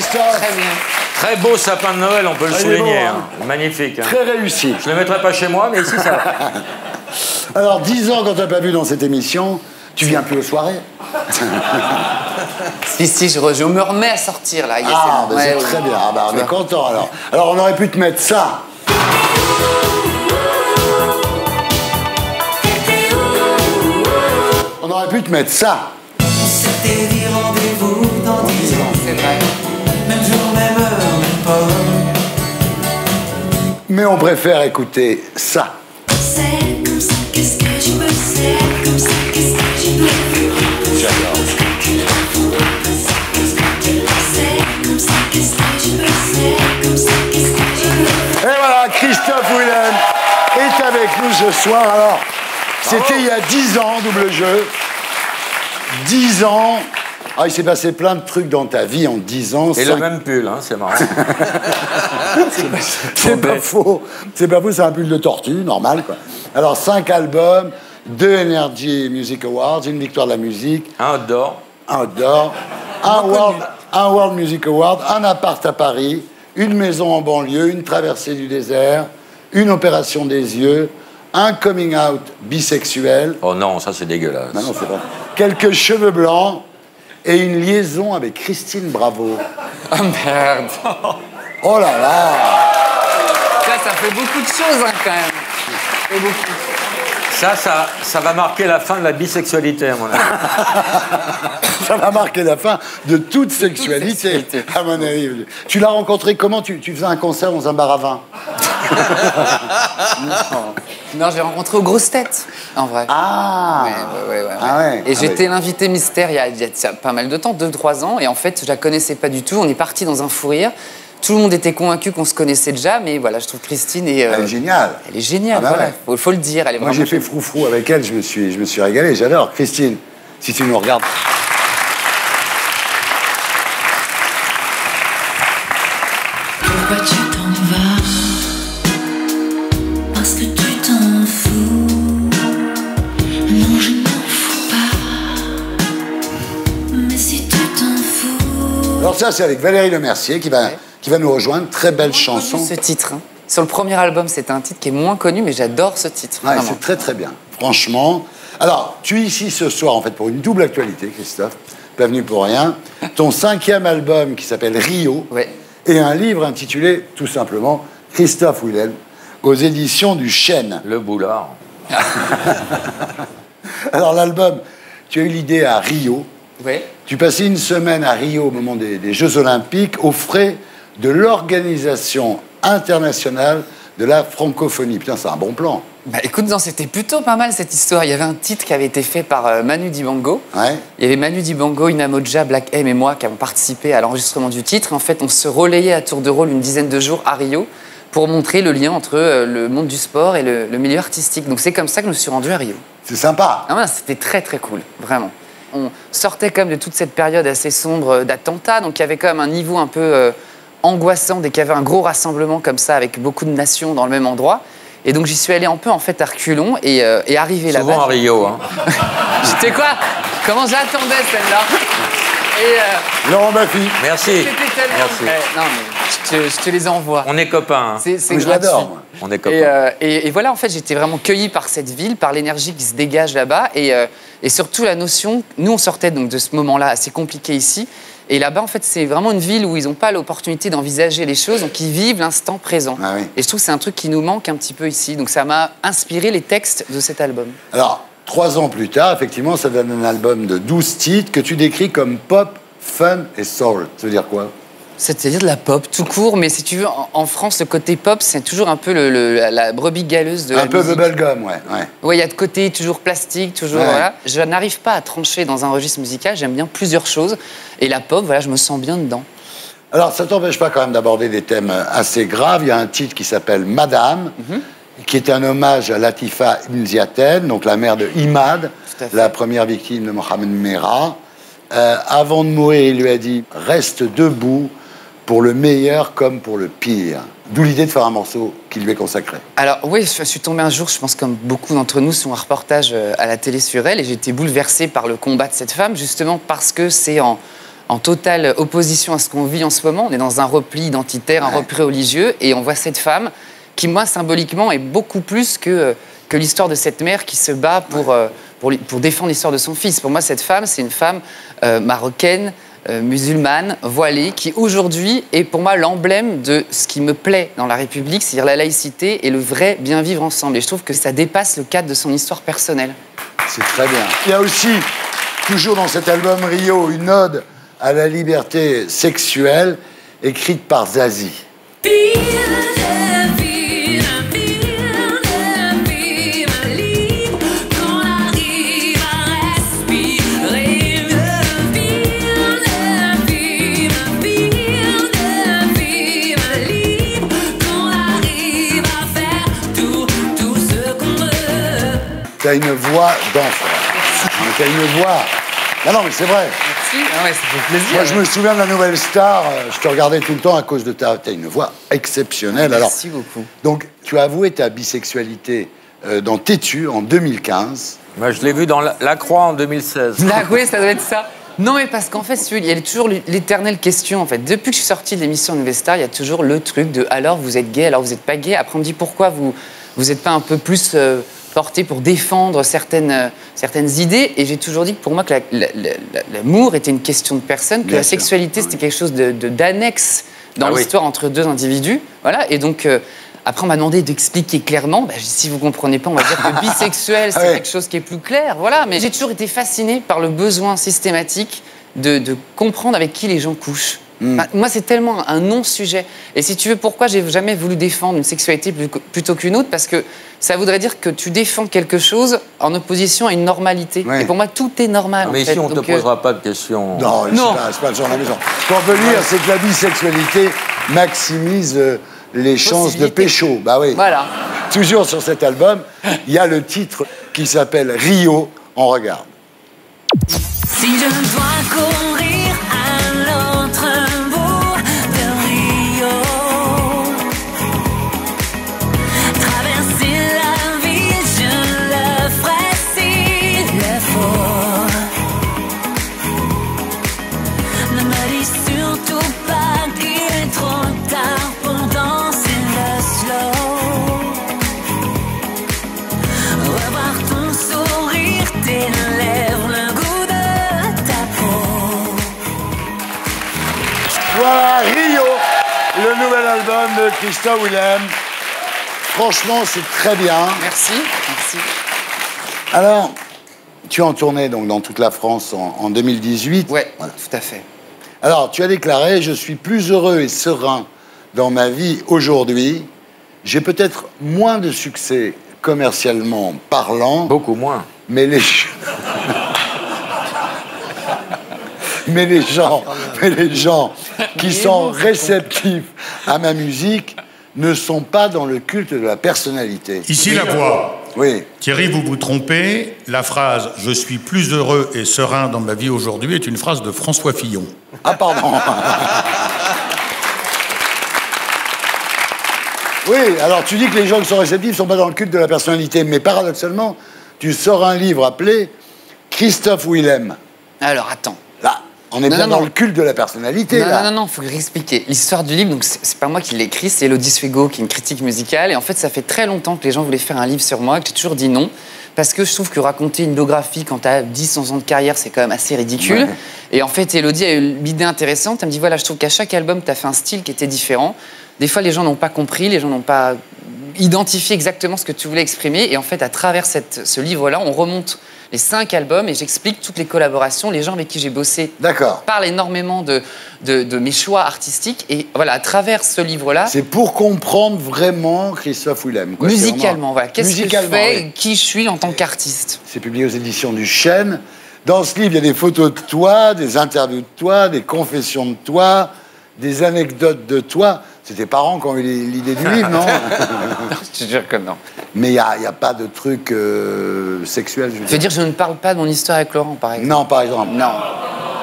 Christophe. Très bien. Très beau sapin de Noël, on peut le souligner. Beau, hein. Magnifique. Très réussi. Je ne le mettrai pas chez moi, mais ici, ça va. Alors, 10 ans quand tu n'as pas vu dans cette émission, tu viens plus aux soirées. Si, je me remets à sortir, là. Ah, bah, c'est très bien. Ah, bah, on est content, alors. Alors, on aurait pu te mettre ça. On aurait pu te mettre ça. C'était dit rendez-vous dans 10 ans. C'est vrai. Même jour, même heure, même pas. Mais on préfère écouter ça. C'est comme ça, qu'est-ce que tu veux? C'est comme ça, qu'est-ce que tu veux? J'adore. C'est comme ça, qu'est-ce que tu veux? C'est comme ça, qu'est-ce que tu veux? Et voilà, Christophe Willem est avec nous ce soir. Alors, c'était il y a 10 ans, double jeu. 10 ans. Ah, il s'est passé plein de trucs dans ta vie en 10 ans. Et le même pull, hein, c'est marrant. C'est pas faux. C'est pas faux, c'est un pull de tortue, normal, quoi. Alors, 5 albums, 2 Energy Music Awards, une victoire de la musique. Un outdoor. Un outdoor, un World Music Award, un appart à Paris, une maison en banlieue, une traversée du désert, une opération des yeux, un coming out bisexuel. Oh non, ça c'est dégueulasse. Non, c'est pas. Quelques cheveux blancs et une liaison avec Christine Bravo. Oh merde. Oh là là. Ça fait beaucoup de choses, hein, quand même. Ça fait beaucoup. Ça va marquer la fin de la bisexualité, à mon avis. Ça va marquer la fin de toute sexualité, à mon avis. Tu l'as rencontré comment? Tu faisais un concert dans un bar à vin? Non, je l'ai rencontré aux grosses têtes, en vrai. Ah. Ouais. Ah ouais. Et Ah j'étais ouais. l'invité mystère il y a pas mal de temps, 2-3 ans. Et en fait, je la connaissais pas du tout. On est parti dans un fou rire. Tout le monde était convaincu qu'on se connaissait déjà. Mais voilà, je trouve Christine est... Elle est géniale. Elle est géniale, Ah bah voilà. ouais. Faut le dire. Elle est Moi, vraiment... j'ai fait froufrou avec elle, je me suis régalé. J'adore. Christine, si tu nous regardes. Pourquoi tu t'en vas? Parce que tu t'en fous. Non, je m'en fous pas. Mais si tu t'en fous. Alors ça, c'est avec Valérie Lemercier qui va nous rejoindre. Très belle chanson. Ce titre, hein. Sur le premier album, c'était un titre qui est moins connu, mais j'adore ce titre. Ouais, vraiment. c'est très très bien, franchement. Alors, tu es ici ce soir, en fait, pour une double actualité, Christophe. Pas venu pour rien. Ton 5e album qui s'appelle Rio. Ouais. Et un livre intitulé, tout simplement, Christophe Willem, aux éditions du Chêne. Le boulard. Alors, l'album, tu as eu l'idée à Rio. Ouais. Tu passais une semaine à Rio au moment des Jeux Olympiques, aux frais de l'Organisation internationale de la francophonie. Putain, c'est un bon plan. Bah écoute, non, c'était plutôt pas mal cette histoire. Il y avait un titre qui avait été fait par Manu Dibango. Ouais. Il y avait Manu Dibango, Inamoja, Black M et moi qui avons participé à l'enregistrement du titre. En fait, on se relayait à tour de rôle une dizaine de jours à Rio pour montrer le lien entre le monde du sport et le milieu artistique. Donc c'est comme ça que je me suis rendu à Rio. C'est sympa. Ah ouais, c'était très très cool, vraiment. On sortait quand même de toute cette période assez sombre d'attentats, donc il y avait quand même un niveau un peu angoissant dès qu'il y avait un gros rassemblement comme ça avec beaucoup de nations dans le même endroit. Et donc j'y suis allé un peu en fait à reculons et arrivé là-bas. Souvent à Rio, hein. J'étais quoi? Comment j'attendais celle-là? Laurent Baffy. Merci. C'était tellement... Merci. Non mais je te les envoie. On est copains, hein. C'est Je l'adore, moi. On est copains. Et voilà, en fait, j'étais vraiment cueilli par cette ville, par l'énergie qui se dégage là-bas, et surtout la notion. Nous, on sortait donc de ce moment-là assez compliqué ici, et là-bas, en fait, c'est vraiment une ville où ils n'ont pas l'opportunité d'envisager les choses, donc ils vivent l'instant présent. Ah oui. Et je trouve que c'est un truc qui nous manque un petit peu ici, donc ça m'a inspiré les textes de cet album. Alors, 3 ans plus tard, effectivement, ça donne un album de 12 titres que tu décris comme pop, fun et soul. Ça veut dire quoi? C'est-à-dire de la pop, tout court, mais si tu veux, en France, le côté pop, c'est toujours un peu la brebis galeuse de la Un peu musique. bubblegum, ouais. Oui, il y a de côté toujours plastique, toujours... Ouais. Voilà. Je n'arrive pas à trancher dans un registre musical, j'aime bien plusieurs choses. Et la pop, voilà, je me sens bien dedans. Alors, ça t'empêche pas quand même d'aborder des thèmes assez graves. Il y a un titre qui s'appelle Madame, qui est un hommage à Latifa Ibn Ziaten, donc la mère de Imad, Tout à fait. la première victime de Mohamed Merah. Avant de mourir, il lui a dit « Reste debout pour le meilleur comme pour le pire ». D'où l'idée de faire un morceau qui lui est consacré. Alors oui, je suis tombée un jour, je pense comme beaucoup d'entre nous, sur un reportage à la télé sur elle, et j'ai été bouleversée par le combat de cette femme, justement parce que c'est en en totale opposition à ce qu'on vit en ce moment. On est dans un repli identitaire, un repli religieux, et on voit cette femme qui, moi, symboliquement, est beaucoup plus que l'histoire de cette mère qui se bat pour défendre l'histoire de son fils. Pour moi, cette femme, c'est une femme marocaine, musulmane, voilée, qui aujourd'hui est pour moi l'emblème de ce qui me plaît dans la République, c'est-à-dire la laïcité et le vrai bien vivre ensemble. Et je trouve que ça dépasse le cadre de son histoire personnelle. C'est très bien. Il y a aussi, toujours dans cet album Rio, une ode à la liberté sexuelle écrite par Zazie. T'as une voix d'enfant. T'as une voix. Non, mais c'est vrai. Merci. Ah ouais, ça fait plaisir. Moi, je me souviens de la Nouvelle Star. Je te regardais tout le temps à cause de t'as une voix exceptionnelle. Merci beaucoup. Donc, tu as avoué ta bisexualité dans Têtu en 2015. Moi, je l'ai vu dans La Croix en 2016. Oui, ça doit être ça. Non, mais parce qu'en fait, il y a toujours l'éternelle question, en fait. Depuis que je suis sortie de l'émission Nouvelle Star, il y a toujours le truc de « alors vous êtes gay, alors vous n'êtes pas gay ». Après, on me dit « pourquoi vous n'êtes pas un peu plus porté pour défendre certaines idées ?» Et j'ai toujours dit que pour moi, que l'amour était une question de personne, que Bien la sûr. sexualité, c'était quelque chose d'annexe dans l'histoire entre deux individus. Voilà, et donc... Après, on m'a demandé d'expliquer clairement. Bah, si vous ne comprenez pas, on va dire que bisexuel, c'est quelque chose qui est plus clair. Voilà. Mais j'ai toujours été fascinée par le besoin systématique de comprendre avec qui les gens couchent. Enfin, moi, c'est tellement un non-sujet. Et si tu veux, pourquoi j'ai jamais voulu défendre une sexualité plutôt qu'une autre? Parce que ça voudrait dire que tu défends quelque chose en opposition à une normalité. Ouais. Et pour moi, tout est normal. Mais en fait. ici, on ne te Donc, posera pas de questions. Non, c'est pas le genre de la maison. Ce qu'on peut dire, c'est que la bisexualité maximise les chances de pécho. Bah oui. Voilà. Toujours sur cet album, il y a le titre qui s'appelle Rio. On regarde. Si je dois courir à l'autre bout de Rio, traverser la ville, je le ferai s'il le faut. Ne me dis surtout pas qu'il est trop tard pour danser le slow. Revoir ton sourire, tes lèvres, le goût de ta peau. Voilà, Rio, le nouvel album de Christophe Willem. Franchement, c'est très bien. Merci. Merci. Alors, tu es en tournée donc, dans toute la France en 2018. Ouais, Voilà. tout à fait. Alors, tu as déclaré « Je suis plus heureux et serein dans ma vie aujourd'hui. J'ai peut-être moins de succès commercialement parlant, Beaucoup moins. mais les... mais les gens qui sont réceptifs à ma musique ne sont pas dans le culte de la personnalité. » Ici la voix. Oui. Thierry, vous vous trompez. La phrase « Je suis plus heureux et serein dans ma vie aujourd'hui » est une phrase de François Fillon. Ah, pardon. Oui, alors tu dis que les gens qui sont réceptifs ne sont pas dans le culte de la personnalité, mais paradoxalement, tu sors un livre appelé Christophe Willem. Alors, attends. Là, on est bien dans le culte de la personnalité, là. Non, faut réexpliquer. L'histoire du livre, donc c'est pas moi qui l'ai écrit, c'est Elodie Swego, qui est une critique musicale. Et en fait, ça fait très longtemps que les gens voulaient faire un livre sur moi, que j'ai toujours dit non. Parce que je trouve que raconter une biographie quand t'as 10-11 ans de carrière, c'est quand même assez ridicule. Ouais. Et en fait, Elodie a eu l'idée intéressante. Elle me dit, voilà, je trouve qu'à chaque album, t'as fait un style qui était différent. Des fois, les gens n'ont pas compris, les gens n'ont pas identifié exactement ce que tu voulais exprimer. Et en fait, à travers ce livre-là, on remonte les 5 albums et j'explique toutes les collaborations. Les gens avec qui j'ai bossé parlent énormément de mes choix artistiques. Et voilà, à travers ce livre-là... C'est pour comprendre vraiment Christophe Willem. Quoi. Musicalement, voilà. Qu'est-ce que je fais, oui. Qui je suis en tant qu'artiste. C'est publié aux éditions du Chêne. Dans ce livre, il y a des photos de toi, des interviews de toi, des confessions de toi, des anecdotes de toi. C'est tes parents qui ont eu l'idée du livre, non? Je te jure que non. Mais il n'y a pas de truc sexuel, je veux dire. Tu veux dire, je ne parle pas de mon histoire avec Laurent, par exemple? Non, par exemple. Non.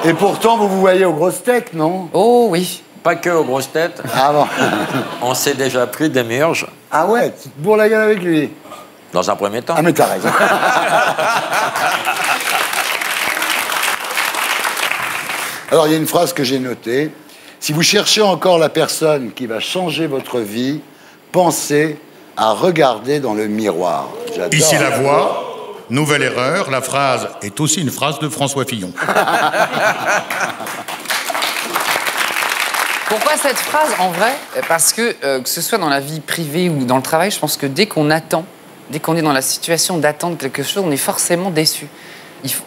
Et pourtant, vous voyez aux grosses têtes, non? Oh, oui. Pas que aux grosses têtes. Ah bon? On s'est déjà pris des murges. Ah ouais? Tu te bourres la gueule avec lui? Dans un premier temps. Ah, mais t'as raison. Alors, il y a une phrase que j'ai notée. Si vous cherchez encore la personne qui va changer votre vie, pensez à regarder dans le miroir. J'adore. Ici la voix. Nouvelle erreur, la phrase est aussi une phrase de François Fillon. Pourquoi cette phrase, en vrai? Parce que ce soit dans la vie privée ou dans le travail, je pense que dès qu'on attend, dès qu'on est dans la situation d'attendre quelque chose, on est forcément déçu.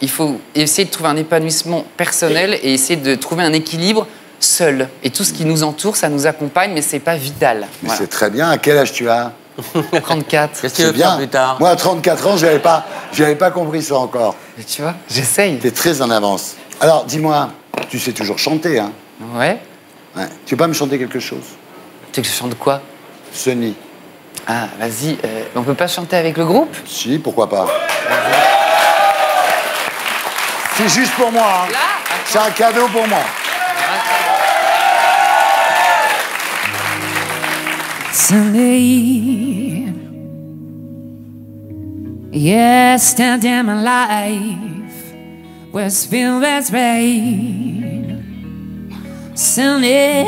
Il faut essayer de trouver un épanouissement personnel et essayer de trouver un équilibre seul. Et tout ce qui nous entoure, ça nous accompagne, mais c'est pas vital. Mais c'est très bien. À quel âge tu as? 34. Qu'est-ce que tu veux bien. faire plus tard? Moi, à 34 ans, j'avais pas compris ça encore. Mais tu vois, j'essaye. T'es très en avance. Alors, dis-moi, tu sais toujours chanter, hein? Ouais. Ouais. Tu veux pas me chanter quelque chose? Tu veux que je chante quoi? Sunny. Ah, vas-y. On peut pas chanter avec le groupe? Si, pourquoi pas? C'est juste pour moi, hein. Là, C'est un cadeau pour moi. Sunday, yesterday my life was filled with rain. Sunday,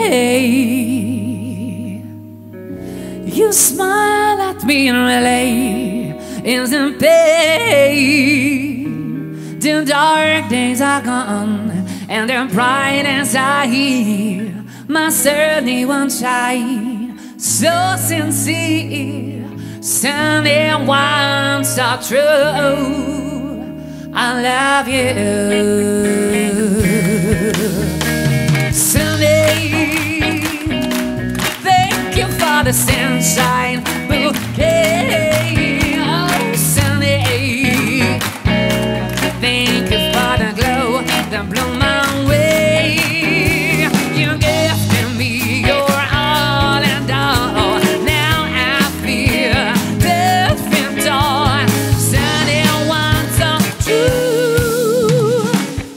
you smile at me and really isn't pain. The dark days are gone and the bright as I hear my sunny one shine. So sincere, Sunday one so true. I love you, Sunday. Thank you for the sunshine bouquet. Oh, Sunday. Thank you for the glow that blew my way. You gifted me your all and all. Now I feel different all. Sunday one so true.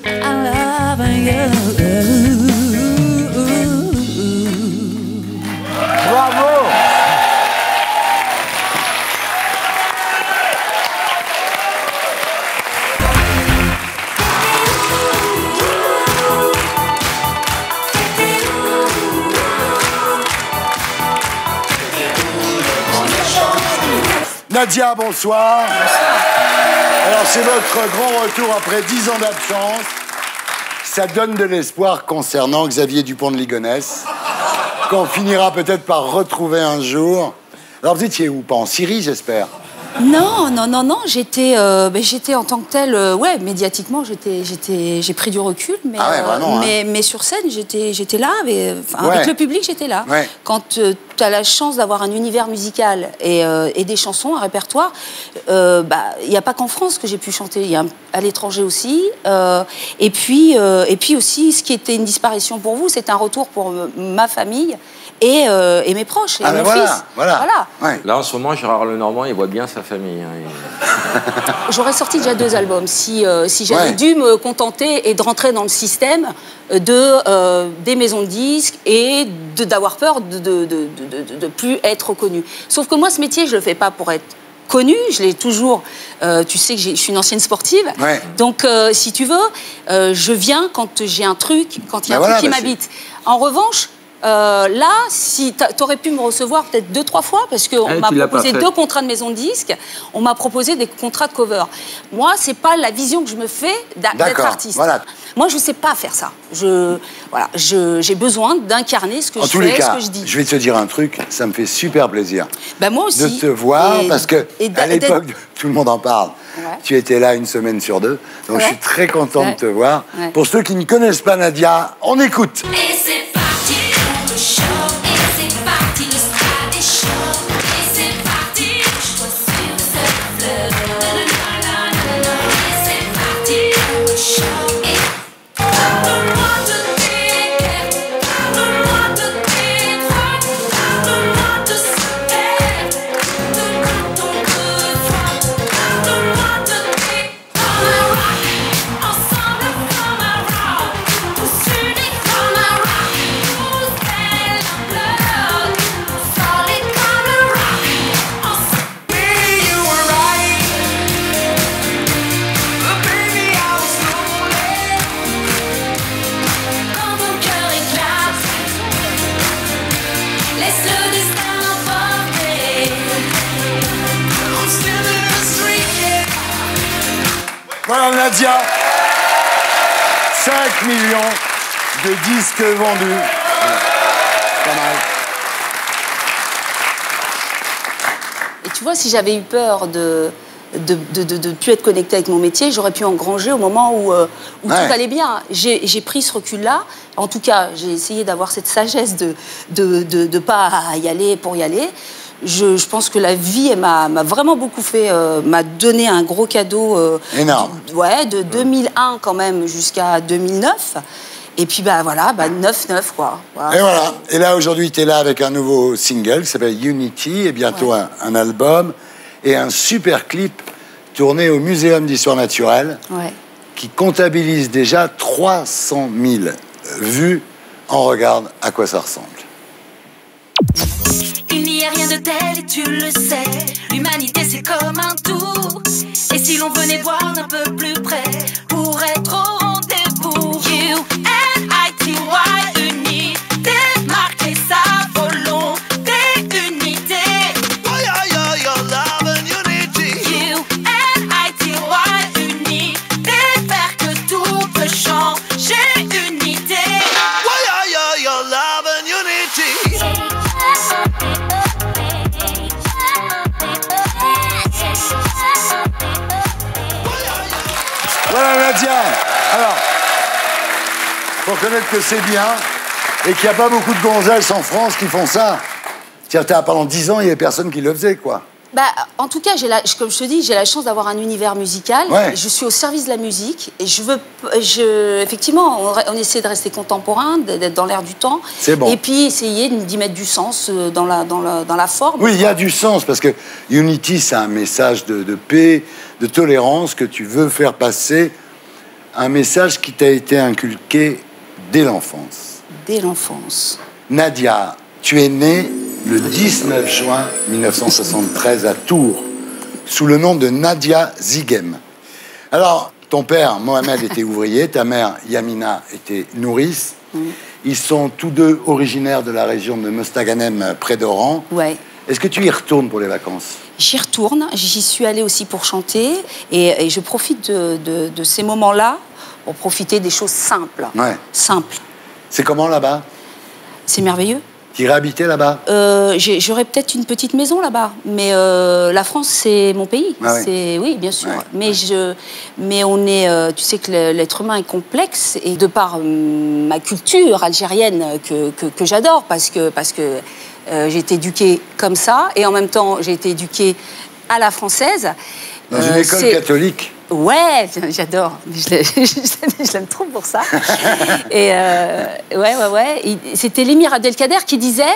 I love you. Bravo! Nadia, bonsoir. Alors, c'est votre grand retour après 10 ans d'absence. Ça donne de l'espoir concernant Xavier Dupont de Ligonnès, qu'on finira peut-être par retrouver un jour. Alors, vous étiez où? Pas en Syrie, j'espère? Non, j'étais en tant que telle, ouais, médiatiquement, j'ai pris du recul, mais, Ah ouais, vraiment, mais sur scène, j'étais là, Ouais. avec le public, j'étais là. Ouais. Quand tu as la chance d'avoir un univers musical et des chansons, un répertoire, il n'y a pas qu'en France que j'ai pu chanter, il y a à l'étranger aussi. Et puis aussi, ce qui était une disparition pour vous, c'est un retour pour ma famille et mes proches, et Ah ben mon voilà, fils. voilà. Ouais. Là, en ce moment, Gérard Lenormand, il voit bien sa famille. Hein. J'aurais sorti déjà 2 albums si j'avais Ouais. dû me contenter et de rentrer dans le système des maisons de disques et d'avoir peur de plus être reconnu. Sauf que moi, ce métier, je le fais pas pour être connue, je l'ai toujours. Tu sais que je suis une ancienne sportive, Ouais. donc si tu veux, je viens quand j'ai un truc, quand il y a un truc qui m'habite. En revanche. Là, si t'aurais pu me recevoir peut-être 2-3 fois, parce qu'on m'a tu l'as proposé pas fait. 2 contrats de maison de disques, on m'a proposé des contrats de cover. Moi, c'est pas la vision que je me fais d'être D'accord, artiste. voilà. Moi, je sais pas faire ça. J'ai besoin d'incarner ce que En je tous fais, les cas, ce que je dis. je vais te dire un truc, ça me fait super plaisir Ben, moi aussi. de te voir, Et- parce que et à l'époque, tout le monde en parle. Ouais. Tu étais là 1 semaine sur 2, donc je Ouais. suis très content Ouais. de te voir. Ouais. Pour ceux qui ne connaissent pas Nadia, on écoute. Et c'est parti pour le show. Et c'est parti, le stade est chaud. Et c'est parti, je vois sur ce fleuve. Et c'est parti pour le show. Et parle-moi de tes rêves, parle-moi de tes droits, parle-moi de ce père, de ton besoin, parle-moi de tes comme un rock, ensemble comme un rock, tous unis comme un rock. Voilà Nadia. 5 millions de disques vendus. Pas mal. Et tu vois, si j'avais eu peur de plus être connectée avec mon métier, j'aurais pu engranger au moment où tout allait bien. J'ai pris ce recul-là. En tout cas, j'ai essayé d'avoir cette sagesse de pas y aller pour y aller. Je pense que la vie m'a vraiment beaucoup fait, m'a donné un gros cadeau. Énorme. De 2001 quand même jusqu'à 2009. Et puis, voilà, 9-9, quoi. Voilà. Et voilà. Et là, aujourd'hui, tu es là avec un nouveau single qui s'appelle Unity, et bientôt un album, et un super clip tourné au Muséum d'Histoire Naturelle, qui comptabilise déjà 300 000 vues. On regarde à quoi ça ressemble. Il n'y a rien de tel et tu le sais. L'humanité c'est comme un tout. Et si l'on venait voir d'un peu plus près pour être au rendez-vous. U-N-I-T-Y, unité, marquer sa volonté, unité. Your love and unity. U-N-I-T-Y, unité, faire que tout peut changer, unité. Your love and unity. Voilà Nadia. Alors, faut reconnaître que c'est bien et qu'il n'y a pas beaucoup de gonzesses en France qui font ça. Tiens, pendant 10 ans, il n'y avait personne qui le faisait, quoi. En tout cas, comme je te dis, j'ai la chance d'avoir un univers musical. Ouais. Je suis au service de la musique et effectivement, on essaie de rester contemporain, d'être dans l'air du temps. C'est bon. Et puis essayer d'y mettre du sens dans la forme. Oui, il y a du sens parce que Unity, c'est un message de paix, de tolérance que tu veux faire passer, un message qui t'a été inculqué dès l'enfance. Dès l'enfance. Nadia, tu es née le 19 juin 1973 à Tours, sous le nom de Nadia Zighem. Alors, ton père, Mohamed, était ouvrier, ta mère, Yamina, était nourrice. Ils sont tous deux originaires de la région de Mostaganem, près d'Oran. Ouais. Est-ce que tu y retournes pour les vacances? J'y retourne, j'y suis allée aussi pour chanter et je profite de ces moments-là pour profiter des choses simples. Ouais. Simples. C'est comment là-bas? C'est merveilleux. Tu irais habiter là-bas? J'aurais peut-être une petite maison là-bas, mais la France, c'est mon pays. Ah oui. Oui, bien sûr. Ouais. Mais on est, tu sais que l'être humain est complexe, et de par ma culture algérienne que j'adore, parce que j'ai été éduquée comme ça, et en même temps, j'ai été éduquée à la française. Dans une école catholique? Ouais, j'adore. Je l'aime trop pour ça. Et c'était l'émir Abdelkader qui disait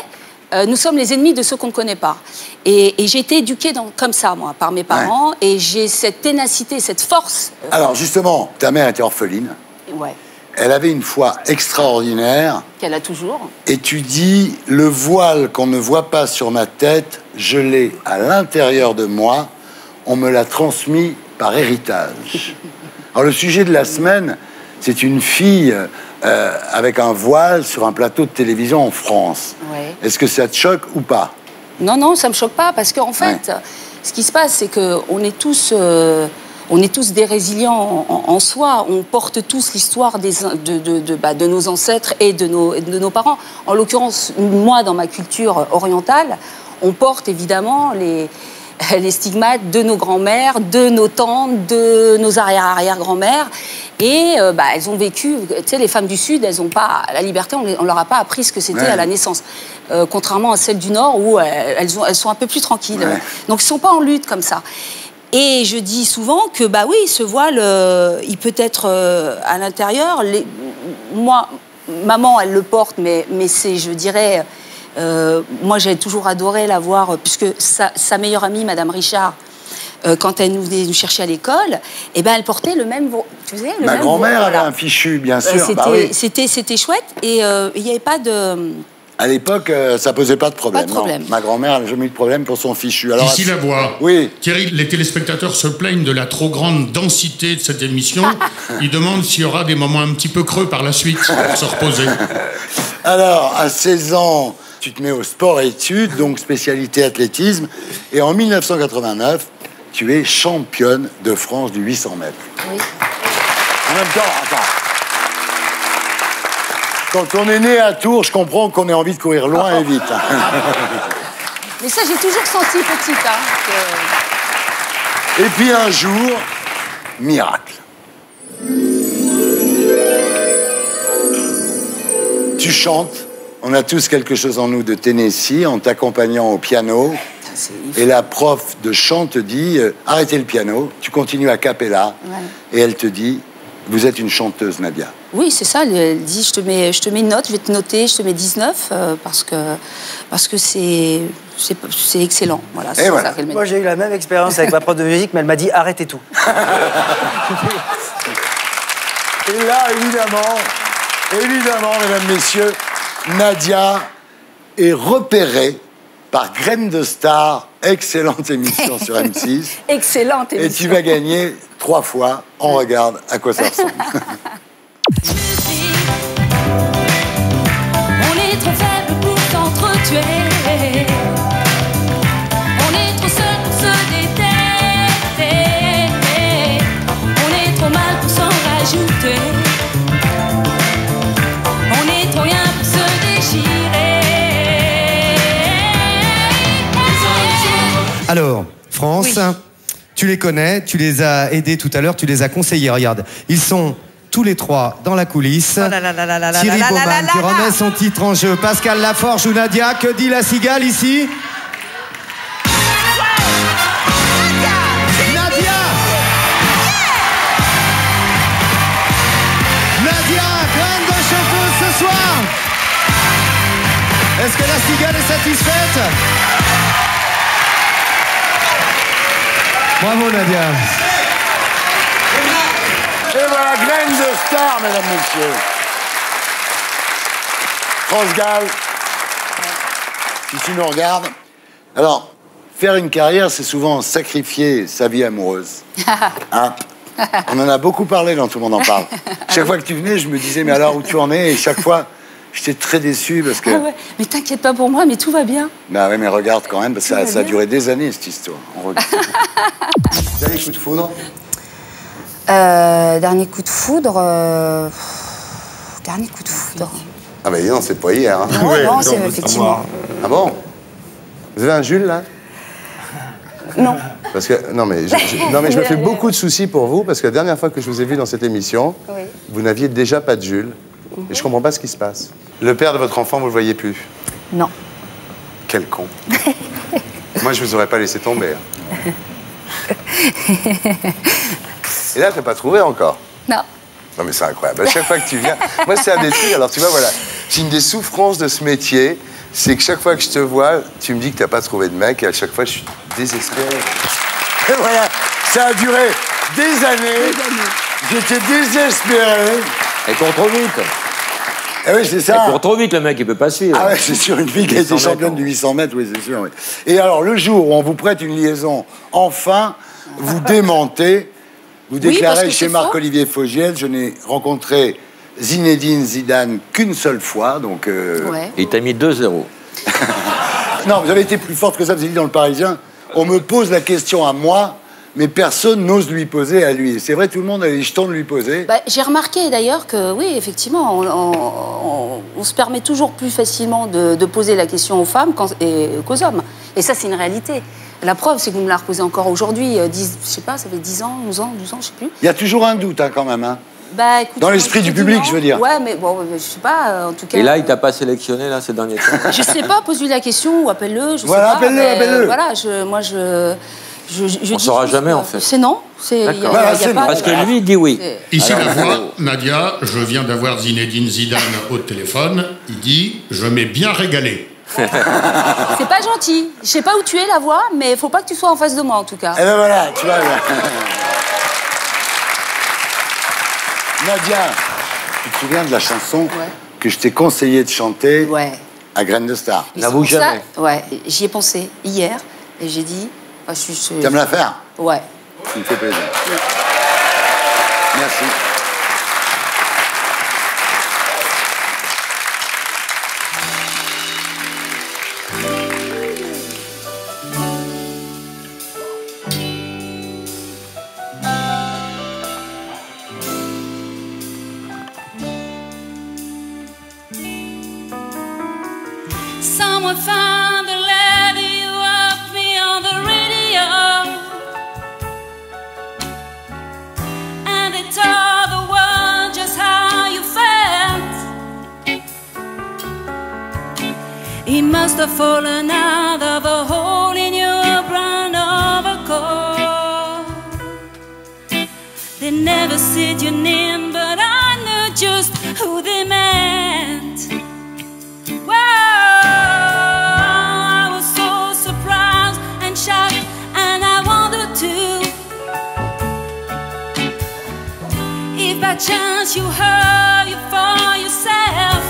nous sommes les ennemis de ceux qu'on ne connaît pas. Et j'ai été éduquée comme ça, moi, par mes parents, et j'ai cette ténacité, cette force. Alors, justement, ta mère était orpheline. Ouais. Elle avait une foi extraordinaire. Qu'elle a toujours. Et tu dis, le voile qu'on ne voit pas sur ma tête, je l'ai à l'intérieur de moi, on me l'a transmis par héritage. Alors le sujet de la semaine, c'est une fille avec un voile sur un plateau de télévision en France. Ouais. Est-ce que ça te choque ou pas? Non, ça me choque pas, parce qu'en fait, ce qui se passe, c'est qu'on est tous des résilients en soi. On porte tous l'histoire de nos ancêtres et de nos parents. En l'occurrence, moi, dans ma culture orientale, on porte évidemment les stigmates de nos grands-mères, de nos tantes, de nos arrière-arrière-grand-mères. Et elles ont vécu, tu sais, les femmes du Sud, elles n'ont pas la liberté, on leur a pas appris ce que c'était à la naissance. Contrairement à celles du Nord, où elles sont un peu plus tranquilles. Ouais. Donc, ils ne sont pas en lutte comme ça. Et je dis souvent que, oui, ce voile, il peut être à l'intérieur. Moi, maman, elle le porte, mais c'est, je dirais... moi, j'ai toujours adoré la voir, puisque sa meilleure amie, Madame Richard, quand elle venait nous chercher à l'école, elle portait le même... Tu sais, Ma grand-mère avait un fichu, bien sûr. C'était chouette, et il n'y avait pas de... À l'époque, ça posait pas de problème. Pas de problème. Non. Ma grand-mère n'a jamais eu de problème pour son fichu. Alors, Ici la voix. Oui. Thierry, les téléspectateurs se plaignent de la trop grande densité de cette émission. Ils demandent s'il y aura des moments un petit peu creux par la suite pour se reposer. Alors, à 16 ans, tu te mets au sport et études, donc spécialité athlétisme. Et en 1989, tu es championne de France du 800 mètres. Oui. En même temps, attends. Quand on est né à Tours, je comprends qu'on ait envie de courir loin et vite. Mais ça, j'ai toujours senti petite. Hein, Et puis un jour, miracle. Tu chantes. On a tous quelque chose en nous de Tennessee en t'accompagnant au piano. Et la prof de chant te dit arrêtez le piano, tu continues a cappella. Ouais. Et elle te dit vous êtes une chanteuse, Nadia. Oui, c'est ça. Elle dit je te mets une note, je vais te noter, je te mets 19 parce que c'est excellent. Voilà, c'est voilà. ça qu'elle met. Moi, j'ai eu la même expérience avec ma prof de musique, mais elle m'a dit arrêtez tout. Et là, évidemment, mesdames, messieurs, Nadia est repérée par Graines de Star, excellente émission sur M6. Excellente Et émission. tu vas gagner 3 fois. On regarde à quoi ça ressemble. On est trop faible pour s'entretuer. On est trop seul pour se détester. On est trop mal pour s'en rajouter. On est trop rien pour se déchirer. Alors, France, tu les connais, tu les as aidés tout à l'heure, tu les as conseillés, regarde. Ils sont tous les 3 dans la coulisse. Thierry Baumann qui remet son titre en jeu. Pascal Laforge ou Nadia, que dit la cigale ici? Nadia! Nadia, grande chanteuse ce soir! Est-ce que la cigale est satisfaite? Bravo Nadia. Et voilà, Graines de Star, mesdames, messieurs. France Gall, si tu nous regardes. Alors, faire une carrière, c'est souvent sacrifier sa vie amoureuse. Hein? On en a beaucoup parlé dans Tout le monde en parle. Chaque fois que tu venais, je me disais, mais alors où tu en es? Et chaque fois, j'étais très déçu parce que... Ah ouais. Mais t'inquiète pas pour moi, mais tout va bien. Bah ouais, mais regarde quand même, parce que ça a duré des années, cette histoire. On regarde. Dernier coup de foudre. Dernier coup de foudre. Dernier coup de foudre. Ah bah non, c'est pas hier. Hein. Non, non, c'est effectivement. Ah bon? Vous avez un Jules, là? Non. Parce que, non, mais je me fais beaucoup de soucis pour vous, parce que la dernière fois que je vous ai vu dans cette émission, vous n'aviez déjà pas de Jules. Et je comprends pas ce qui se passe. Le père de votre enfant, vous le voyez plus? Non. Quel con. Moi, je vous aurais pas laissé tomber. Et là, t'as pas trouvé encore? Non. Non, mais c'est incroyable. À chaque fois que tu viens... Moi, c'est un des trucs... Alors, tu vois, voilà. C'est une des souffrances de ce métier, c'est que chaque fois que je te vois, tu me dis que t'as pas trouvé de mec, et à chaque fois, je suis désespéré. Et voilà, ça a duré des années. J'étais désespéré. Elle court trop vite. Ah oui, c'est ça. Elle court trop vite, le mec, il peut pas suivre. Ah ouais, c'est sûr, une fille qui a été championne du 800 mètres, oui, c'est sûr. Oui. Et alors, le jour où on vous prête une liaison, enfin, vous démentez, vous déclarez chez Marc-Olivier Fogiel, je n'ai rencontré Zinedine Zidane qu'une seule fois, donc... Ouais. Et il t'a mis 2-0. Non, vous avez été plus forte que ça, vous avez dit dans Le Parisien, on me pose la question à moi, mais personne n'ose lui poser à lui. C'est vrai, tout le monde a les jetons de lui poser. Bah, j'ai remarqué d'ailleurs que, oui, effectivement, on se permet toujours plus facilement de poser la question aux femmes qu'aux hommes. Et ça, c'est une réalité. La preuve, c'est que vous me la reposez encore aujourd'hui. Je sais pas, ça fait 10 ans, 11 ans, 12 ans, je sais plus. Il y a toujours un doute, hein, quand même. Hein. Bah, écoute, dans l'esprit du public, je veux dire. Ouais, mais bon, je sais pas, en tout cas... Et là, il t'a pas sélectionné, là, ces derniers temps? Je sais pas, pose-lui la question ou appelle-le, je voilà, sais pas. Appelle-le. Voilà, on saura jamais, en fait. C'est non. D'accord. Parce que lui, il dit oui. Ici, la voix, Nadia, je viens d'avoir Zinedine Zidane au téléphone. Il dit « Je m'ai bien régalé ». C'est pas gentil. Je sais pas où tu es, la voix, mais faut pas que tu sois en face de moi, en tout cas. Eh ben voilà, tu vois. Nadia, tu te souviens de la chanson que je t'ai conseillé de chanter à Graines de Star? N'avoue jamais. Ouais, j'y ai pensé hier et j'ai dit... Tu aimes la faire? Ouais. Ça me fait plaisir. Merci. someone found the letter you wrote me on the radio, and they told the world just how you felt. He must have fallen out of a hole in your brown overcoat. They never said your name, but I knew just who they meant. Whoa, I was so surprised and shocked, and I wondered too, if by chance you heard it for yourself.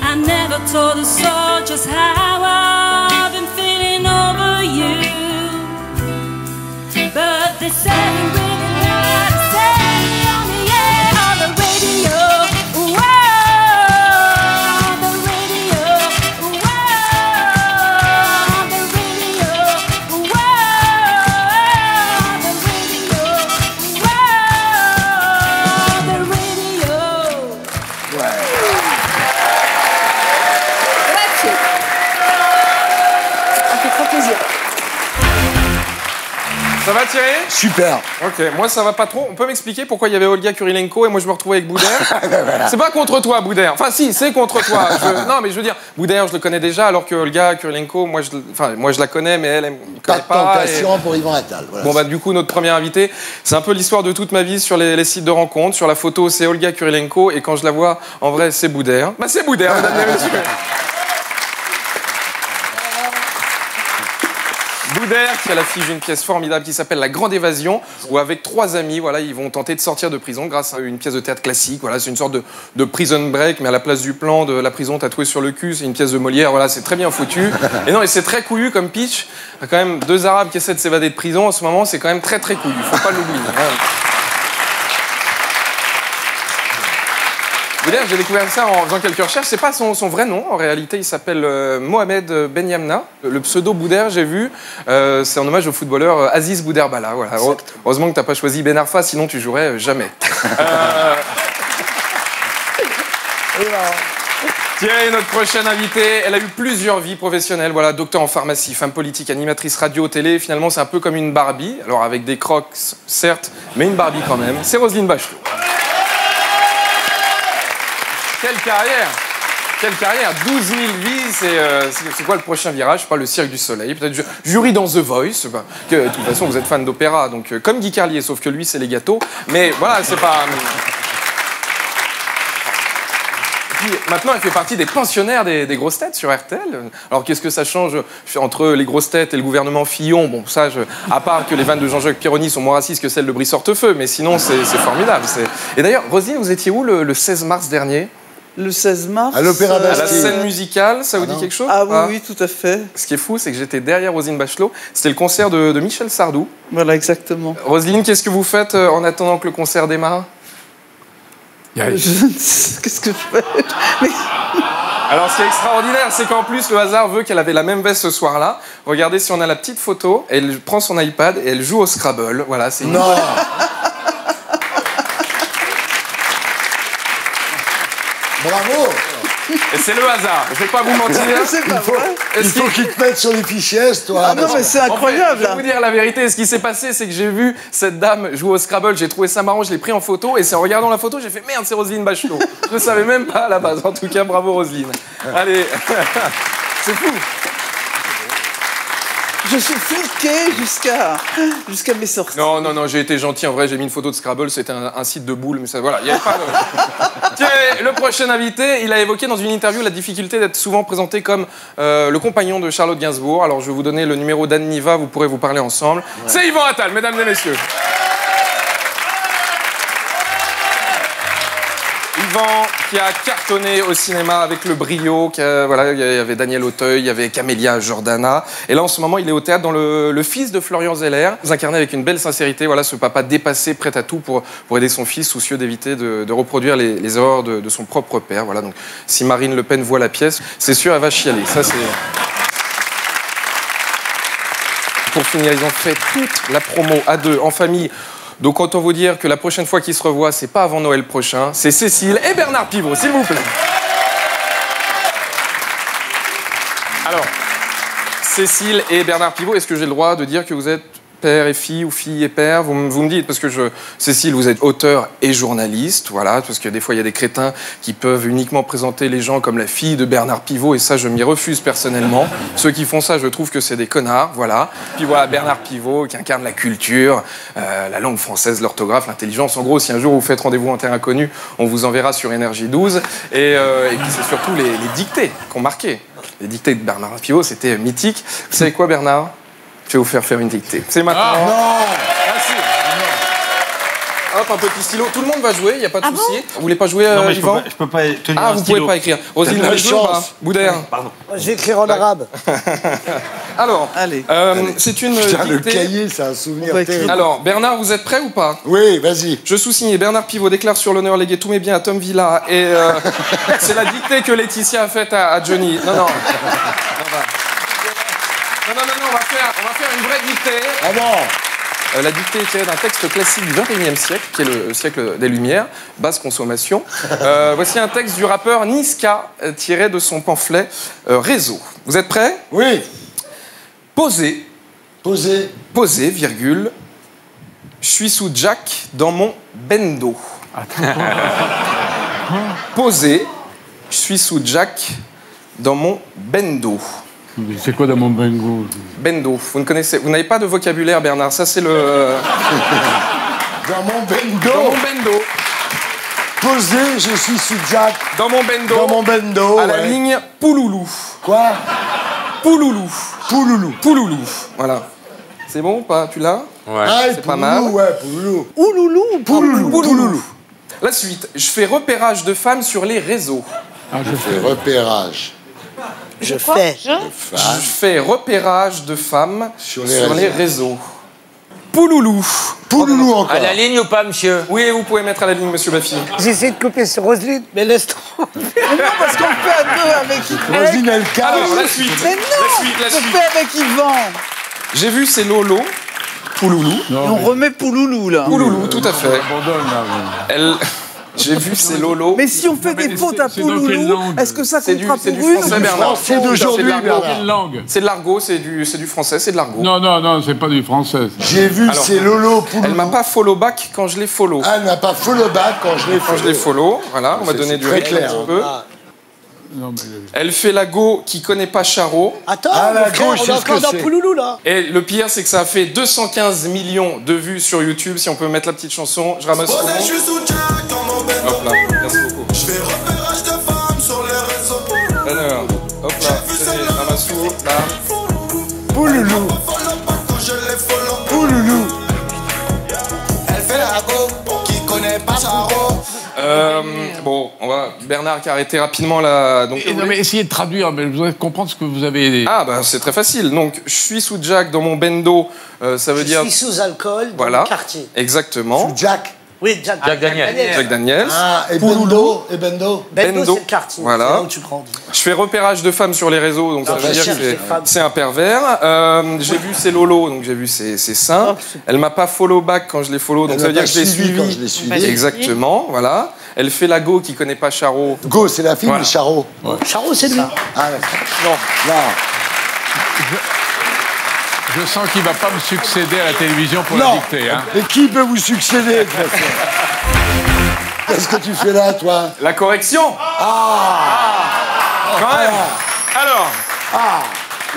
I never told a soul just how I've been feeling over you, but they said you really lied to say on the air, on the radio. Whoa, on the radio. Whoa, on the radio. Whoa, on the radio. Whoa, on the radio. Grazie. Ça fait trop plaisir. Ça va Thierry? Super. Ok, moi ça va pas trop. On peut m'expliquer pourquoi il y avait Olga Kurilenko et moi je me retrouvais avec Boudère? Voilà. C'est pas contre toi Boudère. Enfin si, c'est contre toi. Non mais je veux dire, Boudère je le connais déjà alors que Olga Kurilenko, moi je la connais mais elle me Pas connaît de pas. tentation pour Yvan Attal. Voilà. Bon bah du coup notre premier invité, c'est un peu l'histoire de toute ma vie sur les sites de rencontres. Sur la photo c'est Olga Kurilenko et quand je la vois en vrai c'est Boudère. Bah c'est Boudère mesdames et messieurs. Boudère qui a l'affiche d'une pièce formidable qui s'appelle La Grande Évasion, où avec 3 amis, voilà, ils vont tenter de sortir de prison grâce à une pièce de théâtre classique. Voilà, c'est une sorte de prison break, mais à la place du plan de la prison tatouée sur le cul, c'est une pièce de Molière. Voilà, c'est très bien foutu. Et non, et c'est très couillu comme pitch. Il y a quand même 2 Arabes qui essaient de s'évader de prison en ce moment, c'est quand même très très couillu. Faut pas l'oublier. Boudère, j'ai découvert ça en faisant quelques recherches. C'est pas son vrai nom. En réalité, il s'appelle Mohamed Benyamna. Le pseudo Boudère, j'ai vu, c'est en hommage au footballeur Aziz Boudherbala. Voilà. Heureusement que t'as pas choisi Ben Arfa, sinon tu jouerais jamais. Thierry, notre prochaine invitée, elle a eu plusieurs vies professionnelles. Voilà, docteur en pharmacie, femme politique, animatrice radio, télé. Finalement, c'est un peu comme une Barbie. Alors avec des crocs, certes, mais une Barbie quand même. C'est Roselyne Bachelot. Quelle carrière! Quelle carrière! 12 000 vies, c'est quoi le prochain virage? Je sais pas, le Cirque du Soleil, peut-être jury dans The Voice. Bah, de toute façon, vous êtes fan d'opéra, donc comme Guy Carlier, sauf que lui, c'est les gâteaux. Mais voilà, c'est pas... Puis, maintenant, elle fait partie des pensionnaires des grosses têtes sur RTL. Alors, qu'est-ce que ça change entre les grosses têtes et le gouvernement Fillon? Bon, ça, à part que les vannes de Jean-Jacques Pironi sont moins racistes que celles de Brice Hortefeux, mais sinon, c'est formidable. Et d'ailleurs, Roselyne, vous étiez où le 16 mars dernier? Le 16 mars. À l'Opéra Bastille. À la scène musicale, ça vous dit quelque chose? Ah oui, oui, tout à fait. Ce qui est fou, c'est que j'étais derrière Roselyne Bachelot. C'était le concert de Michel Sardou. Voilà, exactement. Roselyne, qu'est-ce que vous faites en attendant que le concert démarre? Qu'est-ce que je fais? Mais... Alors, ce qui est extraordinaire, c'est qu'en plus, le hasard veut qu'elle avait la même veste ce soir-là. Regardez si on a la petite photo. Elle prend son iPad et elle joue au Scrabble. Voilà, c'est une... Non. Bravo. Et c'est le hasard, je vais pas vous mentir. Il faut qu'ils te mettent sur les fichiers, toi. Ah non, mais c'est incroyable. Je vais vous dire la vérité, ce qui s'est passé, c'est que j'ai vu cette dame jouer au Scrabble, j'ai trouvé ça marrant, je l'ai pris en photo, et c'est en regardant la photo, j'ai fait merde, c'est Roselyne Bachelot. Je ne savais même pas à la base. En tout cas, bravo Roselyne. Allez, c'est fou. Je suis fliqué jusqu'à mes sorties. Non, non, non, j'ai été gentil. En vrai, j'ai mis une photo de Scrabble. C'était un site de boules, mais ça, voilà, il n'y avait pas de... Tiens, le prochain invité, il a évoqué dans une interview la difficulté d'être souvent présenté comme le compagnon de Charlotte Gainsbourg. Alors, je vais vous donner le numéro d'Anne Niva, vous pourrez vous parler ensemble. Ouais. C'est Yvan Attal, mesdames et messieurs. Yvan, qui a cartonné au cinéma avec Le Brio, voilà, il y avait Daniel Auteuil, il y avait Camélia Jordana. Et là, en ce moment, il est au théâtre dans le fils de Florian Zeller. Vous incarnez avec une belle sincérité, voilà, ce papa dépassé, prêt à tout pour aider son fils, soucieux d'éviter de reproduire les erreurs de son propre père. Voilà, donc, si Marine Le Pen voit la pièce, c'est sûr, elle va chialer. Ça, c'est... Pour finir, ils ont fait toute la promo à deux, en famille. Donc autant vous dire que la prochaine fois qu'ils se revoient, c'est pas avant Noël prochain, c'est Cécile et Bernard Pivot, s'il vous plaît. Alors, Cécile et Bernard Pivot, est-ce que j'ai le droit de dire que vous êtes père et fille ou fille et père? Vous me dites, parce que Cécile, vous êtes auteur et journaliste, voilà, parce que des fois, il y a des crétins qui peuvent uniquement présenter les gens comme la fille de Bernard Pivot, et ça, je m'y refuse personnellement. Ceux qui font ça, je trouve que c'est des connards, voilà. Puis voilà, Bernard Pivot, qui incarne la culture, la langue française, l'orthographe, l'intelligence. En gros, si un jour vous faites rendez-vous en terre inconnue, on vous enverra sur Énergie 12, et puis c'est surtout les dictées qu'on marquait. Les dictées de Bernard Pivot, c'était mythique. Vous savez quoi, Bernard? Je vais vous faire une dictée. C'est maintenant. Ah non. Merci. Hop, un petit stylo. Tout le monde va jouer, il n'y a pas de souci. Vous voulez pas jouer, Non, mais Yvan? je peux pas tenir Ah, un vous stylo. pouvez pas écrire. Roselyne, vous voulez jouer ou pas? Boudère. Pardon. Je vais écrire en arabe. Alors, Allez. c'est une Putain, le dictée. cahier, c'est un souvenir terrible. Alors, Bernard, vous êtes prêt ou pas? Oui, vas-y. Je sous-signe, Bernard Pivot déclare sur l'honneur léguer tous mes biens à Tom Villa. Et c'est la dictée que Laetitia a faite à Johnny. Non, on va faire une vraie dictée. Ah bon? La dictée est tirée d'un texte classique du XXIe siècle, qui est le siècle des Lumières, basse consommation. Voici un texte du rappeur Niska, tiré de son pamphlet Réseau. Vous êtes prêts? Oui. Posez, virgule, je suis sous Jack dans mon bendo. Posez, je suis sous Jack dans mon bendo. C'est quoi dans mon bingo? Bendo, vous n'avez pas de vocabulaire, Bernard, ça c'est le... Dans mon bendo. Dans mon bendo. Posé, je suis sous Jack. Dans mon bendo. Dans mon bendo. À la ligne Pouloulou. Quoi? Pouloulou. Pouloulou. Pouloulou. Voilà. C'est bon ou pas? Tu l'as? Ouais. Ah, c'est pas mal. Ouais, Pouloulou. Ouloulou ou Pouloulou. Pouloulou. La suite. Je fais repérage de femmes sur les réseaux. Ah, je fais repérage. Je fais. Je fais repérage de femmes sur les réseaux. Pouloulou. Pouloulou encore. À la ligne ou pas, monsieur? Oui, vous pouvez mettre à la ligne, monsieur Baffy. J'essaie de couper sur Roselyne, mais laisse tomber. Non, parce qu'on fait à deux avec Yvan. Roselyne, elle calme. Alors, la suite. Mais non, La on suite. fait avec Yvan. J'ai vu ces Lolo. Pouloulou. Et on remet Pouloulou, là. Pouloulou, tout à fait. Abandonne, là. J'ai vu ces Lolo. Mais si on fait des fautes à Pouloulou, est-ce que ça comptera pour une? français, Bernard. C'est d'aujourd'hui, Bernard. Quelle langue? C'est de l'argot, c'est du français, c'est de l'argot. Non, c'est pas du français. J'ai vu Alors, ces Lolo Pouloulou. Elle m'a pas follow back quand je l'ai follow. Ah, elle m'a pas follow back quand je l'ai follow. Quand je l'ai follow, voilà, on va donner du très rythme clair, un petit hein. peu. Non, mais... Elle fait la go qui connaît pas Charo. Attends, Ah, la mon frère, gauche, on c'est est ce que encore dans c'est. Pouloulou, là. Et le pire, c'est que ça a fait 215 millions de vues sur YouTube. Si on peut mettre la petite chanson, je ramasse tout le monde. Hop là, merci beaucoup. Je fais repérage de femmes sur les réseaux. Alors, hop là, je ramasse tout, là. Pouloulou. Pouloulou. Elle fait la go qui connaît pas Charo. Bon, on va... Bernard qui a arrêté rapidement la... Donc, Non, mais essayez de traduire, mais je voudrais comprendre ce que vous avez... Ah, bah c'est très facile. Donc, je suis sous Jack dans mon bendo, ça veut dire... Je suis sous alcool dans Voilà, le quartier. exactement. Sous Jack. Oui, Jack Daniel. Jack Daniels. Ah, et Pouloulou. Bendo. Et Bendo. Bendo, c'est le quartier. Voilà. C'est là où tu grandis. Je fais repérage de femmes sur les réseaux, donc ça veut dire que c'est un pervers. J'ai vu ses lolos, donc j'ai vu ses seins. Elle m'a pas follow back quand je l'ai follow, donc Elle ça veut m'a dire que je l'ai pas suivi quand je suivi. l'ai suivi. Exactement, voilà. Elle fait la go qui connaît pas Charo. Go, c'est la fille Voilà. de Charo. Charo, c'est lui. Ah, d'accord. Non. Non. Je sens qu'il va pas me succéder à la télévision pour la Non. dictée. Hein. Et qui peut vous succéder, de toute façon? Qu'est-ce que tu fais là, toi? La correction. Quand même. Alors,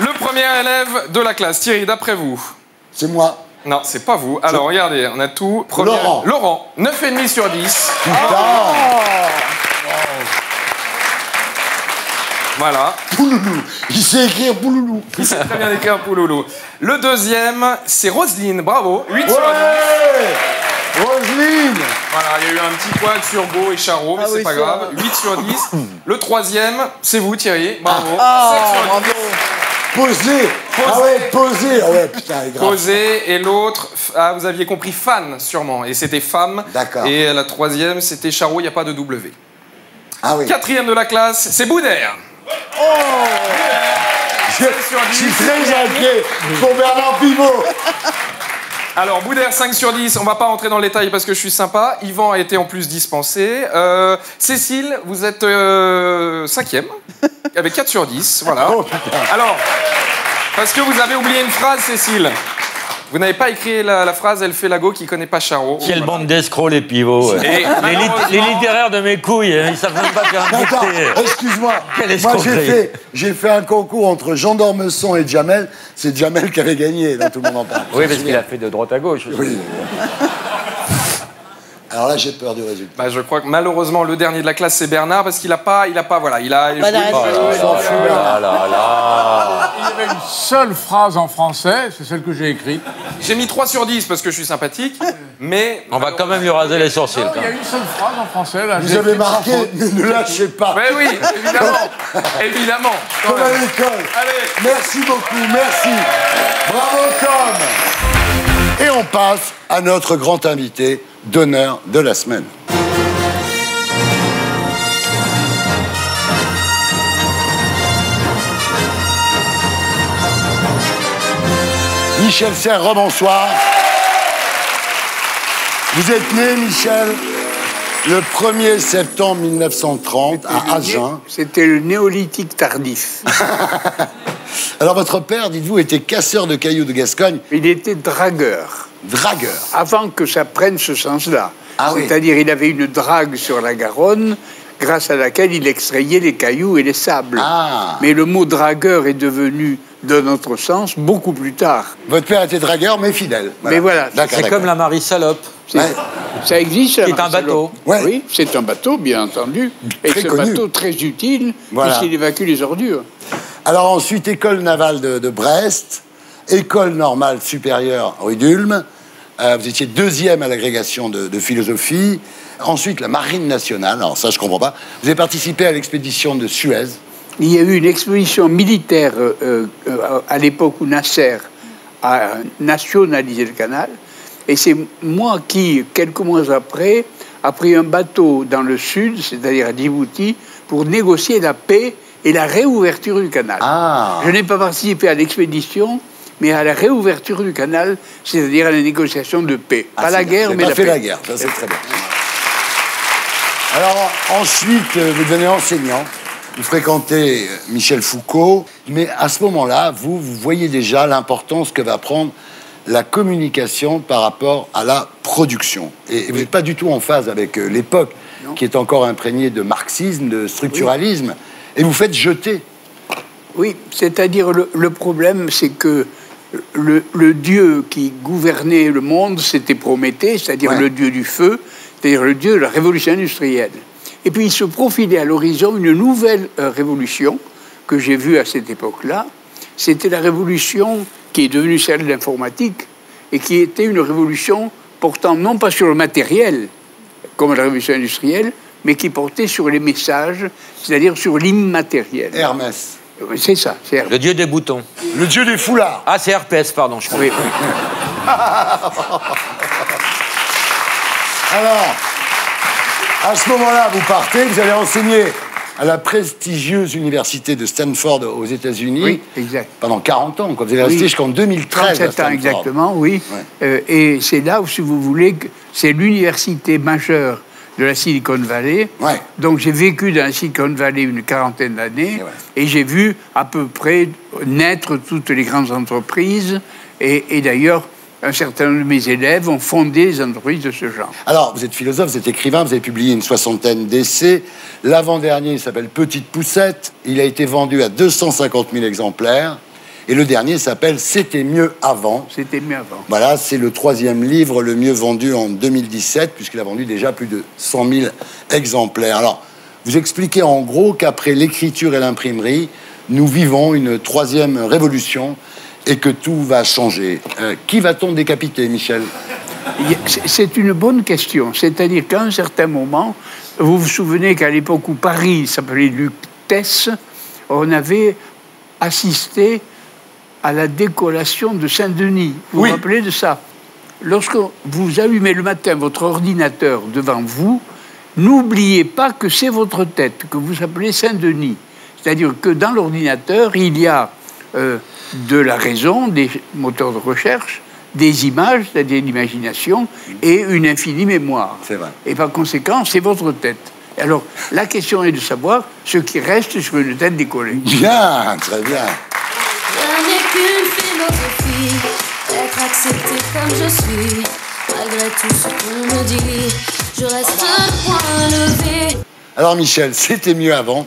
le premier élève de la classe, Thierry, d'après vous? C'est moi. Non, c'est pas vous. Alors, regardez, on a tout. Laurent, 9,5 sur 10. Putain. Voilà. Pouloulou. Il sait écrire Pouloulou. Il sait très bien écrire Pouloulou. Le deuxième, c'est Roselyne. Bravo. 8 sur 10. Roselyne. Voilà, il y a eu un petit poil sur Beau et Charo, mais c'est pas grave. 8 sur 10. Le troisième, c'est vous, Thierry. Bravo. 7 sur 10. Posé. Ah ouais, posé. Ah ouais, putain, il est grave. Posé. Et l'autre, vous aviez compris fan, sûrement. Et c'était femme. D'accord. Et la troisième, c'était Charo, il n'y a pas de W. Ah oui. Quatrième de la classe, c'est Boudère. Je suis très inquiet pour Bernard Pivot. Alors, Boudère, 5 sur 10. On va pas rentrer dans le détail parce que je suis sympa. Yvan a été en plus dispensé. Cécile, vous êtes 5e, avec 4 sur 10. Voilà. Oh, putain. Alors, parce que vous avez oublié une phrase, Cécile. Vous n'avez pas écrit la phrase « Elle fait la go qui connaît pas Charo ». Quelle bande d'escrocs, les pivots. Et Les littéraires de mes couilles, ils savent même pas faire un Attends, dictée. excuse-moi. Quelle Moi, escroquerie. j'ai fait un concours entre Jean d'Ormesson et Jamel. C'est Jamel qui avait gagné, là, tout le monde en parle. Oui, parce qu'il a fait de droite à gauche. Oui. Alors là, j'ai peur du résultat. bah, je crois que malheureusement, le dernier de la classe, c'est Bernard, parce qu'il a pas, voilà, il a... Bah, arrête. Il y avait une seule phrase en français, c'est celle que j'ai écrite. J'ai mis 3 sur 10 parce que je suis sympathique, mais... On va quand même lui raser les sourcils. Il y a une seule phrase en français, là. Vous avez marqué, ne lâchez pas. Mais oui, évidemment. Évidemment. Comme à l'école. Allez. Merci beaucoup, merci. Bravo, Tom. Et on passe à notre grand invité d'honneur de la semaine. Michel Serres, rebonsoir. Vous êtes né, Michel, le 1er septembre 1930 à Agen. C'était le néolithique tardif. Alors votre père, dites-vous, était casseur de cailloux de Gascogne. Il était dragueur. Dragueur. Avant que ça prenne ce sens-là. Ah oui. C'est-à-dire, il avait une drague sur la Garonne, grâce à laquelle il extrayait les cailloux et les sables. Ah. Mais le mot dragueur est devenu, dans notre sens, beaucoup plus tard. Votre père était dragueur, mais fidèle. Mais voilà. C'est comme la Marie Salope. Ça existe. C'est un bateau. Ouais. Oui, c'est un bateau, bien entendu. Et Très ce connu. bateau très utile, Voilà. puisqu'il évacue les ordures. Alors ensuite, école navale de Brest, école normale supérieure rue d'Ulm. Vous étiez 2e à l'agrégation de philosophie. Ensuite, la Marine nationale. Alors ça, je comprends pas. Vous avez participé à l'expédition de Suez. Il y a eu une expédition militaire à l'époque où Nasser a nationalisé le canal. Et c'est moi qui, quelques mois après, a pris un bateau dans le sud, c'est-à-dire à Djibouti, pour négocier la paix et la réouverture du canal. Ah. Je n'ai pas participé à l'expédition, mais à la réouverture du canal, c'est-à-dire à la négociation de paix. Pas la guerre, mais la paix. Vous avez fait la guerre, ça c'est très bien. Alors ensuite, vous devenez enseignant. Vous fréquentez Michel Foucault. Mais à ce moment-là, vous voyez déjà l'importance que va prendre la communication par rapport à la production. Et vous n'êtes pas du tout en phase avec l'époque, qui est encore imprégnée de marxisme, de structuralisme. Et vous faites jeter. Oui, c'est-à-dire le problème, c'est que le dieu qui gouvernait le monde, c'était Prométhée, c'est-à-dire le dieu du feu, c'est-à-dire le dieu de la révolution industrielle. Et puis il se profilait à l'horizon une nouvelle révolution que j'ai vue à cette époque-là. C'était la révolution qui est devenue celle de l'informatique et qui était une révolution portant non pas sur le matériel, comme la révolution industrielle, mais qui portait sur les messages, c'est-à-dire sur l'immatériel. Hermès. C'est ça, c'est Hermès. Le dieu des boutons. Le dieu des foulards. Ah, c'est Herpès, pardon, je crois. Oui. Alors, à ce moment-là, vous partez, vous allez enseigner à la prestigieuse université de Stanford aux États-Unis. Oui, exact. Pendant 40 ans, quoi. Vous allez rester jusqu'en 2013 à 37 ans Stanford. exactement, oui. Ouais. Et c'est là où, si vous voulez, c'est l'université majeure de la Silicon Valley. Ouais. Donc j'ai vécu dans la Silicon Valley une quarantaine d'années et j'ai vu à peu près naître toutes les grandes entreprises. Et d'ailleurs, un certain nombre de mes élèves ont fondé des entreprises de ce genre. Alors, vous êtes philosophe, vous êtes écrivain, vous avez publié une 60aine d'essais. L'avant-dernier s'appelle Petite Poussette. Il a été vendu à 250 000 exemplaires. Et le dernier s'appelle C'était mieux avant. C'était mieux avant. Voilà, c'est le 3e livre le mieux vendu en 2017, puisqu'il a vendu déjà plus de 100 000 exemplaires. Alors, vous expliquez en gros qu'après l'écriture et l'imprimerie, nous vivons une 3e révolution et que tout va changer. Qui va-t-on décapiter, Michel? C'est une bonne question. C'est-à-dire qu'à un certain moment, vous vous souvenez qu'à l'époque où Paris s'appelait Lutèce, on avait assisté à la décollation de Saint-Denis. Vous vous rappelez de ça? Lorsque vous allumez le matin votre ordinateur devant vous, n'oubliez pas que c'est votre tête, que vous appelez Saint-Denis. C'est-à-dire que dans l'ordinateur, il y a de la raison, des moteurs de recherche, des images, c'est-à-dire l'imagination, et une infinie mémoire. C'est vrai. Et par conséquent, c'est votre tête. Alors, la question est de savoir ce qui reste sur une tête décollée. Bien, très bien. Rien n'est qu'une philosophie, être accepté comme je suis. Malgré tout ce qu'on me dit, je reste point levé. Alors Michel, c'était mieux avant.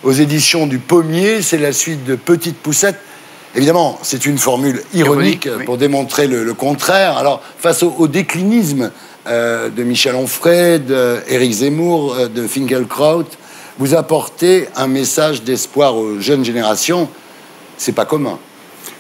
Aux éditions du Pommier, c'est la suite de Petite Poussette. Évidemment, c'est une formule ironique oui. pour démontrer le contraire. Alors, face au déclinisme de Michel Onfray, d'Éric Zemmour, de Finkielkraut, vous apportez un message d'espoir aux jeunes générations. C'est pas commun.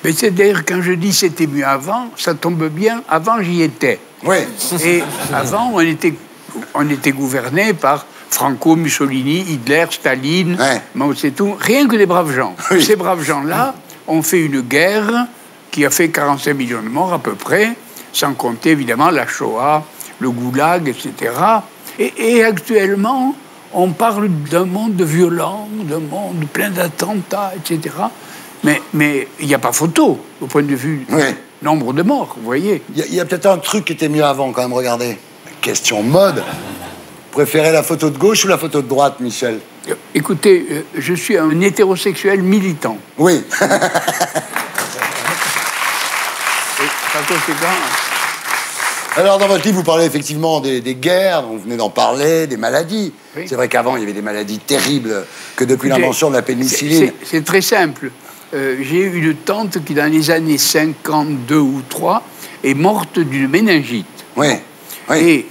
Mais c'est-à-dire, quand je dis c'était mieux avant, ça tombe bien, avant j'y étais. Oui. Et avant, on était gouverné par Franco, Mussolini, Hitler, Staline, Mao Tse-tung, rien que des braves gens. Oui. Ces braves gens-là ont fait une guerre qui a fait 45 millions de morts à peu près, sans compter évidemment la Shoah, le Goulag, etc. Et actuellement, on parle d'un monde violent, d'un monde plein d'attentats, etc. Mais il n'y a pas photo, au point de vue du nombre de morts, vous voyez. Il y a peut-être un truc qui était mieux avant, quand même, regardez. Question mode. Vous préférez la photo de gauche ou la photo de droite, Michel? Écoutez, je suis un hétérosexuel militant. Oui. Et par conséquent... Alors, dans votre livre, vous parlez effectivement des guerres, vous venez d'en parler, des maladies. Oui. C'est vrai qu'avant, il y avait des maladies terribles, que depuis l'invention de la pénicilline... C'est très simple. J'ai eu une tante qui, dans les années 52 ou 3, est morte d'une méningite. Oui. Et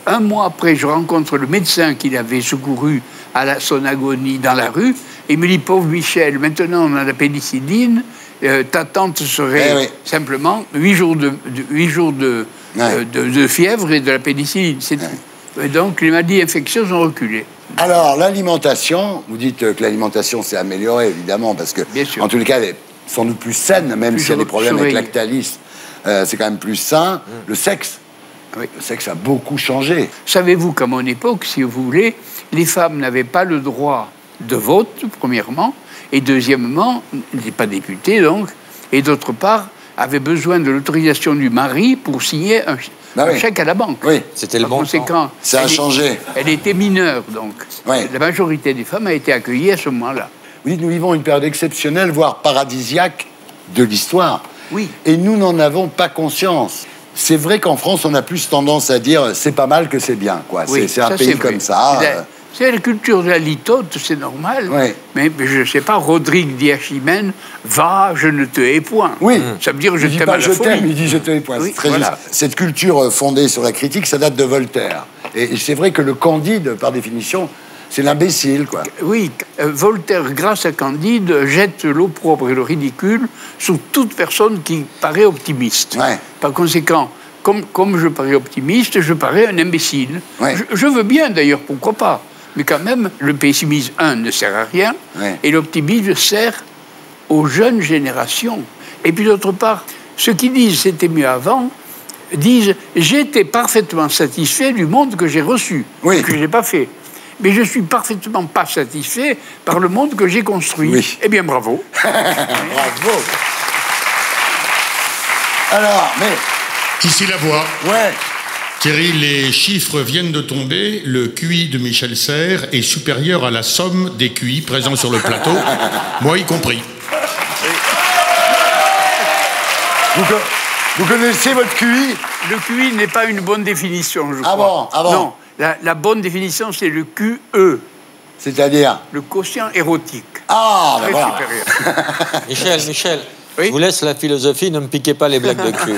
un mois après, je rencontre le médecin qui l'avait secouru à son agonie dans la rue. Et il me dit, pauvre Michel, maintenant on a la pénicilline, ta tante serait simplement 8 jours de fièvre et de la pénicilline. C'est tout. Et donc les maladies infectieuses ont reculé. Alors, l'alimentation, vous dites que l'alimentation s'est améliorée, évidemment, parce que, en tous les cas, elle est sans doute plus saine, même s'il y a des problèmes avec Lactalis. C'est quand même plus sain. Le sexe, le sexe a beaucoup changé. Savez-vous qu'à mon époque, si vous voulez, les femmes n'avaient pas le droit de vote, premièrement, et deuxièmement, n'étaient pas députées, donc, et d'autre part, avaient besoin de l'autorisation du mari pour signer un chèque à la banque. Oui, c'était le bon conséquent, ça a changé. Elle était mineure, donc. La majorité des femmes a été accueillie à ce moment-là. Vous dites, nous vivons une période exceptionnelle, voire paradisiaque de l'histoire. Oui. Et nous n'en avons pas conscience. C'est vrai qu'en France, on a plus tendance à dire c'est pas mal que c'est bien, quoi. Oui, c'est un pays comme ça. C'est la culture de la litote, c'est normal. Oui. Mais je ne sais pas, Rodrigue Diachimène, va, je ne te hais point. Oui. Ça veut dire je t'aime à la folie. Il dit je te hais point. Oui, c'est très voilà. juste. Cette culture fondée sur la critique, ça date de Voltaire. Et c'est vrai que le Candide, par définition, c'est l'imbécile, quoi. Oui, Voltaire, grâce à Candide, jette l'opprobre et le ridicule sur toute personne qui paraît optimiste. Ouais. Par conséquent, comme je parais optimiste, je parais un imbécile. Ouais. Je veux bien, d'ailleurs, pourquoi pas. Mais quand même, le pessimisme, ne sert à rien, et l'optimisme sert aux jeunes générations. Et puis d'autre part, ceux qui disent c'était mieux avant, disent j'étais parfaitement satisfait du monde que j'ai reçu, que je n'ai pas fait. Mais je ne suis parfaitement pas satisfait par le monde que j'ai construit. Oui. Eh bien, bravo. Bravo. Alors, mais... Ici la voix. Ouais. Thierry, les chiffres viennent de tomber. Le QI de Michel Serres est supérieur à la somme des QI présents sur le plateau, moi y compris. Vous connaissez votre QI? Le QI n'est pas une bonne définition, je crois. Ah bon? Non, la bonne définition, c'est le QE. C'est-à-dire? Le quotient érotique. Ah, ben voilà. Michel, je vous laisse la philosophie, ne me piquez pas les blagues de cul.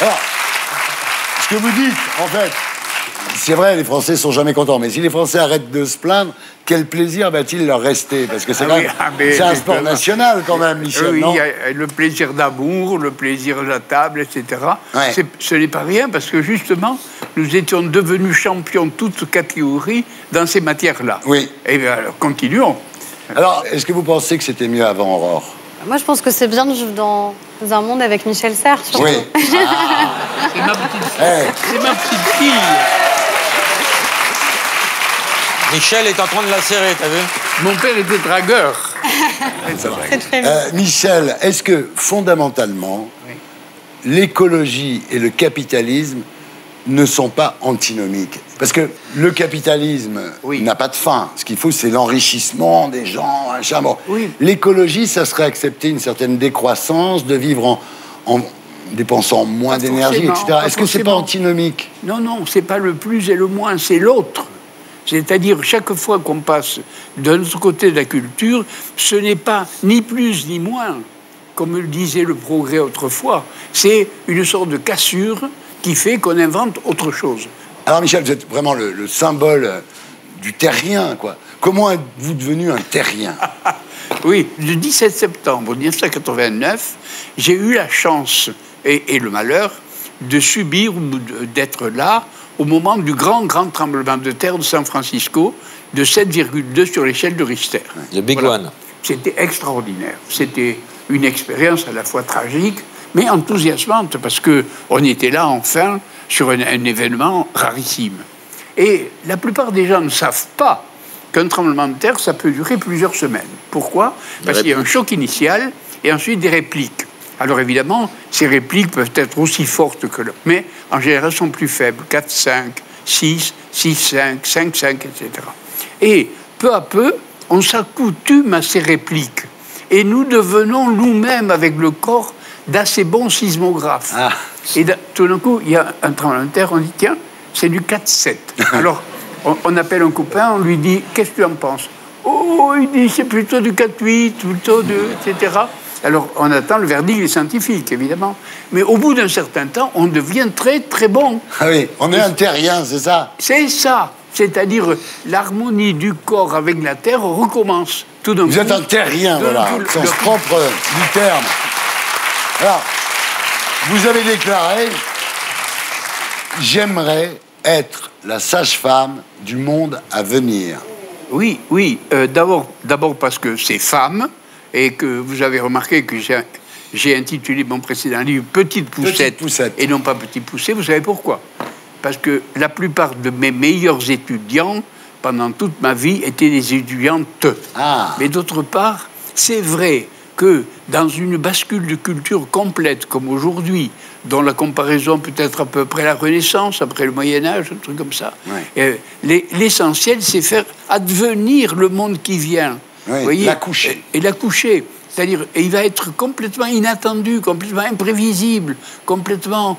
Alors, ce que vous dites, en fait, c'est vrai, les Français sont jamais contents, mais si les Français arrêtent de se plaindre, quel plaisir va-t-il leur rester? Parce que c'est un sport national, quand même, Michel, oui, non? il y a le plaisir d'amour, le plaisir de la table, etc. Ce n'est pas rien, parce que, justement, nous étions devenus champions toutes catégories dans ces matières-là. Oui. Et bien, alors, continuons. Alors, est-ce que vous pensez que c'était mieux avant, Aurore? Moi, je pense que c'est bien de vivre dans un monde avec Michel Serres, surtout. Oui. C'est ma petite fille. Michel est en train de la serrer, t'as vu? Mon père était dragueur. Michel, est-ce que fondamentalement, l'écologie et le capitalisme ne sont pas antinomiques? Parce que le capitalisme n'a pas de fin. Ce qu'il faut, c'est l'enrichissement des gens. Bon. L'écologie, ça serait accepter une certaine décroissance, de vivre en dépensant moins d'énergie, etc. Est-ce que c'est pas antinomique? Non, non, c'est pas le plus et le moins, c'est l'autre. C'est-à-dire, chaque fois qu'on passe de l'autre côté de la culture, ce n'est pas ni plus ni moins, comme le disait le progrès autrefois. C'est une sorte de cassure qui fait qu'on invente autre chose. Alors, Michel, vous êtes vraiment le symbole du terrien, quoi. Comment êtes-vous devenu un terrien? Oui, le 17 septembre 1989, j'ai eu la chance et le malheur de subir ou d'être là au moment du grand tremblement de terre de San Francisco de 7,2 sur l'échelle de Richter. Le Big One. C'était extraordinaire. C'était une expérience à la fois tragique, mais enthousiasmante, parce qu'on était là, enfin, sur un événement rarissime. Et la plupart des gens ne savent pas qu'un tremblement de terre, ça peut durer plusieurs semaines. Pourquoi? Parce qu'il y a un choc initial et ensuite des répliques. Alors évidemment, ces répliques peuvent être aussi fortes que l'autre, mais en général sont plus faibles, 4, 5, 6, 6, 5, 5, 5, etc. Et peu à peu, on s'accoutume à ces répliques. Et nous devenons nous-mêmes, avec le corps, d'assez bons sismographes. Et tout d'un coup, il y a un tremblement de terre, on dit, tiens, c'est du 4-7. Alors, on appelle un copain, on lui dit, qu'est-ce que tu en penses? Oh, il dit, c'est plutôt du 4-8, plutôt de... etc. Alors, on attend le verdict des scientifiques, évidemment. Mais au bout d'un certain temps, on devient très, très bon. Ah oui, on est un terrien, c'est ça? C'est ça. C'est-à-dire, l'harmonie du corps avec la terre recommence. Tout d'un coup, vous êtes un terrien, voilà, au sens propre du terme. Alors, vous avez déclaré « J'aimerais être la sage-femme du monde à venir ». Oui, oui. D'abord parce que c'est femme, et que vous avez remarqué que j'ai intitulé mon précédent livre « Petite poussette » et non pas « Petit poussé ». Vous savez pourquoi? Parce que la plupart de mes meilleurs étudiants, pendant toute ma vie, étaient des étudiantes. Mais d'autre part, c'est vrai que dans une bascule de culture complète comme aujourd'hui, dont la comparaison peut être à peu près la Renaissance, après le Moyen-Âge, un truc comme ça, l'essentiel, c'est faire advenir le monde qui vient. Oui, voyez, l'accoucher. Et l'accoucher. C'est-à-dire, il va être complètement inattendu, complètement imprévisible, complètement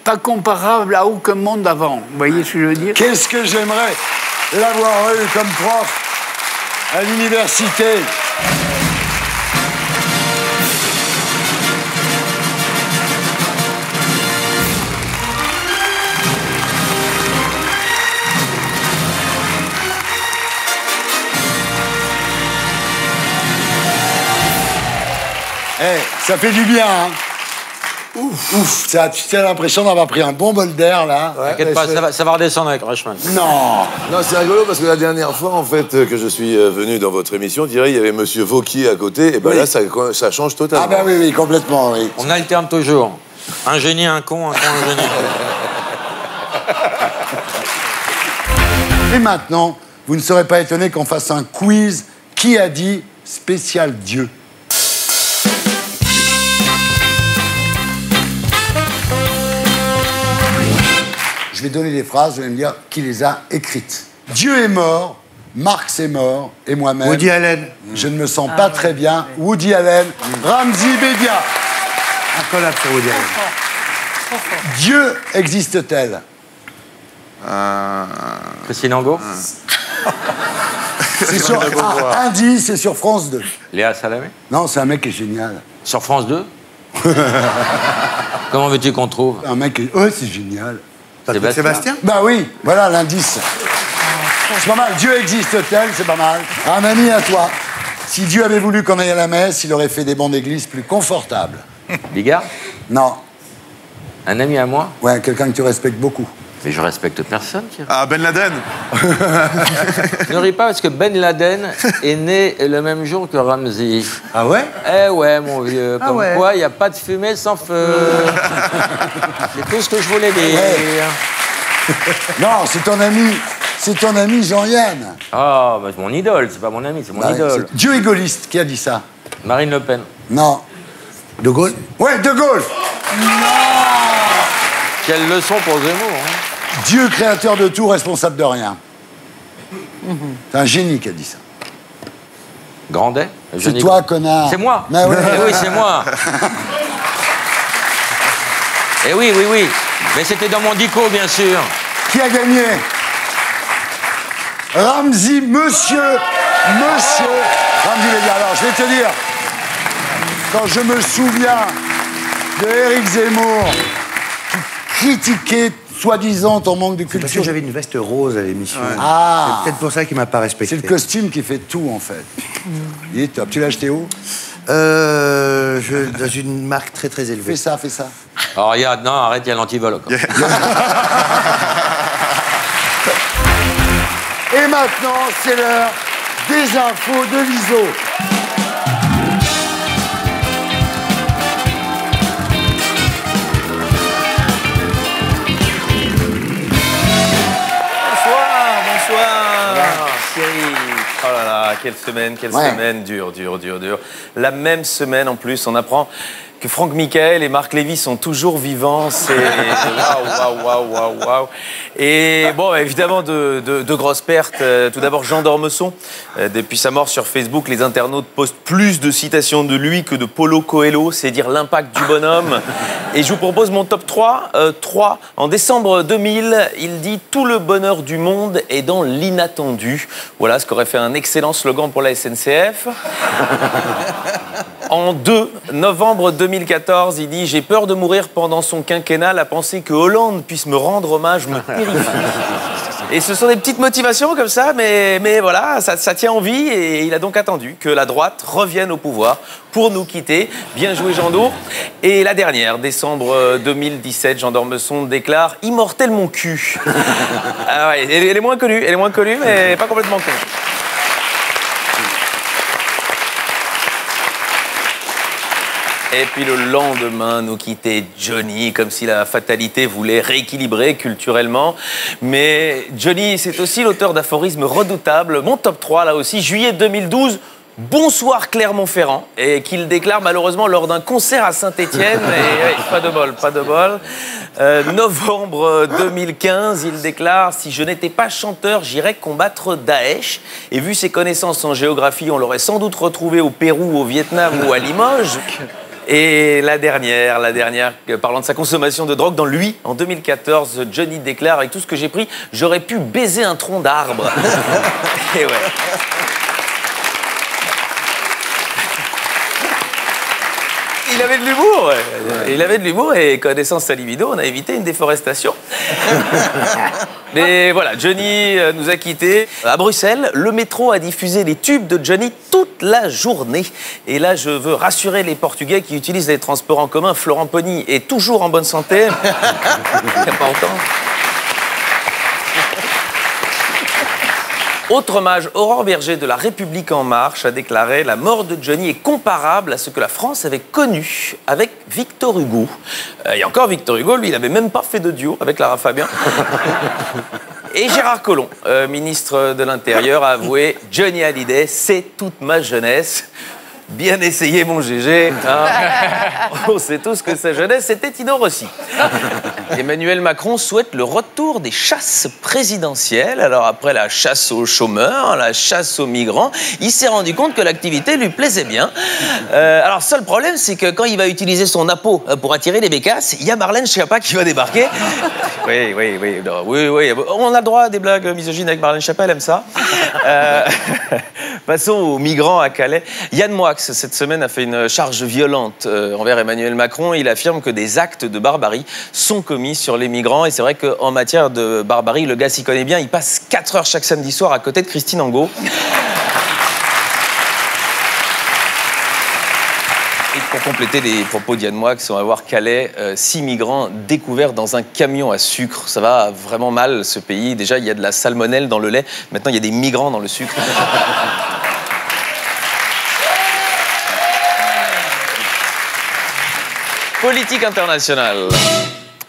pas comparable à aucun monde avant. Vous voyez ce que je veux dire? Qu'est-ce que j'aimerais l'avoir eu comme prof à l'université. Ça fait du bien, hein. Ouf, tu as l'impression d'avoir pris un bon bol d'air, là. T'inquiète pas, ça va redescendre avec Reichmann. Non. Non, c'est rigolo parce que la dernière fois, en fait, que je suis venu dans votre émission, je dirais, il y avait Monsieur Vauquier à côté, et ben là, ça change totalement. Ah ben oui, complètement, oui. On alterne toujours. Un génie, un con, un génie. Et maintenant, vous ne serez pas étonné qu'on fasse un quiz. Qui a dit spécial Dieu? Je vais donner des phrases, vous allez me dire qui les a écrites. Dieu est mort, Marx est mort, et moi-même... Woody Allen. Je ne me sens pas très bien. Woody Allen, Ramzi Bedia. Un collab sur Woody Allen. Dieu existe-t-elle? Christine Angot. C'est sur... indice, c'est sur France 2. Léa Salamé. Non, c'est un mec qui est génial. Sur France 2. Comment veux-tu qu'on trouve? Un mec qui... Ouais, c'est génial. Sébastien? Bah oui, voilà l'indice. C'est pas mal. Dieu existe-t-elle? C'est pas mal. Un ami à toi. Si Dieu avait voulu qu'on aille à la messe, il aurait fait des bancs d'église plus confortables. Bigard? Non. Un ami à moi? Ouais, quelqu'un que tu respectes beaucoup. Mais je respecte personne, Thierry. Ah, Ben Laden. Ne ris pas parce que Ben Laden est né le même jour que Ramzi. Ah ouais? Eh ouais, mon vieux. Comme quoi, il n'y a pas de fumée sans feu. C'est tout ce que je voulais dire. Ouais. Non, c'est ton ami C'est ton ami Jean-Yann. Ah, bah, c'est mon idole, c'est pas mon ami, c'est mon idole. Dieu est gaulliste, qui a dit ça? Marine Le Pen. Non. De Gaulle? Ouais, De Gaulle. Quelle leçon pour Zemmour. Hein. Dieu créateur de tout, responsable de rien. C'est un génie qui a dit ça. Grandet. C'est toi, connard. C'est moi. Mais ouais. Eh oui, c'est moi. Eh oui, oui, oui. Mais c'était dans mon dico, bien sûr. Qui a gagné? Ramzy, monsieur Ramzy Lévy. Alors, je vais te dire, quand je me souviens de Éric Zemmour qui critiquait soi-disant ton manque de Parce que culture. j'avais une veste rose à l'émission. Ouais. Ah. C'est peut-être pour ça qu'il m'a pas respecté. C'est le costume qui fait tout, en fait. Il est top. Tu l'as acheté où? Dans une marque très très élevée. Fais ça. Alors, non, arrête, il y a l'antivol encore. Et maintenant, c'est l'heure des infos de l'ISO. Bonsoir. Chérie. Oh là là, quelle semaine, dur. La même semaine en plus, on apprend que Franck Michael et Marc Lévy sont toujours vivants. C'est waouh. Et bon, évidemment, de grosses pertes. Tout d'abord, Jean d'Ormesson. Depuis sa mort sur Facebook, les internautes postent plus de citations de lui que de Paulo Coelho. C'est dire l'impact du bonhomme. Et je vous propose mon top 3. 3. En décembre 2000, il dit « Tout le bonheur du monde est dans l'inattendu ». Voilà ce qu'aurait fait un excellent slogan pour la SNCF. En 2, novembre 2014, il dit « J'ai peur de mourir pendant son quinquennat. La pensée que Hollande puisse me rendre hommage me terrifie. » Et ce sont des petites motivations comme ça, mais voilà, ça tient en vie. Et il a donc attendu que la droite revienne au pouvoir pour nous quitter. Bien joué, Jean d'O. Et la dernière, décembre 2017, Jean d'Ormesson déclare « Immortel mon cul ». Ah ouais, elle est moins connue, mais pas complètement connue. Et puis le lendemain, nous quittait Johnny, comme si la fatalité voulait rééquilibrer culturellement. Mais Johnny, c'est aussi l'auteur d'aphorismes redoutables. Mon top 3, là aussi, juillet 2012, bonsoir Clermont-Ferrand, et qu'il déclare malheureusement lors d'un concert à Saint-Étienne. Et pas de bol. Novembre 2015, il déclare « Si je n'étais pas chanteur, j'irais combattre Daesh ». Et vu ses connaissances en géographie, on l'aurait sans doute retrouvé au Pérou, au Vietnam ou à Limoges. Et la dernière, parlant de sa consommation de drogue, dans lui, en 2014, Johnny déclare « Avec tout ce que j'ai pris, j'aurais pu baiser un tronc d'arbre ». Et ouais. Il avait de l'humour, Il avait de l'humour et connaissant sa libido, on a évité une déforestation. Mais voilà, Johnny nous a quittés. À Bruxelles, le métro a diffusé les tubes de Johnny toute la journée. Et là, je veux rassurer les Portugais qui utilisent les transports en commun. Florent Pagny est toujours en bonne santé. Il n'y a pas longtemps. Autre hommage, Aurore Berger de La République En Marche a déclaré « La mort de Johnny est comparable à ce que la France avait connu avec Victor Hugo ». Et encore Victor Hugo, lui, il n'avait même pas fait de duo avec Lara Fabian. Et Gérard Collomb, ministre de l'Intérieur, a avoué « Johnny Hallyday, c'est toute ma jeunesse ». Bien essayé, mon GG. Hein. On sait tous que sa jeunesse, c'était Tino Rossi. Emmanuel Macron souhaite le retour des chasses présidentielles. Alors, après la chasse aux chômeurs, la chasse aux migrants, il s'est rendu compte que l'activité lui plaisait bien. Alors, seul problème, c'est que quand il va utiliser son appôt pour attirer les bécasses, il y a Marlène Schiappa qui va débarquer. Oui. On a le droit à des blagues misogynes avec Marlène Schiappa, elle aime ça. Passons aux migrants à Calais. Yann Moix, cette semaine, a fait une charge violente envers Emmanuel Macron. Il affirme que des actes de barbarie sont commis sur les migrants. Et c'est vrai qu'en matière de barbarie, le gars s'y connaît bien. Il passe 4 heures chaque samedi soir à côté de Christine Angot. Et pour compléter les propos d'Yann Moix, on va voir Calais, 6 migrants découverts dans un camion à sucre. Ça va vraiment mal, ce pays. Déjà, il y a de la salmonelle dans le lait. Maintenant, il y a des migrants dans le sucre. Politique internationale.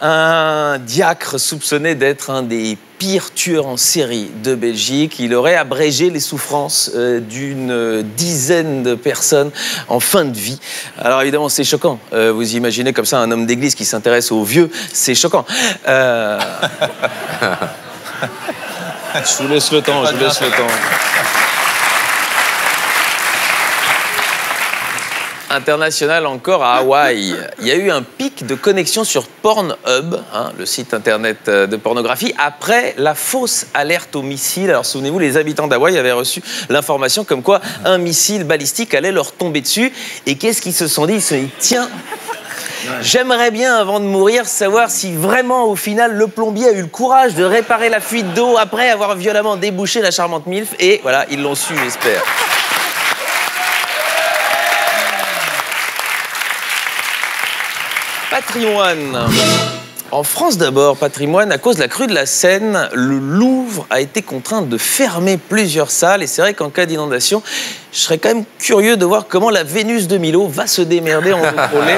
un diacre soupçonné d'être un des pires tueurs en série de Belgique. Il aurait abrégé les souffrances d'une dizaine de personnes en fin de vie. Alors évidemment, c'est choquant. Vous imaginez comme ça un homme d'église qui s'intéresse aux vieux, c'est choquant. Je vous laisse le temps, International encore à Hawaï. Il y a eu un pic de connexion sur Pornhub, le site internet de pornographie, après la fausse alerte au missile. Alors souvenez-vous, les habitants d'Hawaï avaient reçu l'information comme quoi un missile balistique allait leur tomber dessus. Et qu'est-ce qu'ils se sont dit? Ils se sont dit, tiens, j'aimerais bien, avant de mourir, savoir si vraiment, au final, le plombier a eu le courage de réparer la fuite d'eau après avoir violemment débouché la charmante MILF. Et voilà, ils l'ont su, j'espère. Patrimoine. En France d'abord, patrimoine, à cause de la crue de la Seine, le Louvre a été contraint de fermer plusieurs salles. Et c'est vrai qu'en cas d'inondation, je serais quand même curieux de voir comment la Vénus de Milo va se démerder en eau frôlée.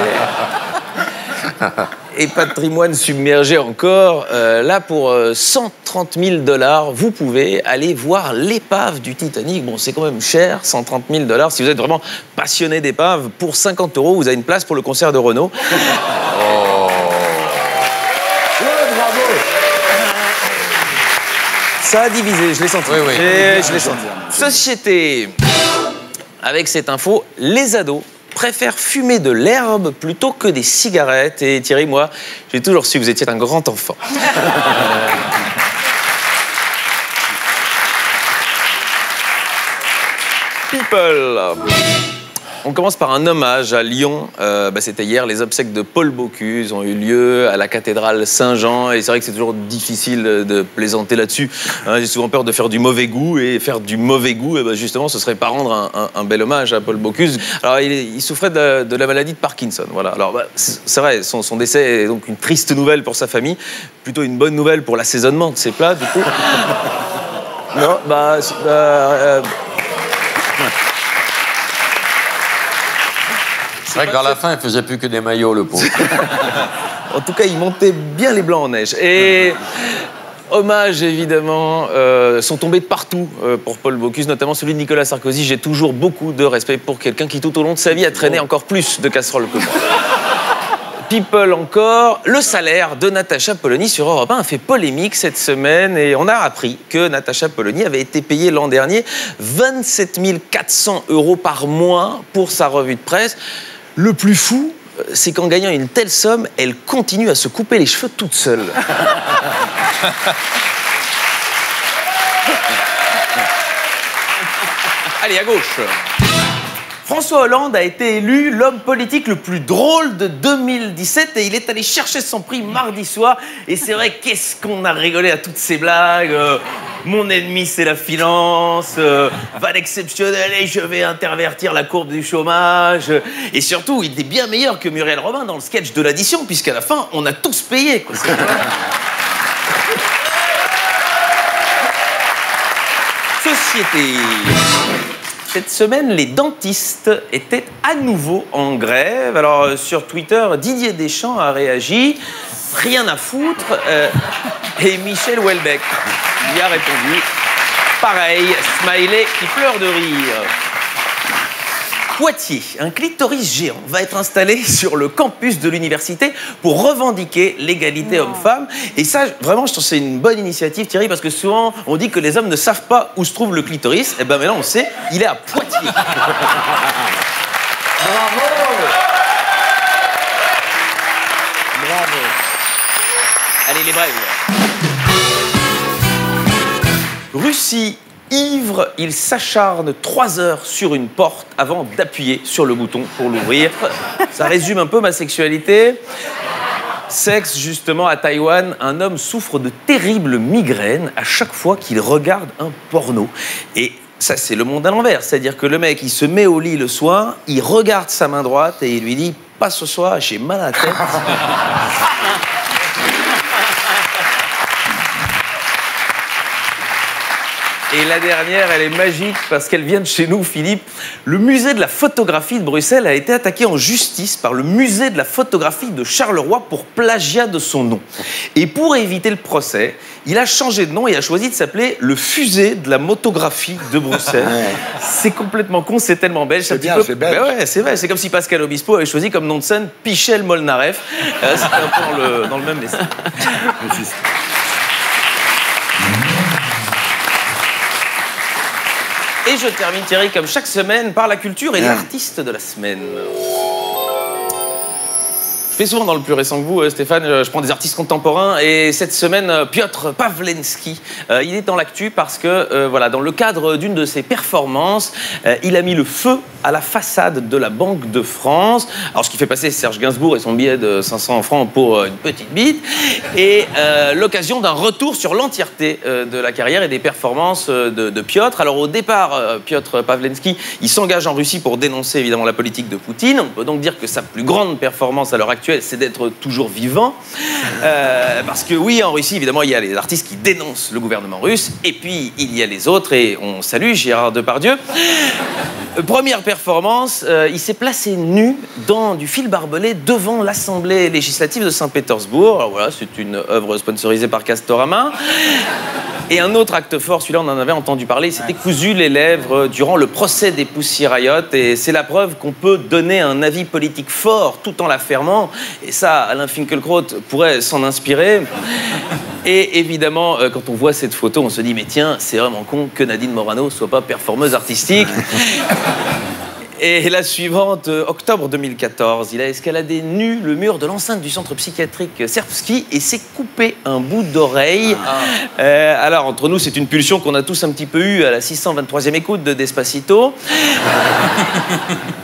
Et patrimoine submergé encore, là pour 130 000 $, vous pouvez aller voir l'épave du Titanic. Bon, c'est quand même cher, 130 000 $. Si vous êtes vraiment passionné d'épave, pour 50 €, vous avez une place pour le concert de Renaud. Ça a divisé, je l'ai senti. Oui. Je l'ai senti. Société. Avec cette info, les ados préfèrent fumer de l'herbe plutôt que des cigarettes. Et Thierry, moi, j'ai toujours su que vous étiez un grand enfant. People. On commence par un hommage à Lyon. C'était hier, les obsèques de Paul Bocuse ont eu lieu à la cathédrale Saint-Jean. Et c'est vrai que c'est toujours difficile de plaisanter là-dessus. J'ai souvent peur de faire du mauvais goût. Et faire du mauvais goût, justement, ce serait pas rendre un bel hommage à Paul Bocuse. Alors, il souffrait de la maladie de Parkinson. Voilà. Alors, c'est vrai, son décès est donc une triste nouvelle pour sa famille. Plutôt une bonne nouvelle pour l'assaisonnement de ses plats, du coup. Non, C'est vrai que vers la fin, il faisait plus que des maillots, le pauvre. En tout cas, il montait bien les blancs en neige. Et hommages, évidemment, sont tombés de partout pour Paul Bocuse, notamment celui de Nicolas Sarkozy. J'ai toujours beaucoup de respect pour quelqu'un qui, tout au long de sa vie, a traîné encore plus de casseroles que moi. People encore, le salaire de Natacha Polony sur Europe 1 a fait polémique cette semaine et on a appris que Natacha Polony avait été payée l'an dernier 27 400 € par mois pour sa revue de presse. Le plus fou, c'est qu'en gagnant une telle somme, elle continue à se couper les cheveux toute seule. Allez, à gauche. François Hollande a été élu l'homme politique le plus drôle de 2017 et il est allé chercher son prix mardi soir. Et c'est vrai, qu'est-ce qu'on a rigolé à toutes ces blagues. Mon ennemi, c'est la finance. Van exceptionnel et je vais intervertir la courbe du chômage. Et surtout, il était bien meilleur que Muriel Robin dans le sketch de l'addition, puisqu'à la fin, on a tous payé, quoi. Société. Cette semaine, les dentistes étaient à nouveau en grève. Alors, sur Twitter, Didier Deschamps a réagi. Rien à foutre. Et Michel Houellebecq lui a répondu. Pareil, smiley qui pleure de rire. Poitiers, un clitoris géant va être installé sur le campus de l'université pour revendiquer l'égalité homme-femme. Et ça, vraiment, je trouve que c'est une bonne initiative, Thierry, parce que souvent, on dit que les hommes ne savent pas où se trouve le clitoris. Et bien maintenant, on sait, il est à Poitiers. Bravo! Bravo! Allez, les brèves. Russie. Ivre, il s'acharne 3 heures sur une porte avant d'appuyer sur le bouton pour l'ouvrir. Ça résume un peu ma sexualité. Sexe, justement, à Taïwan, un homme souffre de terribles migraines à chaque fois qu'il regarde un porno. Et ça, c'est le monde à l'envers. C'est-à-dire que le mec, il se met au lit le soir, il regarde sa main droite et il lui dit « Pas ce soir, j'ai mal à la tête. » Et la dernière, elle est magique parce qu'elle vient de chez nous, Philippe. Le musée de la photographie de Bruxelles a été attaqué en justice par le musée de la photographie de Charleroi pour plagiat de son nom. Et pour éviter le procès, il a changé de nom et a choisi de s'appeler le Fusée de la motographie de Bruxelles. C'est complètement con, c'est tellement belge. C'est bien, c'est belge. Ben ouais, c'est vrai. C'est comme si Pascal Obispo avait choisi comme nom de scène Pichel Molnareff. C'était un peu dans le même essai. Et je termine, Thierry, comme chaque semaine, par la culture et l'artiste de la semaine. Je fais souvent dans le plus récent que vous, Stéphane, je prends des artistes contemporains et cette semaine, Piotr Pawlenski, il est dans l'actu parce que, voilà, dans le cadre d'une de ses performances, il a mis le feu à la façade de la Banque de France. Alors, ce qui fait passer Serge Gainsbourg et son billet de 500 francs pour une petite bite et l'occasion d'un retour sur l'entièreté de la carrière et des performances de Piotr. Alors, au départ, Piotr Pawlenski, il s'engage en Russie pour dénoncer évidemment la politique de Poutine. On peut donc dire que sa plus grande performance à l'heure actuelle, c'est d'être toujours vivant. Parce que oui, en Russie, évidemment, il y a les artistes qui dénoncent le gouvernement russe, et puis il y a les autres, et on salue Gérard Depardieu. Première performance, il s'est placé nu dans du fil barbelé devant l'Assemblée législative de Saint-Pétersbourg. Alors voilà, c'est une œuvre sponsorisée par Castorama. Et un autre acte fort, celui-là on en avait entendu parler, il s'était cousu les lèvres durant le procès des Pussy Riot, et c'est la preuve qu'on peut donner un avis politique fort tout en la fermant, et ça, Alain Finkielkraut pourrait s'en inspirer. Et évidemment, quand on voit cette photo, on se dit, mais tiens, c'est vraiment con que Nadine Morano soit pas performeuse artistique. Et la suivante, octobre 2014, il a escaladé nu le mur de l'enceinte du centre psychiatrique Serbski et s'est coupé un bout d'oreille. Alors, entre nous, c'est une pulsion qu'on a tous un petit peu eue à la 623e écoute de Despacito.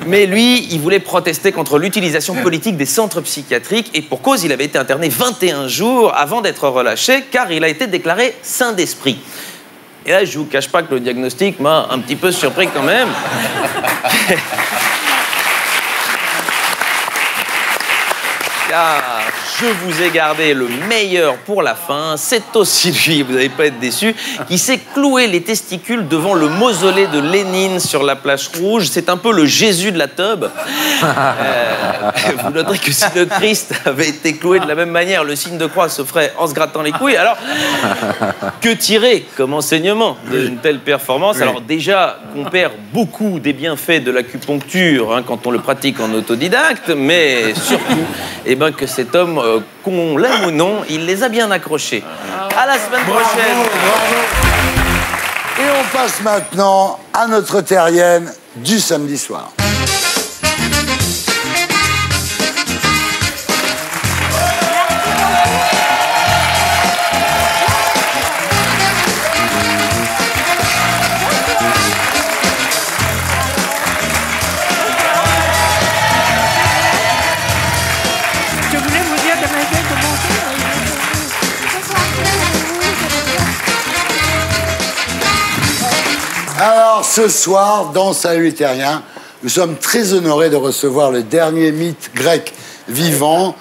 Mais lui, il voulait protester contre l'utilisation politique des centres psychiatriques et pour cause, il avait été interné 21 jours avant d'être relâché car il a été déclaré sain d'esprit. Et là, je vous cache pas que le diagnostic m'a un petit peu surpris quand même. Car je vous ai gardé le meilleur pour la fin. C'est aussi lui, vous n'allez pas être déçus, qui s'est cloué les testicules devant le mausolée de Lénine sur la plage rouge. C'est un peu le Jésus de la teub. Vous noterez que si le Christ avait été cloué de la même manière, le signe de croix se ferait en se grattant les couilles. Alors, que tirer comme enseignement d'une telle performance? Alors déjà, qu'on perd beaucoup des bienfaits de l'acupuncture hein, quand on le pratique en autodidacte, mais surtout, eh ben, que cet homme, qu'on l'aime ou non, il les a bien accrochés. À la semaine prochaine. Et on passe maintenant à notre terrienne du samedi soir. Alors, ce soir, dans Salut les Terriens, nous sommes très honorés de recevoir le dernier mythe grec vivant.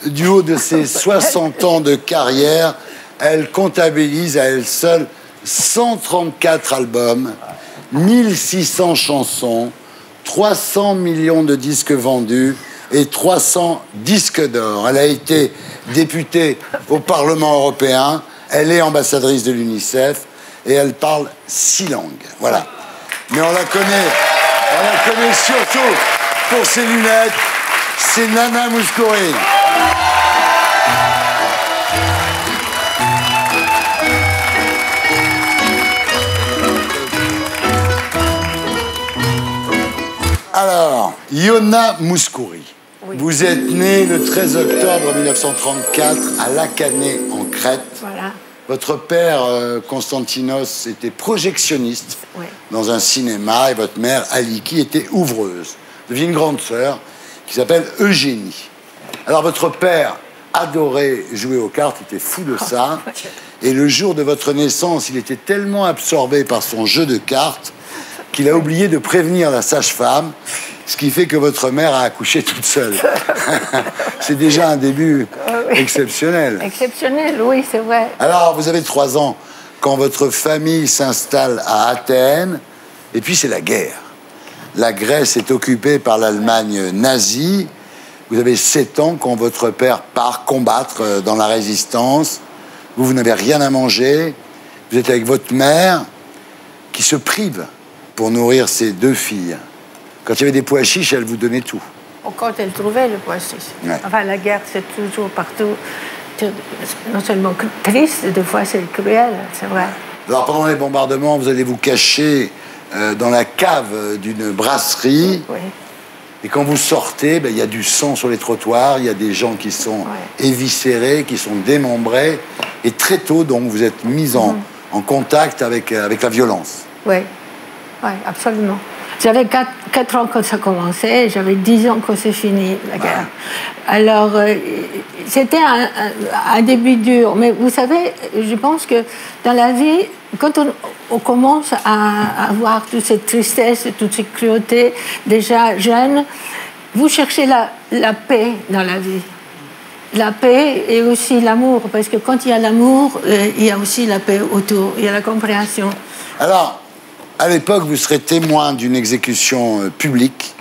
Du haut de ses 60 ans de carrière, elle comptabilise à elle seule 134 albums, 1600 chansons, 300 millions de disques vendus et 300 disques d'or. Elle a été députée au Parlement européen, elle est ambassadrice de l'UNICEF, et elle parle 6 langues. Voilà. Mais on la connaît surtout pour ses lunettes. C'est Nana Mouskouri. Alors, Yona Mouskouri. Oui. Vous êtes née le 13 octobre 1934 à Lacané, en Crète. Voilà. Votre père, Constantinos, était projectionniste dans un cinéma et votre mère, Aliki, était ouvreuse. Vous aviez une grande sœur qui s'appelle Eugénie. Alors votre père adorait jouer aux cartes, il était fou de ça. Et le jour de votre naissance, il était tellement absorbé par son jeu de cartes qu'il a oublié de prévenir la sage-femme, ce qui fait que votre mère a accouché toute seule. C'est déjà un début exceptionnel. Exceptionnel, oui, c'est vrai. Alors, vous avez 3 ans quand votre famille s'installe à Athènes, et puis c'est la guerre. La Grèce est occupée par l'Allemagne nazie. Vous avez 7 ans quand votre père part combattre dans la résistance. Vous n'avez rien à manger. Vous êtes avec votre mère qui se prive pour nourrir ses 2 filles. Quand il y avait des pois chiches, elle vous donnait tout. Quand elle trouvait le pois chiche. Ouais. Enfin, la guerre, c'est toujours partout, non seulement triste, des fois c'est cruel, c'est vrai. Alors pendant les bombardements, vous allez vous cacher dans la cave d'une brasserie. Oui. Et quand vous sortez, il y a du sang sur les trottoirs, il y a des gens qui sont éviscérés, qui sont démembrés. Et très tôt, donc, vous êtes mis en contact avec la violence. Oui, absolument. J'avais 4 ans quand ça commençait, j'avais 10 ans quand c'est fini, la guerre. Alors, c'était un début dur. Mais vous savez, je pense que dans la vie, quand on commence à avoir toute cette tristesse, toute cette cruauté, déjà jeune, vous cherchez la paix dans la vie. La paix et aussi l'amour, parce que quand il y a l'amour, il y a aussi la paix autour, il y a la compréhension. Alors, à l'époque, vous serez témoin d'une exécution publique,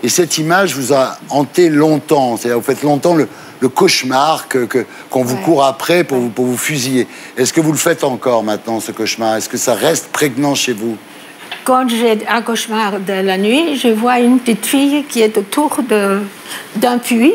et cette image vous a hanté longtemps. C'est-à-dire, vous faites longtemps le cauchemar qu'on vous court après pour vous fusiller. Est-ce que vous le faites encore maintenant, ce cauchemar? Est-ce que ça reste prégnant chez vous? Quand j'ai un cauchemar de la nuit, je vois une petite fille qui est autour d'un puits.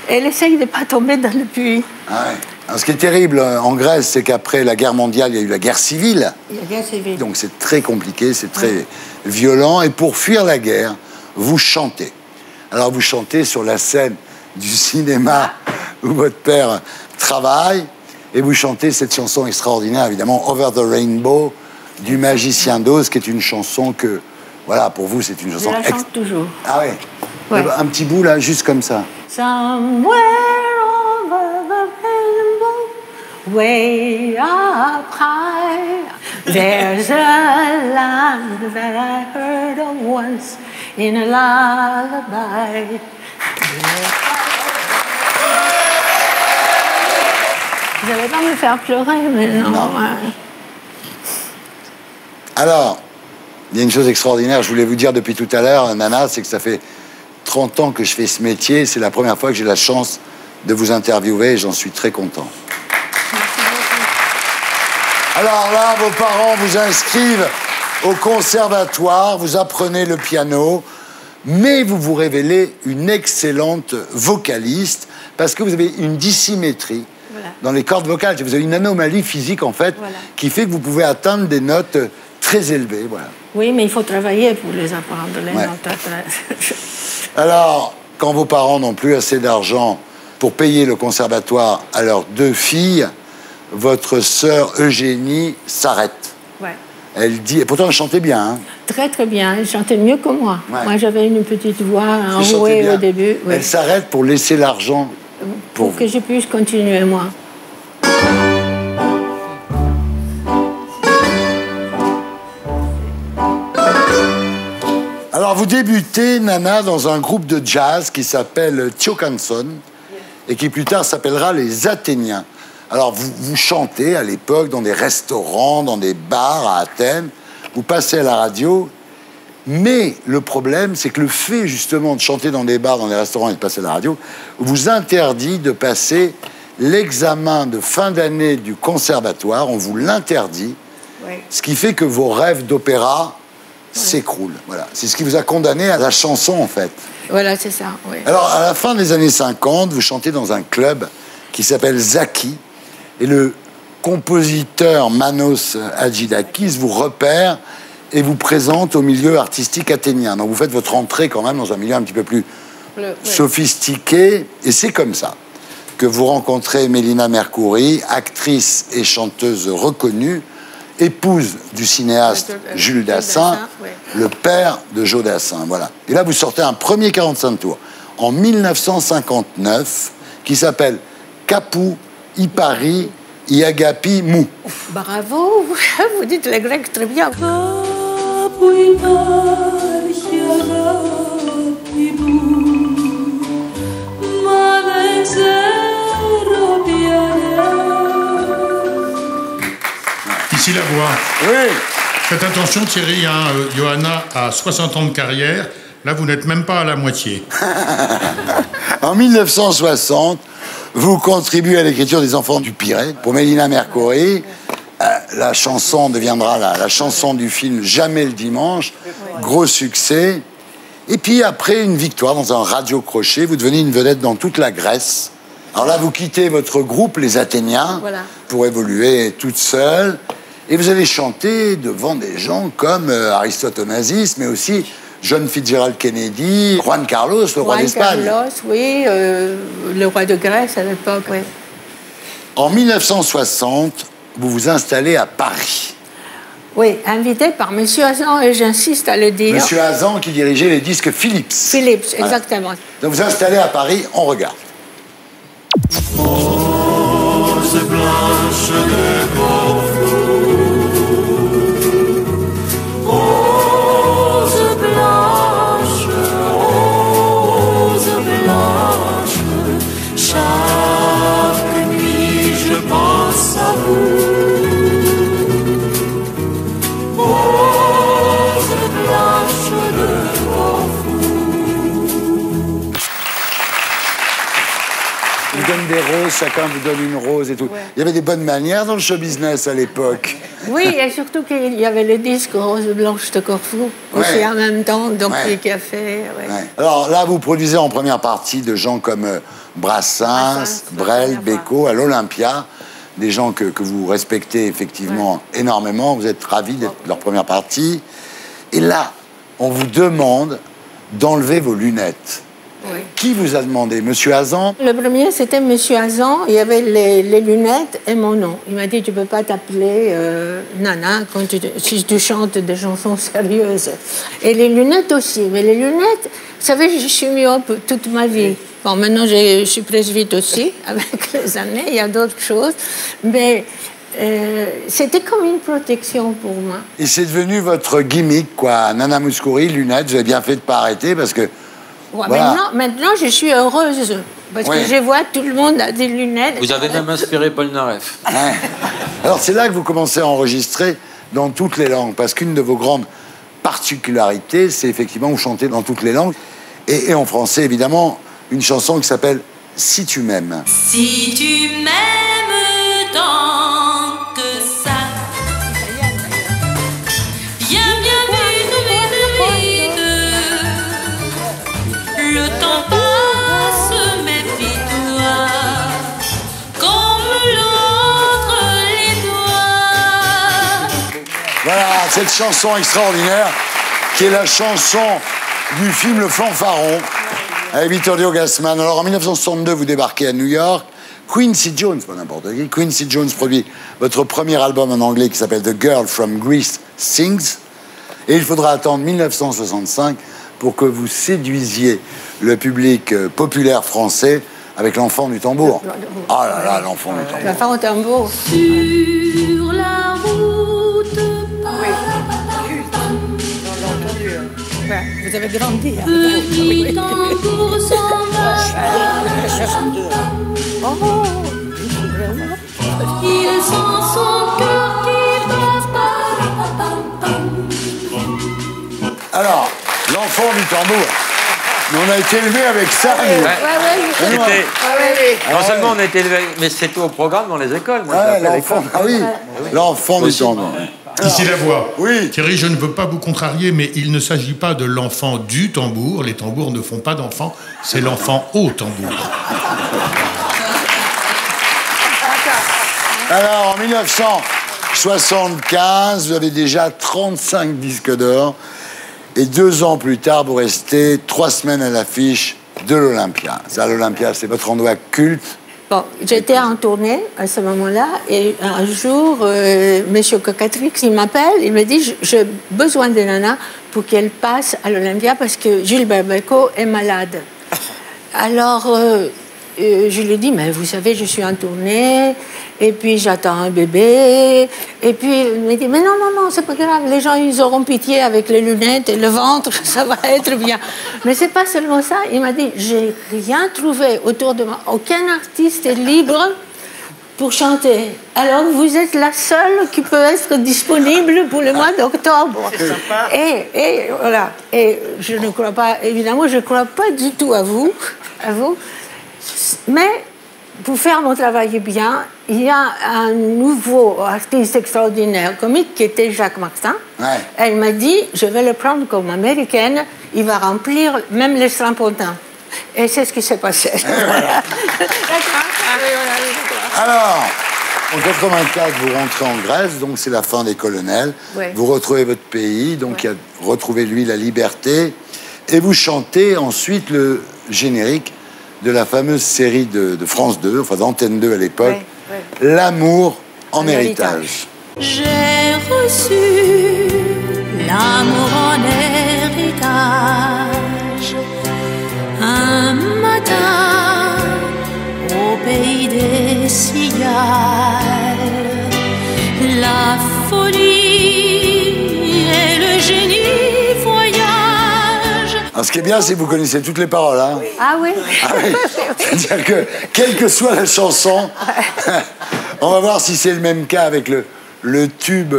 Elle essaye de ne pas tomber dans le puits. Ah ouais. Alors, ce qui est terrible en Grèce, c'est qu'après la guerre mondiale, il y a eu la guerre civile. Il y a la guerre civile. Donc c'est très compliqué, c'est très violent. Et pour fuir la guerre, vous chantez. Alors vous chantez sur la scène du cinéma où votre père travaille. Et vous chantez cette chanson extraordinaire, évidemment, Over the Rainbow, du Magicien d'Oz, qui est une chanson que, voilà, pour vous, c'est une chanson... Je la chante toujours. Ah ouais. Un petit bout, là, juste comme ça. Somewhere over the rainbow, way up high, there's a land that I heard of once in a lullaby. Vous n'allez pas me faire pleurer, mais non. Alors, il y a une chose extraordinaire, je voulais vous dire depuis tout à l'heure, Nana, c'est que ça fait 30 ans que je fais ce métier. C'est la première fois que j'ai la chance de vous interviewer et j'en suis très content. Alors là, vos parents vous inscrivent au conservatoire, vous apprenez le piano, mais vous vous révélez une excellente vocaliste parce que vous avez une dissymétrie dans les cordes vocales. Vous avez une anomalie physique, en fait, qui fait que vous pouvez atteindre des notes très élevées. Voilà. Oui, mais il faut travailler pour les apprendre, les notes. Alors, quand vos parents n'ont plus assez d'argent pour payer le conservatoire à leurs 2 filles, votre sœur Eugénie s'arrête. Ouais. Elle dit, et pourtant elle chantait bien. Hein. Très très bien, elle chantait mieux que moi. Moi j'avais une petite voix enrouée au début. Elle s'arrête pour laisser l'argent pour que je puisse continuer moi. Alors vous débutez, Nana, dans un groupe de jazz qui s'appelle Tiocanson et qui plus tard s'appellera les Athéniens. Alors vous chantez à l'époque dans des restaurants, dans des bars à Athènes, vous passez à la radio, mais le problème c'est que le fait justement de chanter dans des bars, dans des restaurants et de passer à la radio vous interdit de passer l'examen de fin d'année du conservatoire, on vous l'interdit, ce qui fait que vos rêves d'opéra s'écroulent. Voilà. C'est ce qui vous a condamné à la chanson en fait. Voilà, c'est ça. Oui. Alors à la fin des années 50, vous chantez dans un club qui s'appelle Zaki. Et le compositeur Manos Hadjidakis vous repère et vous présente au milieu artistique athénien. Donc vous faites votre entrée quand même dans un milieu un petit peu plus sophistiqué. Et c'est comme ça que vous rencontrez Mélina Mercouri, actrice et chanteuse reconnue, épouse du cinéaste Jules Dassin, le père de Joe Dassin. Voilà. Et là, vous sortez un premier 45 tours en 1959 qui s'appelle Kapou Ipari Iagapi Mou. Bravo, vous dites les Grecs très bien. Ici la voix. Oui. Faites attention Thierry, hein, Johanna a 60 ans de carrière. Là, vous n'êtes même pas à la moitié. En 1960, vous contribuez à l'écriture des Enfants du Pirée pour Mélina Mercouri. La chanson deviendra la chanson du film Jamais le dimanche. Gros succès. Et puis après une victoire dans un radio-crochet, vous devenez une vedette dans toute la Grèce. Alors là, vous quittez votre groupe, les Athéniens, pour évoluer toute seule. Et vous allez chanter devant des gens comme Aristote Onassis, mais aussi John Fitzgerald Kennedy, Juan Carlos, le roi d'Espagne. Juan Carlos, oui, le roi de Grèce à l'époque, oui. En 1960, vous vous installez à Paris. Oui, invité par M. Hazan, et j'insiste à le dire. M. Hazan qui dirigeait les disques Philips. Philips, exactement. Donc vous installez à Paris, on regarde. Rose blanche de Corfou, rose blanche, chaque nuit je pense à vous. Rose blanche de Corfou. Vous donne des roses, chacun vous donne une rose et tout. Il y avait des bonnes manières dans le show business à l'époque. Oui, et surtout qu'il y avait le disque Rose blanche de Corfou aussi en même temps, donc qui a fait... Alors là, vous produisez en première partie de gens comme Brassens, Brel, Beko, à l'Olympia, des gens que vous respectez effectivement énormément. Vous êtes ravis d'être leur première partie. Et là, on vous demande d'enlever vos lunettes. Oui. Qui vous a demandé? Monsieur Hazan? Le premier, c'était Monsieur Hazan. Il y avait les lunettes et mon nom. Il m'a dit, tu ne peux pas t'appeler Nana si tu chantes des chansons sérieuses. Et les lunettes aussi. Mais les lunettes, vous savez, je suis myope toute ma vie. Bon, maintenant, je suis presbyte aussi, avec les années. Il y a d'autres choses. Mais c'était comme une protection pour moi. Et c'est devenu votre gimmick, quoi. Nana Mouskouri, lunettes. Vous avez bien fait de ne pas arrêter parce que... Ouais, maintenant, je suis heureuse. Parce que je vois tout le monde a des lunettes. Vous avez même inspiré Paul Naref. Ouais. Alors, c'est là que vous commencez à enregistrer dans toutes les langues. Parce qu'une de vos grandes particularités, c'est effectivement vous chantez dans toutes les langues. Et en français, évidemment, une chanson qui s'appelle « Si tu m'aimes ». Si tu m'aimes tant que ça, viens vite, le temps passe, méfie-toi, comme l'autre les doigts. Voilà, cette chanson extraordinaire qui est la chanson du film Le Fanfaron avec Vittorio Gassman. Alors en 1962, vous débarquez à New York. Quincy Jones, pas n'importe qui, Quincy Jones produit votre premier album en anglais qui s'appelle The Girl from Greece Sings. Et il faudra attendre 1965 pour que vous séduisiez le public populaire français avec l'enfant du tambour. Oh là là, l'enfant du tambour. L'enfant au tambour. Sur la route, vous avez grandi. petit tambour sauvage, il sent son cœur qui bat. Alors, l'enfant du tambour. On a été élevé avec ça. Non seulement on a été élevé, mais c'était au programme dans les écoles. L'enfant, l'enfant du tambour. Ici la voix. Oui. Thierry, je ne veux pas vous contrarier, mais il ne s'agit pas de l'enfant du tambour. Les tambours ne font pas d'enfants, c'est l'enfant au tambour. Alors, en 1975, vous avez déjà 35 disques d'or. Et 2 ans plus tard, vous restez 3 semaines à l'affiche de l'Olympia. Ça, l'Olympia, c'est votre endroit culte. Bon, j'étais en tournée à ce moment-là, et un jour, M. Cocatrix, il m'appelle, il me dit « J'ai besoin de Nana pour qu'elle passe à l'Olympia parce que Gilbert Bécaud est malade. » Alors, je lui dis « Mais vous savez, je suis en tournée, et puis j'attends un bébé. » Et puis il me dit « Mais non, non, non, c'est pas grave, les gens, ils auront pitié avec les lunettes et le ventre, ça va être bien. » Mais c'est pas seulement ça, il m'a dit « J'ai rien trouvé autour de moi, aucun artiste est libre pour chanter. Alors, vous êtes la seule qui peut être disponible pour le mois d'octobre. Et voilà. Et je ne crois pas, évidemment, je ne crois pas du tout à vous. Mais pour faire mon travail bien, il y a un nouveau artiste extraordinaire, comique, qui était Jacques Martin. Ouais. Elle m'a dit, je vais le prendre comme américaine, il va remplir même les strapontins. Et c'est ce qui s'est passé. Voilà. Alors, en 84, vous rentrez en Grèce, donc c'est la fin des colonels. Ouais. Vous retrouvez votre pays, donc il a retrouvé, lui, la liberté. Et vous chantez ensuite le générique de la fameuse série de France 2, enfin d'Antenne 2 à l'époque, ouais. L'amour en héritage. J'ai reçu l'amour en héritage un matin au pays des cigales. La folie et le génie voyagent. Alors, ce qui est bien, c'est que vous connaissez toutes les paroles. Hein. Oui. Ah oui, ah oui. C'est-à-dire que, quelle que soit la chanson, on va voir si c'est le même cas avec le tube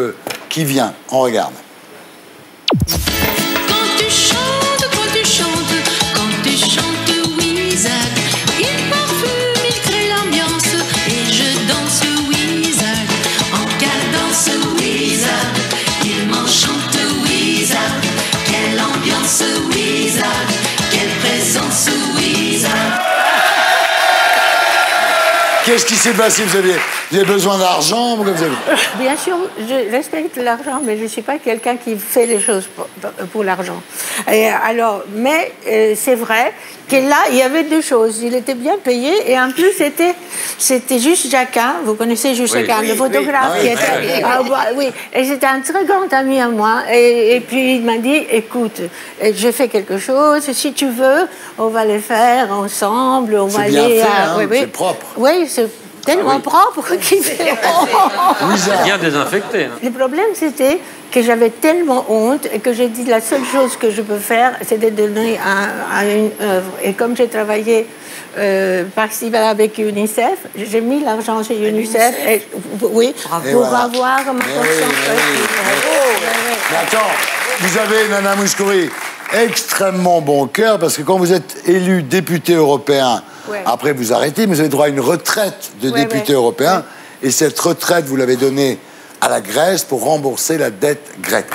qui vient. On regarde. Qu'est-ce qui s'est passé? Vous avez besoin d'argent? Bien sûr, je respecte l'argent, mais je ne suis pas quelqu'un qui fait les choses pour l'argent. Alors, mais c'est vrai que là, il y avait deux choses. Il était bien payé et en plus, c'était Juste Jacquin. Vous connaissez Juste Jacquin, le photographe qui était... Oui, et c'était un très grand ami à moi. Et puis, il m'a dit, écoute, j'ai fait quelque chose, si tu veux, on va le faire ensemble, on va aller... C'est bien fait, hein, c'est propre. Oui, c'est tellement propre qu'il fait... C'est bien désinfecté. Hein. Le problème, c'était que j'avais tellement honte et que j'ai dit la seule chose que je peux faire, c'est de donner à une œuvre. Et comme j'ai travaillé par-ci avec UNICEF, j'ai mis l'argent chez UNICEF oui, pour avoir ma conscience. Mais attends, vous avez, Nana Mouskouri, extrêmement bon cœur, parce que quand vous êtes élu député européen, après vous arrêtez, mais vous avez droit à une retraite de député européen, et cette retraite, vous l'avez donnée à la Grèce pour rembourser la dette grecque.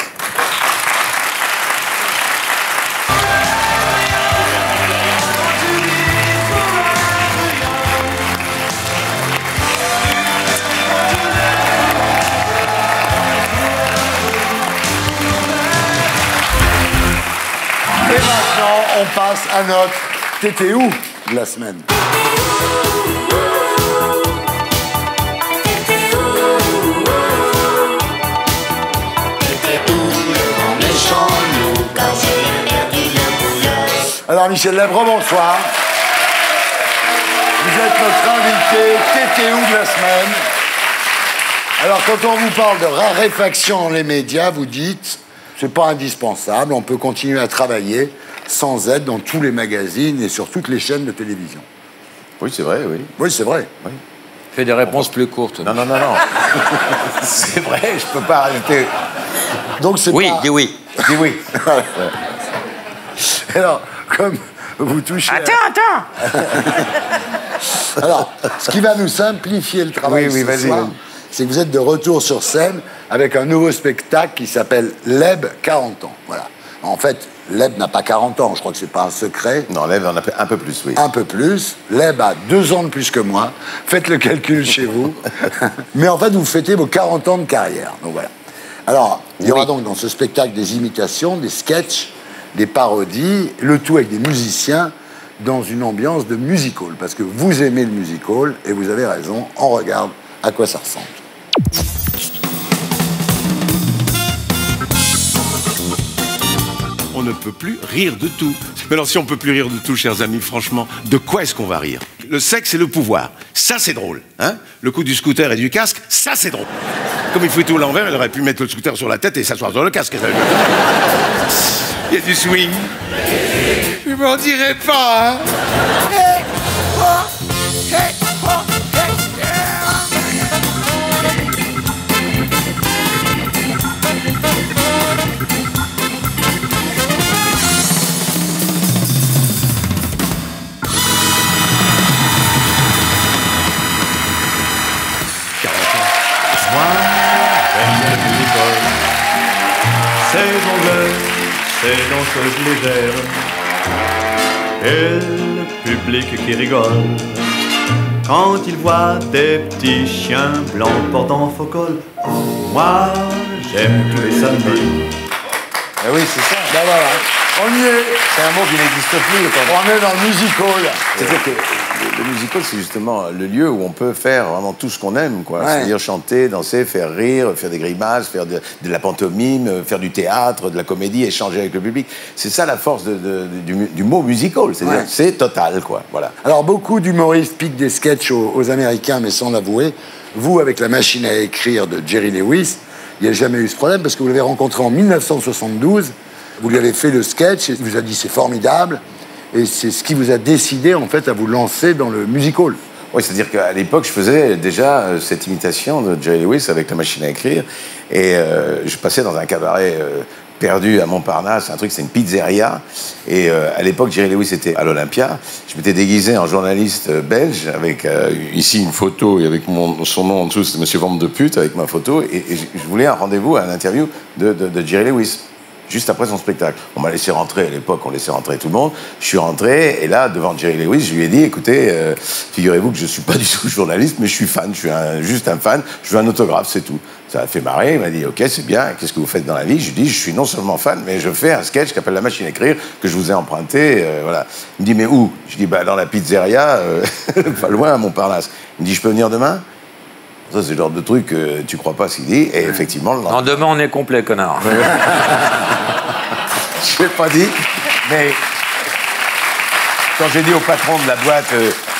Et maintenant, on passe à notre T'étais où de la semaine. Alors Michel Lèbre, bonsoir. Vous êtes notre invité T'étais où de la semaine. Alors quand on vous parle de raréfaction dans les médias, vous dites c'est pas indispensable, on peut continuer à travailler sans aide dans tous les magazines et sur toutes les chaînes de télévision. Oui, c'est vrai, oui. Oui, c'est vrai. Oui. Fais des réponses plus courtes. Non. C'est vrai, je peux pas rajouter. Donc c'est oui, pas... dis oui. Dis oui. Alors, comme vous touchez... Attends Alors, ce qui va nous simplifier le travail ce soir, c'est que vous êtes de retour sur scène avec un nouveau spectacle qui s'appelle Leb 40 ans. Voilà. En fait, Leb n'a pas 40 ans, je crois que c'est pas un secret. Non, Leb en a un peu plus, oui. Un peu plus. Leb a 2 ans de plus que moi. Faites le calcul chez vous. Mais en fait, vous fêtez vos 40 ans de carrière. Donc voilà. Alors, il y aura donc dans ce spectacle des imitations, des sketchs, des parodies, le tout avec des musiciens dans une ambiance de music-hall. Parce que vous aimez le music-hall et vous avez raison, on regarde à quoi ça ressemble. On ne peut plus rire de tout. Mais alors si on ne peut plus rire de tout, chers amis, franchement, de quoi est-ce qu'on va rire? Le sexe et le pouvoir, ça c'est drôle. Hein? Le coup du scooter et du casque, ça c'est drôle. Comme il faut tout l'envers, elle aurait pu mettre le scooter sur la tête et s'asseoir dans le casque. Il y a du swing. Je m'en dirais pas, hein? 40 ans. Moi, j'aime bien le musical. Ces jongleurs, ces danseuses légères, et le public qui rigole quand il voit des petits chiens blancs portant faux col. Moi, j'aime tous les samedis. Ah oui, c'est ça. Ben voilà, on y est. C'est un mot qui n'existe plus. On est dans le musical. C'est-à-dire que le musical, c'est justement le lieu où on peut faire vraiment tout ce qu'on aime, quoi. Ouais. C'est-à-dire chanter, danser, faire rire, faire des grimaces, faire de la pantomime, faire du théâtre, de la comédie, échanger avec le public. C'est ça la force du mot musical. C'est-à-dire, Ouais. c'est total, quoi. Voilà. Alors, beaucoup d'humoristes piquent des sketchs aux Américains, mais sans l'avouer. Vous, avec la machine à écrire de Jerry Lewis, il n'y a jamais eu ce problème parce que vous l'avez rencontré en 1972. Vous lui avez fait le sketch et il vous a dit c'est formidable. Et c'est ce qui vous a décidé, en fait, à vous lancer dans le musical. Oui, c'est-à-dire qu'à l'époque, je faisais déjà cette imitation de Jerry Lewis avec la machine à écrire. Et je passais dans un cabaret perdu à Montparnasse, un truc, c'est une pizzeria. Et à l'époque, Jerry Lewis était à l'Olympia. Je m'étais déguisé en journaliste belge, avec ici une photo et avec son nom en dessous, c'était Monsieur Vente de Pute, avec ma photo. Et je voulais un rendez-vous, un interview de Jerry Lewis. Juste après son spectacle. On m'a laissé rentrer, à l'époque, on laissait rentrer tout le monde. Je suis rentré, et là, devant Jerry Lewis, je lui ai dit, écoutez, figurez-vous que je ne suis pas du tout journaliste, mais je suis fan, je suis juste un fan, je veux un autographe, c'est tout. Ça a fait marrer, il m'a dit, ok, c'est bien, qu'est-ce que vous faites dans la vie? Je lui ai dit, je suis non seulement fan, mais je fais un sketch qui s'appelle La Machine à écrire, que je vous ai emprunté, voilà. Il me dit, mais où? Je dis, bah, dans la pizzeria, pas loin, à Montparnasse. Il me dit, je peux venir demain? Ça, c'est le genre de truc que tu crois pas ce qu'il dit, et effectivement... Non, demain, on est complet, connard. Je l'ai pas dit, mais quand j'ai dit au patron de la boîte,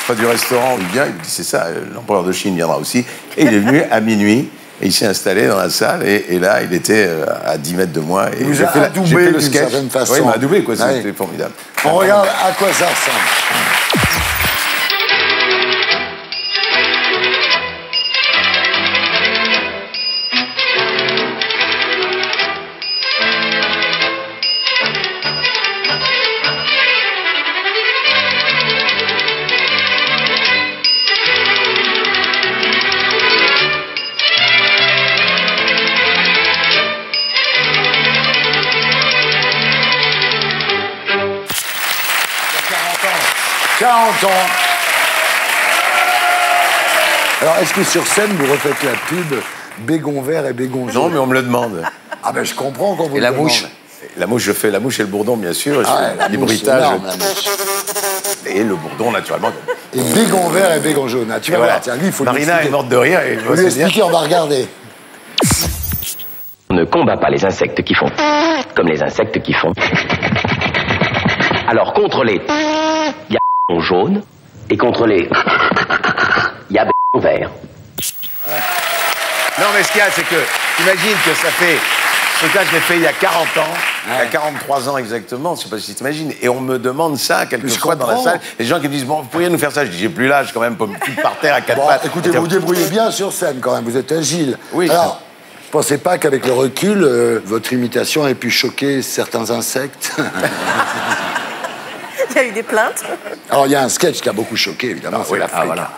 pas du restaurant, il vient, il me dit c'est ça, l'empereur de Chine viendra aussi. Et il est venu à minuit, et il s'est installé dans la salle, et là, il était à 10 mètres de moi. Et il vous j'ai a fait adoubé le d'une sketch. certaine façon. Oui, il m'a adoubé, quoi, Ouais. c'était formidable. On regarde à quoi ça ressemble. Il y a 40 ans. Alors, est-ce que sur scène, vous refaites la pub bégon vert et bégon jaune? Non, mais on me le demande. Ah ben, je comprends quand vous Et le la demandez. mouche? La mouche, je fais la mouche et le bourdon, bien sûr. Et je Ah fais ouais, la des mouche, bruitages. c'est énorme, la mouche. Et le bourdon, naturellement. Et bégon vert et bégon jaune. Ah, tu vas Et voilà. voir, tiens, lui, il faut lui Marina expliquer. est morte de rire. Et Faut lui expliquer, on va regarder. On ne combat pas les insectes qui font comme les insectes qui font. Alors contre les il y a jaune et contre les il y a vert. Non, mais ce qu'il y a, c'est que, imagine que ça fait. Ce cas, je l'ai fait il y a 40 ans, il y a 43 ans exactement, je sais pas si tu t'imagines. Et on me demande ça quelquefois dans la comprends. salle. Les gens qui me disent, bon, vous pourriez nous faire ça? Je dis, j'ai plus l'âge quand même pour me foutre par terre à quatre Bon, pattes. écoutez, vous vous débrouillez bien sur scène quand même, vous êtes agile. Oui. Alors, je pensais pas qu'avec le recul, votre imitation ait pu choquer certains insectes. Il y a eu des plaintes. Alors, il y a un sketch qui a beaucoup choqué, évidemment, c'est l'Afrique. voilà,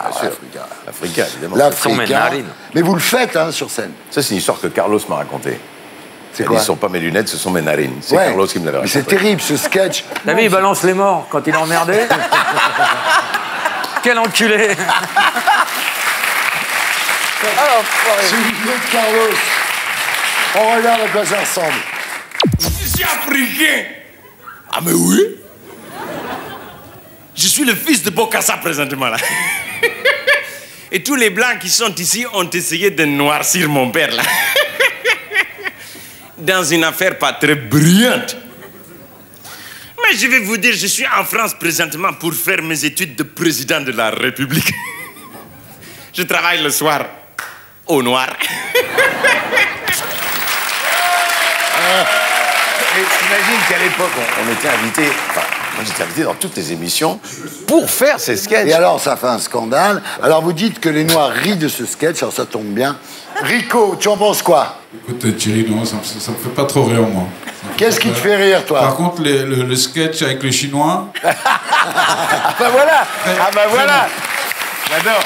L'Africa, évidemment. L'Africa. Mais vous le faites, hein, sur scène. Ça, c'est une histoire que Carlos m'a racontée. C'est Elle quoi? dit, ce sont pas mes lunettes, ce sont mes narines. C'est Ouais. Carlos qui me l'avait Mais raconté. c'est terrible, ce sketch. T'as vu, il balance les morts quand il est emmerdé. Quel enculé. C'est une idée de Carlos. On regarde à quoi ça ressemble. Je suis africain. Ah mais oui. Je suis le fils de Bokassa présentement là. Et tous les blancs qui sont ici ont essayé de noircir mon père là. Dans une affaire pas très brillante. Mais je vais vous dire, je suis en France présentement pour faire mes études de président de la République. Je travaille le soir au noir. Mais t'imagines qu'à l'époque, on était invité, enfin, moi j'étais invité dans toutes les émissions pour faire ces sketchs. Et alors, ça fait un scandale. Alors, vous dites que les Noirs rient de ce sketch, alors ça tombe bien. Rico, tu en penses quoi? Écoute, Thierry, non, ça me fait pas trop rire, moi. Qu'est-ce qui te fait rire, toi? Par contre, le sketch avec les Chinois... Ah bah voilà! Ah bah voilà! J'adore!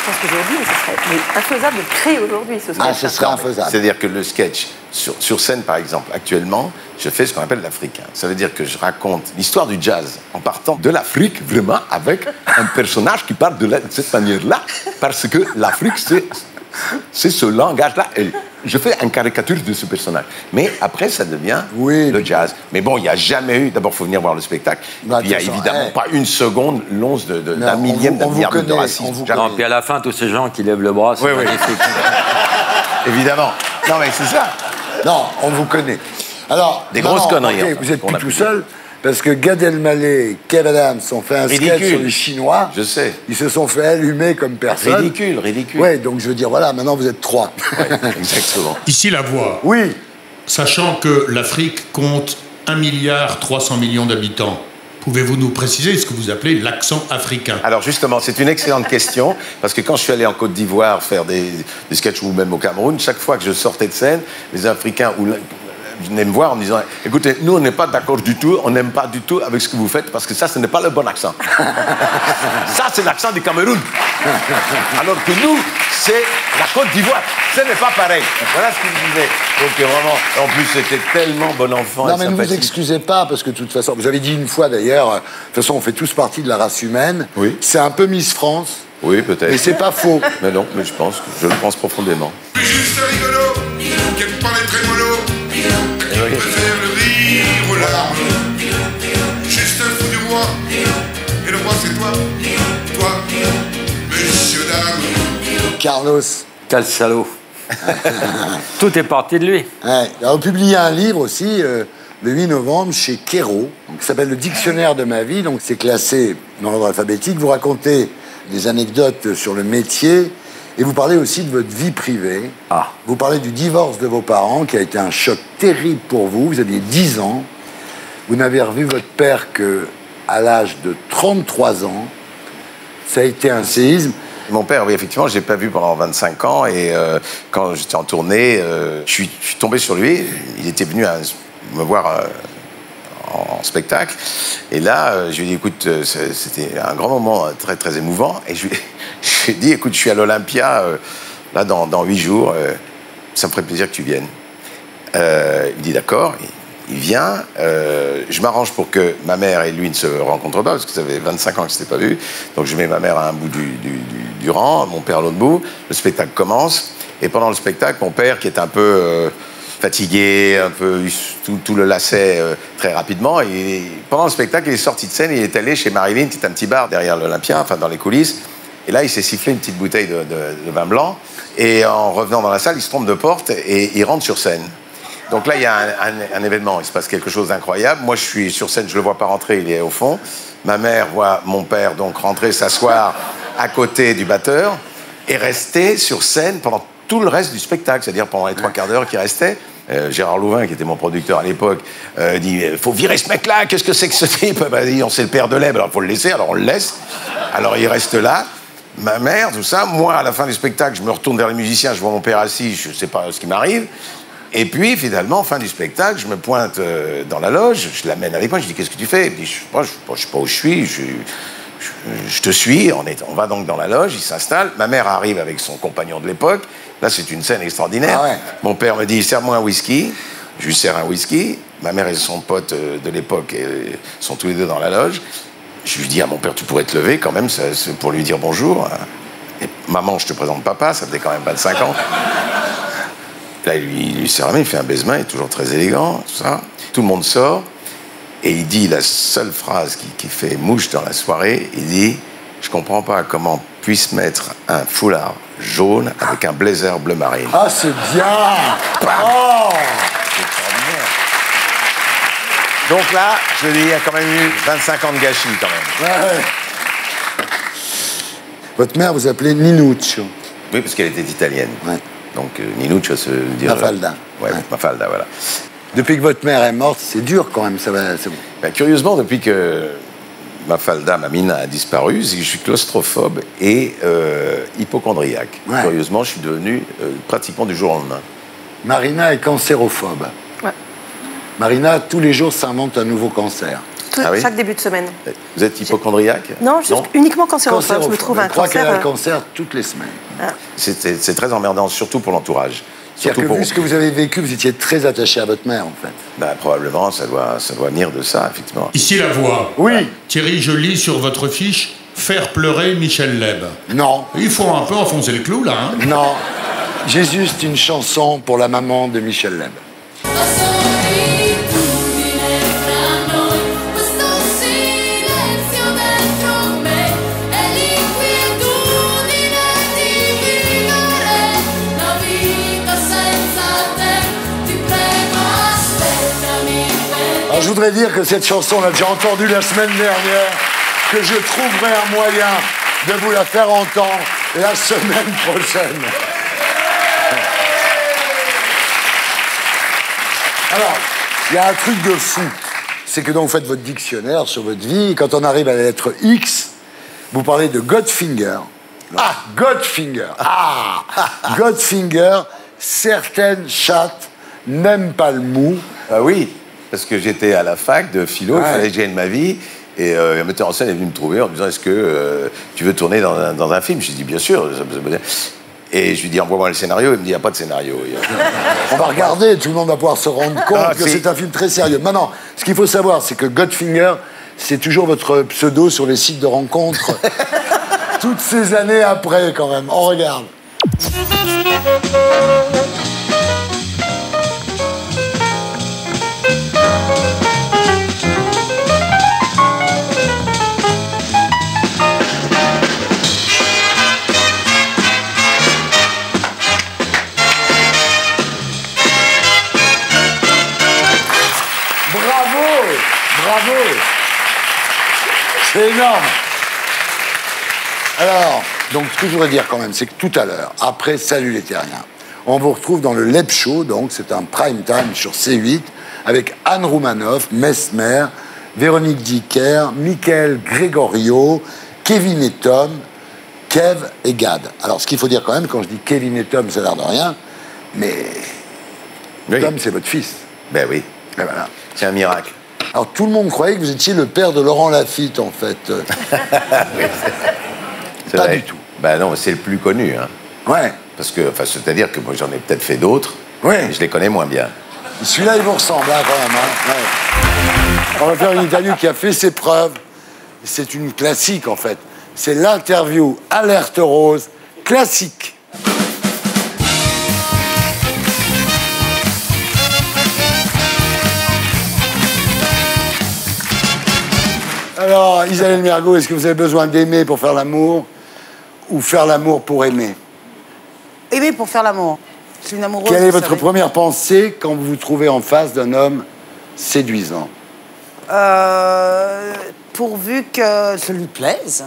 pense qu'aujourd'hui, ce serait infaisable de créer aujourd'hui ce sketch. Ah, ce serait infaisable. C'est-à-dire que le sketch, sur scène par exemple, actuellement, je fais ce qu'on appelle l'africain. Ça veut dire que je raconte l'histoire du jazz en partant de l'Afrique, vraiment, avec un personnage qui parle de cette manière-là, parce que l'Afrique, c'est ce langage-là. Et je fais une caricature de ce personnage. Mais après, ça devient le jazz. Mais bon, il n'y a jamais eu... D'abord, il faut venir voir le spectacle. Il n'y a évidemment pas une seconde l'once d'un millième de racisme. Non, puis à la fin, tous ces gens qui lèvent le bras, c'est magnifique. Évidemment. Non, mais c'est ça. Non, on vous connaît. Alors, des grosses conneries. Okay, vous êtes plus tout seul, parce que Gad Elmaleh et Kev Adams ont fait un sketch sur les Chinois. Je sais. Ils se sont fait allumer comme personne. Ridicule. Ouais, donc je veux dire, voilà, maintenant vous êtes 3. Ouais, exactement. Ici, la voix. Oui. Sachant que l'Afrique compte 1,3 milliard d'habitants, pouvez-vous nous préciser ce que vous appelez l'accent africain? Alors justement, c'est une excellente question, parce que quand je suis allé en Côte d'Ivoire faire des sketchs ou même au Cameroun, chaque fois que je sortais de scène, les Africains venaient me voir en me disant « Écoutez, nous, on n'est pas d'accord du tout, on n'aime pas du tout avec ce que vous faites, parce que ça, ce n'est pas le bon accent. Ça, c'est l'accent du Cameroun. Alors que nous, c'est la Côte d'Ivoire. Ce n'est pas pareil. » Voilà ce qu'ils disaient. Donc vraiment, en plus, c'était tellement bon enfant. Non, mais ne vous excusez pas, parce que de toute façon, vous avez dit une fois d'ailleurs, de toute façon, on fait tous partie de la race humaine. Oui. C'est un peu Miss France. Oui, peut-être. Mais c'est pas faux. Mais non, mais je le pense profondément. Juste rigolo, qui aime pas les trémolos, qui préfère le rire aux larmes. Juste un fou du roi, et le roi c'est toi, monsieur dame. Carlos. Quel salaud. Tout est parti de lui. Ouais. On a publié un livre aussi, le 8 novembre, chez Kero, qui s'appelle Le Dictionnaire de ma vie. Donc c'est classé dans l'ordre alphabétique. Vous racontez des anecdotes sur le métier et vous parlez aussi de votre vie privée. Vous parlez du divorce de vos parents, qui a été un choc terrible pour vous. Vous aviez 10 ans. Vous n'avez revu votre père qu'à l'âge de 33 ans. Ça a été un séisme. Mon père, oui, effectivement, je ne l'ai pas vu pendant 25 ans. Et quand j'étais en tournée, je suis tombé sur lui. Il était venu me voir en spectacle. Et là, je lui ai dit, écoute, c'était un grand moment très, très émouvant. Et je lui ai dit, écoute, je suis à l'Olympia, là, dans 8 jours. Ça me ferait plaisir que tu viennes. Il dit, d'accord. Il vient. Je m'arrange pour que ma mère et lui ne se rencontrent pas, parce que ça fait 25 ans que je ne s'était pas vu. Donc je mets ma mère à un bout du rang, mon père à l'autre bout. Le spectacle commence. Et pendant le spectacle, mon père, qui est un peu fatigué, un peu tout le lassait très rapidement. Et pendant le spectacle, il est sorti de scène, il est allé chez Marilyn, qui est un petit bar derrière l'Olympia, enfin dans les coulisses. Et là, il s'est sifflé une petite bouteille de vin blanc. Et en revenant dans la salle, il se trompe de porte et il rentre sur scène. Donc là, il y a un événement, il se passe quelque chose d'incroyable. Moi, je suis sur scène, je ne le vois pas rentrer, il est au fond. Ma mère voit mon père donc rentrer, s'asseoir à côté du batteur et rester sur scène pendant tout le reste du spectacle, c'est-à-dire pendant les 3 quarts d'heure qui restaient. Gérard Louvain, qui était mon producteur à l'époque, dit « Faut virer ce mec-là, qu'est-ce que c'est que ce type ?» Il dit « On sait le père de lait, alors il faut le laisser. » Alors on le laisse. Alors il reste là. Ma mère, tout ça. Moi, à la fin du spectacle, je me retourne vers les musiciens, je vois mon père assis, je ne sais pas ce qui m'arrive. Et puis, finalement, fin du spectacle, je me pointe dans la loge, je l'amène avec moi, je dis « Qu'est-ce que tu fais ?» Il me dit « Je sais pas où je suis, je te suis. » On va donc dans la loge, il s'installe. Ma mère arrive avec son compagnon de l'époque. Là, c'est une scène extraordinaire. Mon père me dit « Serre-moi un whisky. » Je lui sers un whisky. Ma mère et son pote de l'époque sont tous les deux dans la loge. Je lui dis à mon père « Tu pourrais te lever quand même pour lui dire bonjour. » Et maman, je te présente papa, ça faisait quand même 25 ans. Là, il lui serre la main, il fait un baisement, il est toujours très élégant, tout ça. Tout le monde sort, et il dit la seule phrase qui fait mouche dans la soirée, il dit « Je comprends pas comment on puisse mettre un foulard jaune avec un blazer bleu marine. » Ah, c'est bien. Oh, c'est extraordinaire. Donc là, je dis, il y a quand même eu 25 ans de gâchis, quand même. Ouais. Votre mère vous appelait Ninuccio. Oui, parce qu'elle était italienne. Ouais. Donc Ninuccio, ça veut dire... Mafalda. Ouais, Mafalda, voilà. Depuis que votre mère est morte, c'est dur quand même, ça va... Ben, curieusement, depuis que Mafalda, ma mine, a disparu, je suis claustrophobe et hypocondriaque. Ouais. Curieusement, je suis devenu pratiquement du jour au lendemain. Marina est cancérophobe. Ouais. Marina, tous les jours, s'invente un nouveau cancer. Ah oui chaque début de semaine. Vous êtes hypochondriaque? Non, uniquement cancérophobe. Je me trouve un Je crois qu'elle a cancer. le cancer toutes les semaines. C'est très emmerdant, surtout pour l'entourage. C'est-à-dire que vu ce que vous avez vécu, vous étiez très attaché à votre mère, en fait. Ben, probablement, ça doit venir de ça, effectivement. Ici la voix. Oui. Thierry, je lis sur votre fiche faire pleurer Michel Leb. Non. Il faut un peu enfoncer le clou, là. Hein. Non. J'ai juste une chanson pour la maman de Michel Leb. Alors, je voudrais dire que cette chanson, on l'a déjà entendue la semaine dernière, que je trouverai un moyen de vous la faire entendre la semaine prochaine. Alors, il y a un truc de fou. C'est que donc vous faites votre dictionnaire sur votre vie, et quand on arrive à la lettre X, vous parlez de Godfinger. Ah, Godfinger. Ah, Godfinger, certaines chattes n'aiment pas le mou. Ah oui, parce que j'étais à la fac de philo, il fallait que je gagne ma vie. Et un metteur en scène est venu me trouver en me disant, est-ce que tu veux tourner dans un film? Je lui ai dit, bien sûr. Et je lui dis, envoie-moi le scénario. Il me dit, il n'y a pas de scénario. On va regarder, tout le monde va pouvoir se rendre compte que c'est un film très sérieux. Maintenant, ce qu'il faut savoir, c'est que Godfinger, c'est toujours votre pseudo sur les sites de rencontres. Toutes ces années après, quand même. On regarde. Bravo! C'est énorme! Alors, donc ce que je voudrais dire quand même, c'est que tout à l'heure, après Salut les Terriens, on vous retrouve dans le Leb Show, donc c'est un prime time sur C8, avec Anne Roumanoff, Mesmer, Véronique Dicker, Michael Gregorio, Kevin et Tom, Kev et Gad. Alors ce qu'il faut dire quand même, quand je dis Kevin et Tom, ça a l'air de rien, mais Tom, c'est votre fils. Ben oui. Et voilà. C'est un miracle. Alors tout le monde croyait que vous étiez le père de Laurent Lafitte, en fait. Pas du tout. Ben non, c'est le plus connu. Hein. Ouais. Parce que, enfin, c'est-à-dire que moi j'en ai peut-être fait d'autres. Ouais. Mais je les connais moins bien. Celui-là, il vous ressemble, hein, quand même. Hein. Ouais. On va faire une interview qui a fait ses preuves. C'est une classique, en fait. C'est l'interview Alerte Rose, classique. Alors, Isabelle Mergo, est-ce que vous avez besoin d'aimer pour faire l'amour ou faire l'amour pour aimer? Aimer pour faire l'amour. Je suis une amoureuse. Quelle est vous votre savez. première pensée quand vous vous trouvez en face d'un homme séduisant? Pourvu que je lui plaise.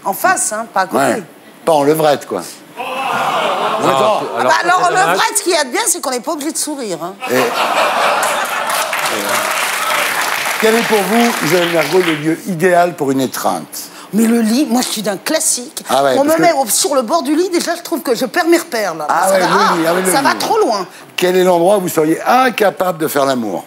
En face, hein, pas à côté. Ouais. Pas en levrette, quoi. Alors, en levrette, ce qu'il y a de bien, c'est qu'on n'est pas obligé de sourire. Hein. Quel est pour vous, Isabelle Mergo, le lieu idéal pour une étreinte? Mais le lit, moi je suis d'un classique. Ah ouais, on me parce met sur le bord du lit, déjà je trouve que je perds mes repères là. Ah ouais, le lit, ah oui, le ça va lit. trop loin. Quel est l'endroit où vous seriez incapable de faire l'amour?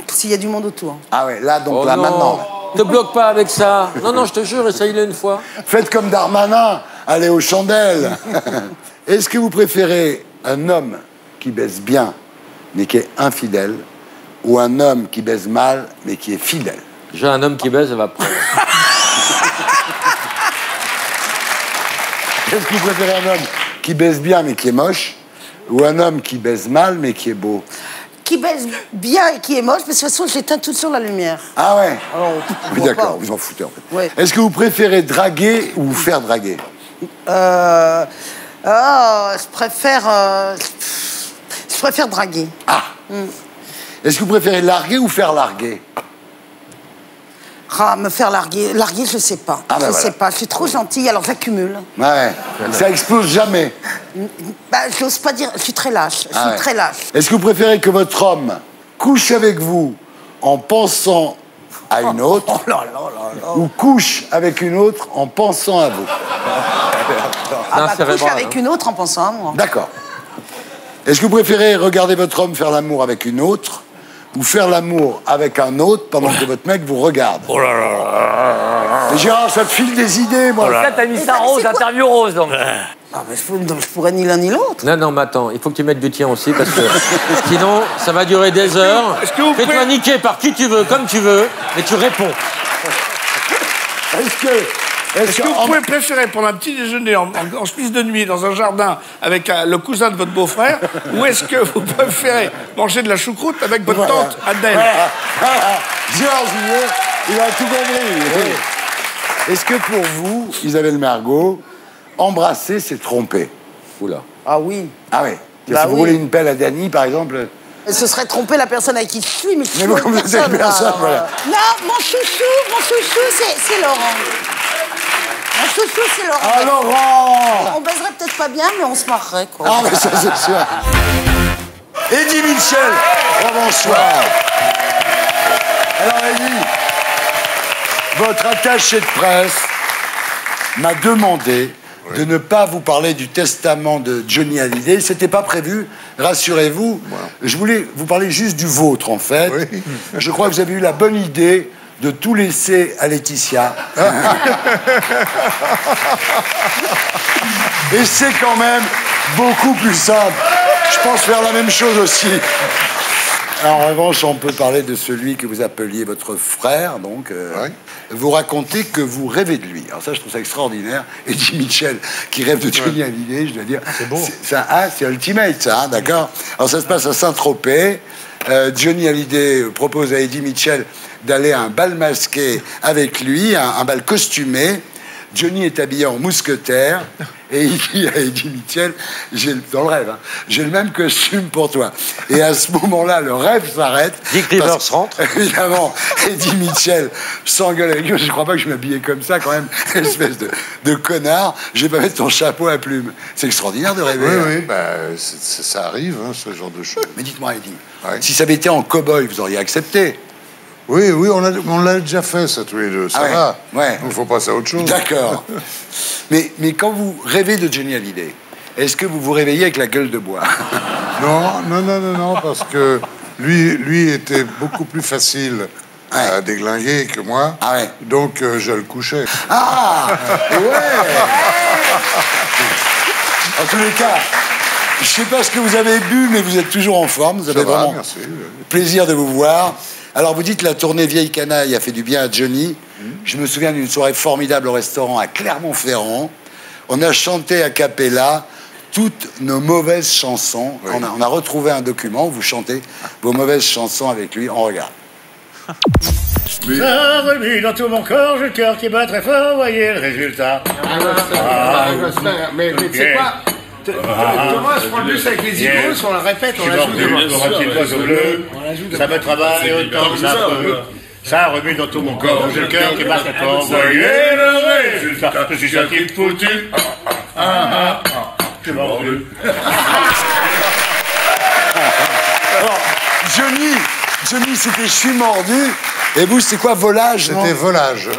S'il y a du monde autour. Ah ouais, là, donc Oh là, non. maintenant. Te bloque pas avec ça. Non, non, je te jure, essaye-le une fois. Faites comme Darmanin, allez aux chandelles. Est-ce que vous préférez un homme qui baise bien, mais qui est infidèle, ou un homme qui baise mal, mais qui est fidèle? J'ai un homme qui baise, ça va prendre. Est-ce que vous préférez un homme qui baise bien, mais qui est moche, ou un homme qui baise mal, mais qui est beau? Qui baise bien et qui est moche, mais de toute façon j'éteins tout sur la lumière. Ah ouais? Alors, Oui, d'accord, vous en foutez en fait. Ouais. Est-ce que vous préférez draguer ou vous faire draguer? je préfère draguer. Ah. Est-ce que vous préférez larguer ou faire larguer? Ah, me faire larguer. Larguer, je sais pas. Ah, bah je voilà. sais pas. Je suis trop gentille, alors j'accumule. Ouais, ça explose jamais. Bah, j'ose pas dire. Je suis très lâche. Je Ah suis ouais. très lâche. Est-ce que vous préférez que votre homme couche avec vous en pensant à une autre ou couche avec une autre en pensant à vous? Couche avec une autre en pensant à moi. D'accord. Est-ce que vous préférez regarder votre homme faire l'amour avec une autre ou faire l'amour avec un autre pendant que votre mec vous regarde. Oh là là là. Mais Gérard, ça te file des idées, moi. Là, t'as mis ça rose, interview rose, donc. Non, mais je pourrais ni l'un ni l'autre. Non, mais attends, il faut que tu mettes du tien aussi, parce que sinon, ça va durer des heures. Fais-toi niquer par qui tu veux, comme tu veux, mais tu réponds. Est-ce que vous pouvez préférer prendre un petit déjeuner en chemise de nuit dans un jardin avec le cousin de votre beau-frère, ou est-ce que vous préférez manger de la choucroute avec votre tante Adèle? Georges, il a tout compris. Est-ce que pour vous, Isabelle Mergo, embrasser, c'est tromper? Oula. Ah oui. Ah oui. Bah si vous oui. roulez une pelle à Dany, par exemple... Ce serait tromper la personne avec qui je suis, mais je suis Mais une personne. personne, voilà. Non, mon chouchou, c'est Laurent. Mon chouchou, c'est Laurent. Ah, Laurent! On baiserait peut-être pas bien, mais on se marrerait, quoi. Ah, mais ça, c'est sûr. Eddie Mitchell, bonsoir. Alors, Eddie, votre attaché de presse m'a demandé de ne pas vous parler du testament de Johnny Hallyday. C'était pas prévu, rassurez-vous. Je voulais vous parler juste du vôtre, en fait. Oui. Je crois que vous avez eu la bonne idée de tout laisser à Laetitia. Et c'est quand même beaucoup plus simple. Je pense faire la même chose aussi. Alors, en revanche, on peut parler de celui que vous appeliez votre frère, donc. Vous racontez que vous rêvez de lui. Alors ça, je trouve ça extraordinaire. Eddie Mitchell, qui rêve de Johnny Hallyday, je dois dire. C'est beau. C'est ultimate, ça, hein, d'accord? Alors ça se passe à Saint-Tropez. Johnny Hallyday propose à Eddie Mitchell d'aller à un bal masqué avec lui, un bal costumé. Johnny est habillé en mousquetaire et il dit à Eddie Mitchell, dans le rêve, hein, j'ai le même costume pour toi. Et à ce moment-là, le rêve s'arrête. Dick Rivers rentre. Évidemment, Eddie Mitchell s'engueule avec lui. Je ne crois pas que je m'habillais comme ça, quand même, espèce de connard. Je vais pas mettre ton chapeau à plumes. C'est extraordinaire de rêver. Oui, hein. oui, bah, ça arrive, hein, ce genre de choses. Mais dites-moi, Eddie, si ça avait été en cow-boy, vous auriez accepté? Oui, on l'a déjà fait, ça, tous les deux. Ça va. Ouais. Il faut passer à autre chose. D'accord. mais quand vous rêvez de Johnny Hallyday, est-ce que vous vous réveillez avec la gueule de bois? Non, parce que lui était beaucoup plus facile à déglinguer que moi. Ah ouais. Donc, je le couchais. Ah ouais. En tous les cas, je sais pas ce que vous avez bu, mais vous êtes toujours en forme. Vous avez vraiment merci. Plaisir de vous voir. Alors, vous dites la tournée Vieille Canaille a fait du bien à Johnny. Je me souviens d'une soirée formidable au restaurant à Clermont-Ferrand. On a chanté a cappella toutes nos mauvaises chansons. Oui. On a retrouvé un document où vous chantez vos mauvaises chansons avec lui. On regarde. Ça remue dans tout mon corps, j'ai le cœur qui bat très fort, voyez le résultat. Mais tu sais quoi Thomas, je prends le bus avec les icônes, on la répète, on l'ajoute. Ça me travaille autant que ça peut. Ça remue dans tout mon corps, j'ai le cœur qui bat très fort, voyez le résultat. Je suis un type foutu. Je m'en veux. Alors, Johnny, c'était Je suis mordu. Et vous, c'est quoi, Volage? C'était Volage.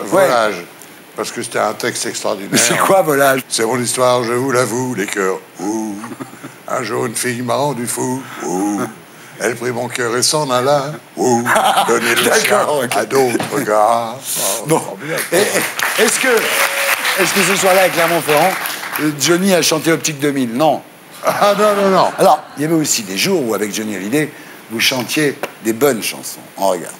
Parce que c'était un texte extraordinaire. Mais c'est quoi, Volage? C'est mon histoire, je vous l'avoue, les cœurs. Ouh. Un jour, une fille m'a rendu fou. Ouh. Elle prit mon cœur et s'en alla. Ouh. Donner le sien à d'autres gars. Bon. Est-ce que ce soir-là, à Clermont-Ferrand, Johnny a chanté Optique 2000? Non. Ah non. Alors, il y avait aussi des jours où, avec Johnny Hallyday, vous chantiez des bonnes chansons. On regarde.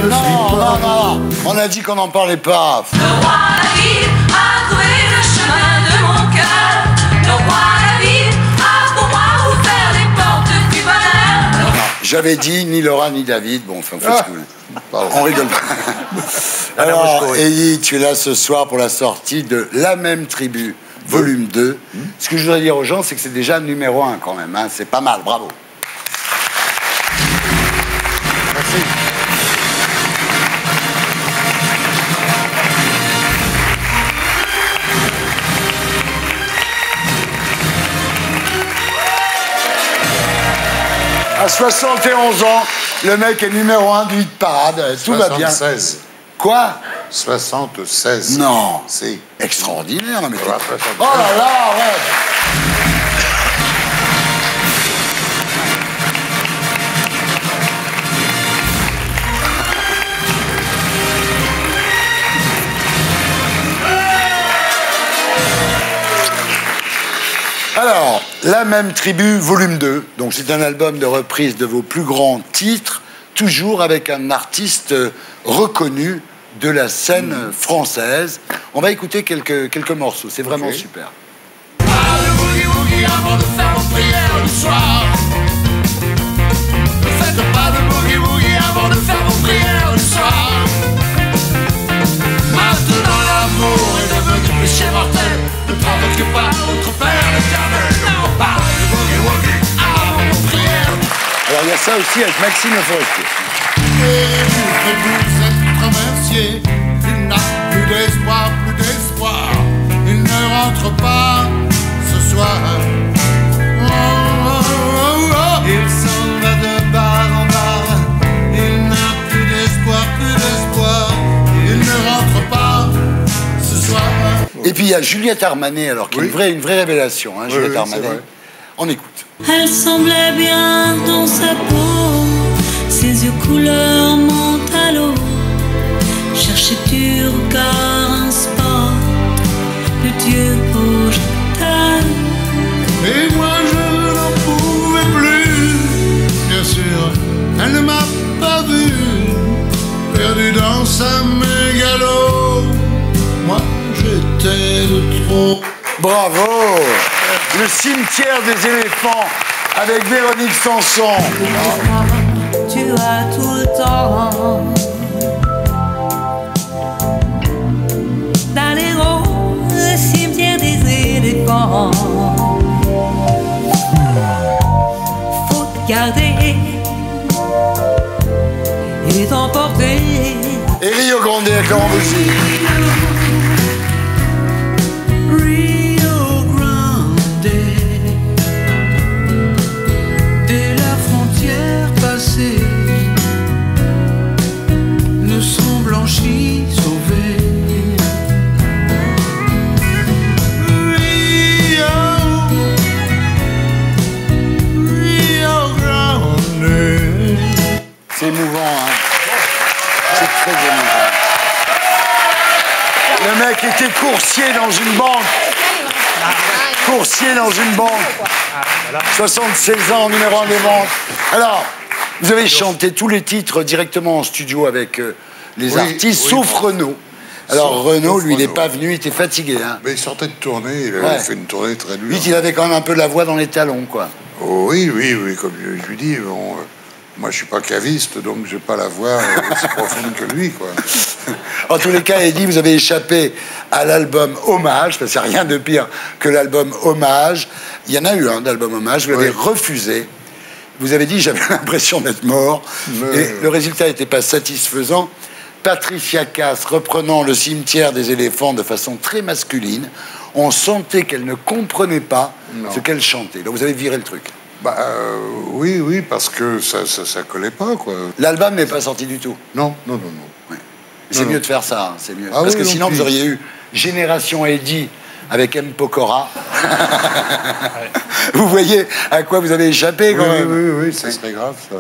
Non. On a dit qu'on n'en parlait pas. Le roi David a trouvé le chemin de mon cœur. Le roi David a pour moi ouvert les portes du bonheur. J'avais dit ni Laura ni David. Bon, enfin, faites ce que vous voulez. On rigole pas. Alors, Elie, tu es là ce soir pour la sortie de La Même Tribu, volume 2. Ce que je voudrais dire aux gens, c'est que c'est déjà numéro 1 quand même. Hein. C'est pas mal, bravo. Merci. À 71 ans, le mec est numéro 1 du hit parade. Tout va bien. 76. Quoi 76. Non. Si. Extraordinaire. Non, mais Ouais, oh là là, ouais. Alors, La Même Tribu, volume 2. Donc, c'est un album de reprise de vos plus grands titres, toujours avec un artiste reconnu de la scène française. On va écouter quelques morceaux, c'est vraiment super. Pas de boogie-woogie avant de faire vos prières le soir. Ne faites pas de boogie-woogie avant de faire vos prières le soir. Maintenant l'amour est devenu péché mortel. Ne provoque pas notre Père l'éternel. Non, pas de boogie-woogie avant vos prières. Alors il y a ça aussi avec Maxime Le Forestier. Et vous êtes remercié. Il n'a plus d'espoir, plus d'espoir. Il ne rentre pas ce soir. Oh, oh, oh, oh. Il s'en va de bar en bar. Il n'a plus d'espoir, plus d'espoir. Il ne rentre pas ce soir. Et puis il y a Juliette Armanet, alors qui est une vraie révélation, hein, Juliette Armanet. On écoute. Elle semblait bien dans sa peau, ses yeux couleur mentalo. Cherchais du regard un spot, le Dieu projetal. Et moi je n'en pouvais plus. Bien sûr, elle ne m'a pas vu, perdu dans sa mégalo. Moi j'étais de trop. Bravo. Le cimetière des éléphants avec Véronique Sanson. Tu as tout le temps d'aller au cimetière des éléphants. Faut te garder et t'emporter. Et Rio Grande, comment vous dites? Ne sont blanchis, sauvés. Rio Grande. C'est émouvant, hein. C'est très émouvant. Le mec était coursier dans une banque. Coursier dans une banque. 76 ans, numéro 1 des ventes. Alors, vous avez chanté tous les titres directement en studio avec les artistes, sauf Renaud. Alors Renaud, lui, il n'est pas venu, il était fatigué. Hein. Mais il sortait de tournée, il avait fait une tournée très dure. Lui, il avait quand même un peu la voix dans les talons, quoi. Oh, oui, comme je lui dis, bon, moi je suis pas caviste, donc j'ai pas la voix aussi profonde que lui, quoi. En tous les cas, Eddie, vous avez échappé à l'album Hommage, parce qu'il n'y a rien de pire que l'album Hommage. Il y en a eu un d'album Hommage, vous l'avez refusé. Vous avez dit, j'avais l'impression d'être mort. Et le résultat n'était pas satisfaisant. Patricia Cass reprenant Le cimetière des éléphants de façon très masculine, on sentait qu'elle ne comprenait pas ce qu'elle chantait. Donc vous avez viré le truc. Oui, parce que ça collait pas, quoi. L'album n'est pas sorti du tout. Non. Ouais. C'est mieux de faire ça, hein, c'est mieux. Ah, parce oui, que sinon, vous auriez eu Génération Eddie avec M. Pokora. Vous voyez à quoi vous avez échappé, quand même. Oui, ça serait grave, ça.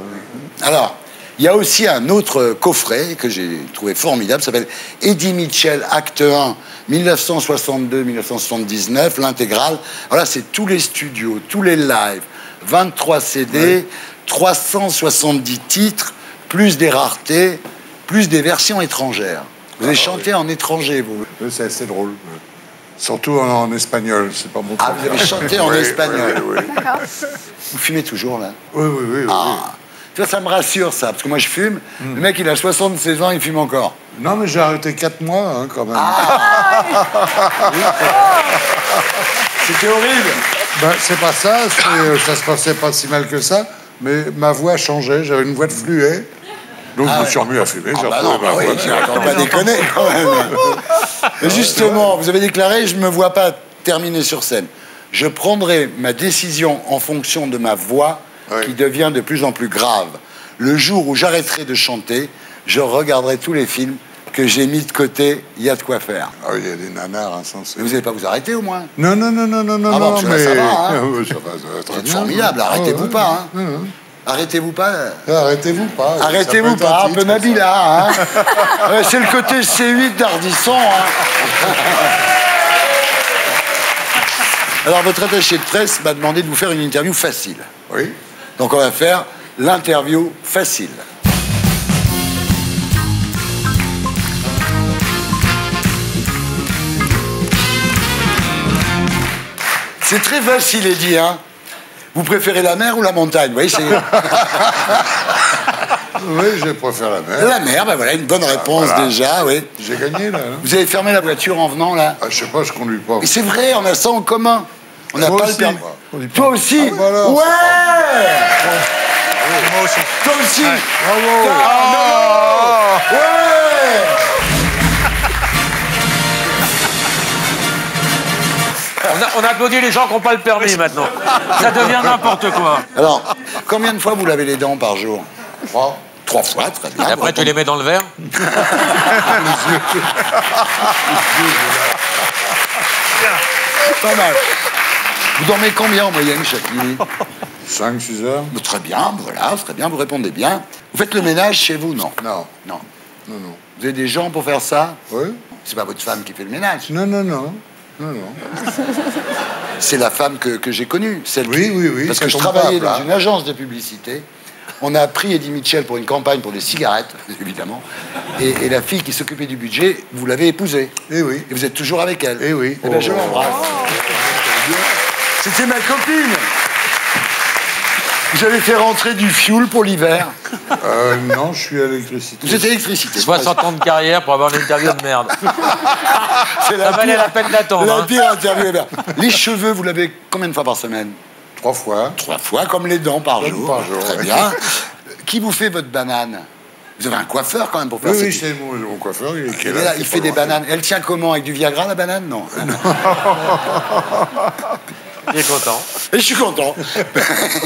Alors, il y a aussi un autre coffret que j'ai trouvé formidable, ça s'appelle Eddie Mitchell, acte 1, 1962-1979, l'intégrale. Voilà, c'est tous les studios, tous les lives, 23 CD, 370 titres, plus des raretés, plus des versions étrangères. Vous avez chanté en étranger, vous? C'est assez drôle. Surtout en espagnol, c'est pas mon truc. Ah, vous avez chanté en espagnol. Oui. Vous fumez toujours, là? Oui. Tu vois, ça me rassure, ça, parce que moi, je fume. Le mec, il a 76 ans, il fume encore. Non, mais j'ai arrêté 4 mois, hein, quand même. C'était horrible. Ben, c'est pas ça, ça se passait pas si mal que ça, mais ma voix changeait, j'avais une voix de fluet. Donc je me suis remis à fumer, j'ai retrouvé ma voix. On va pas déconner, quand même. Mais justement, vous avez déclaré, je ne me vois pas terminer sur scène. Je prendrai ma décision en fonction de ma voix qui devient de plus en plus grave. Le jour où j'arrêterai de chanter, je regarderai tous les films que j'ai mis de côté, il y a de quoi faire. Ah oui, il y a des nanars insensés. Vous n'allez pas vous arrêter au moins? Non, bon, mais... ça va, hein. Ça va C'est formidable, arrêtez-vous pas, hein. Arrêtez-vous pas. Arrêtez-vous pas. Arrêtez-vous pas, un peu Nabila, hein. C'est le côté C8 d'Ardisson, hein. Alors, votre attaché de presse m'a demandé de vous faire une interview facile. Oui. Donc, on va faire l'interview facile. C'est très facile, Eddy, hein. Vous préférez la mer ou la montagne? Vous voyez, c'est... Oui, je préfère la mer. La mer, ben voilà, une bonne réponse déjà, oui. J'ai gagné, là. Vous avez fermé la voiture en venant, là? Je sais pas, je conduis pas. Mais c'est vrai, on a ça en commun. On n'a pas le permis. Toi aussi? Ah, voilà. Ouais. Moi aussi. Toi aussi? Bravo. Ouais. On applaudit les gens qui n'ont pas le permis maintenant. Ça devient n'importe quoi. Alors, combien de fois vous lavez les dents par jour? 3. 3 fois, très bien. Et après, tu les mets dans le verre? Pas mal. Vous dormez combien en moyenne chaque nuit? 5-6 heures. Très bien, voilà, très bien, vous répondez bien. Vous faites le ménage chez vous, non? Non. Non. Non, non. Vous avez des gens pour faire ça? Oui. C'est pas votre femme qui fait le ménage? Non, non, non. Non, non. C'est la femme que j'ai connue. Celle oui, oui, oui. Parce que je travaillais dans une agence de publicité. On a pris Eddie Mitchell pour une campagne pour des cigarettes, évidemment. Et la fille qui s'occupait du budget, vous l'avez épousée. Eh oui. Et vous êtes toujours avec elle. Eh oui. Eh bien, je l'embrasse. C'était ma copine. Vous avez fait rentrer du fioul pour l'hiver? Non, je suis à l'électricité. Vous êtes à l'électricité. 60 ans de carrière pour avoir une interview de merde. Ça valait la peine d'attendre. La pire interview ever. Les cheveux, vous l'avez combien de fois par semaine? 3 fois. 3 fois, comme les dents par jour. Très bien. Qui vous fait votre banane? Vous avez un coiffeur quand même pour faire ça? Oui, c'est mon coiffeur. Il fait des bananes. Elle tient comment? Avec du Viagra, la banane? Non. Il est content. Et je suis content.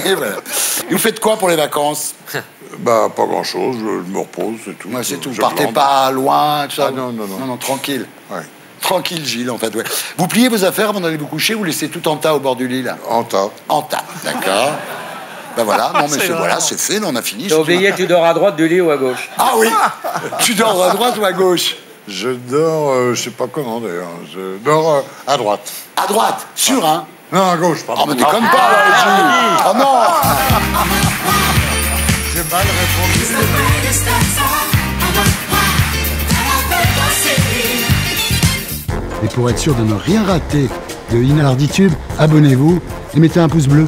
Et voilà. Et vous faites quoi pour les vacances? Bah, pas grand-chose. Je me repose, c'est tout. Ouais, c'est tout. Vous partez pas loin, tout ça? Ah, non, non, non. Non, tranquille. Ouais. Tranquille, Gilles, en fait, ouais. Vous pliez vos affaires avant d'aller vous coucher, vous laissez tout en tas au bord du lit, là? En tas. En tas, d'accord. Ben voilà, non, mais voilà, c'est fait, on a fini. T'as oublié, tu dors à droite du lit ou à gauche? Ah oui. Tu dors à droite ou à gauche? Je dors, je sais pas comment d'ailleurs. Je dors à droite. À droite? Sûr, hein? Non, à gauche, pardon. Oh, mais déconne pas, là, Gilles. Oh non. J'ai mal répondu. Et pour être sûr de ne rien rater de Inarditube, abonnez-vous et mettez un pouce bleu.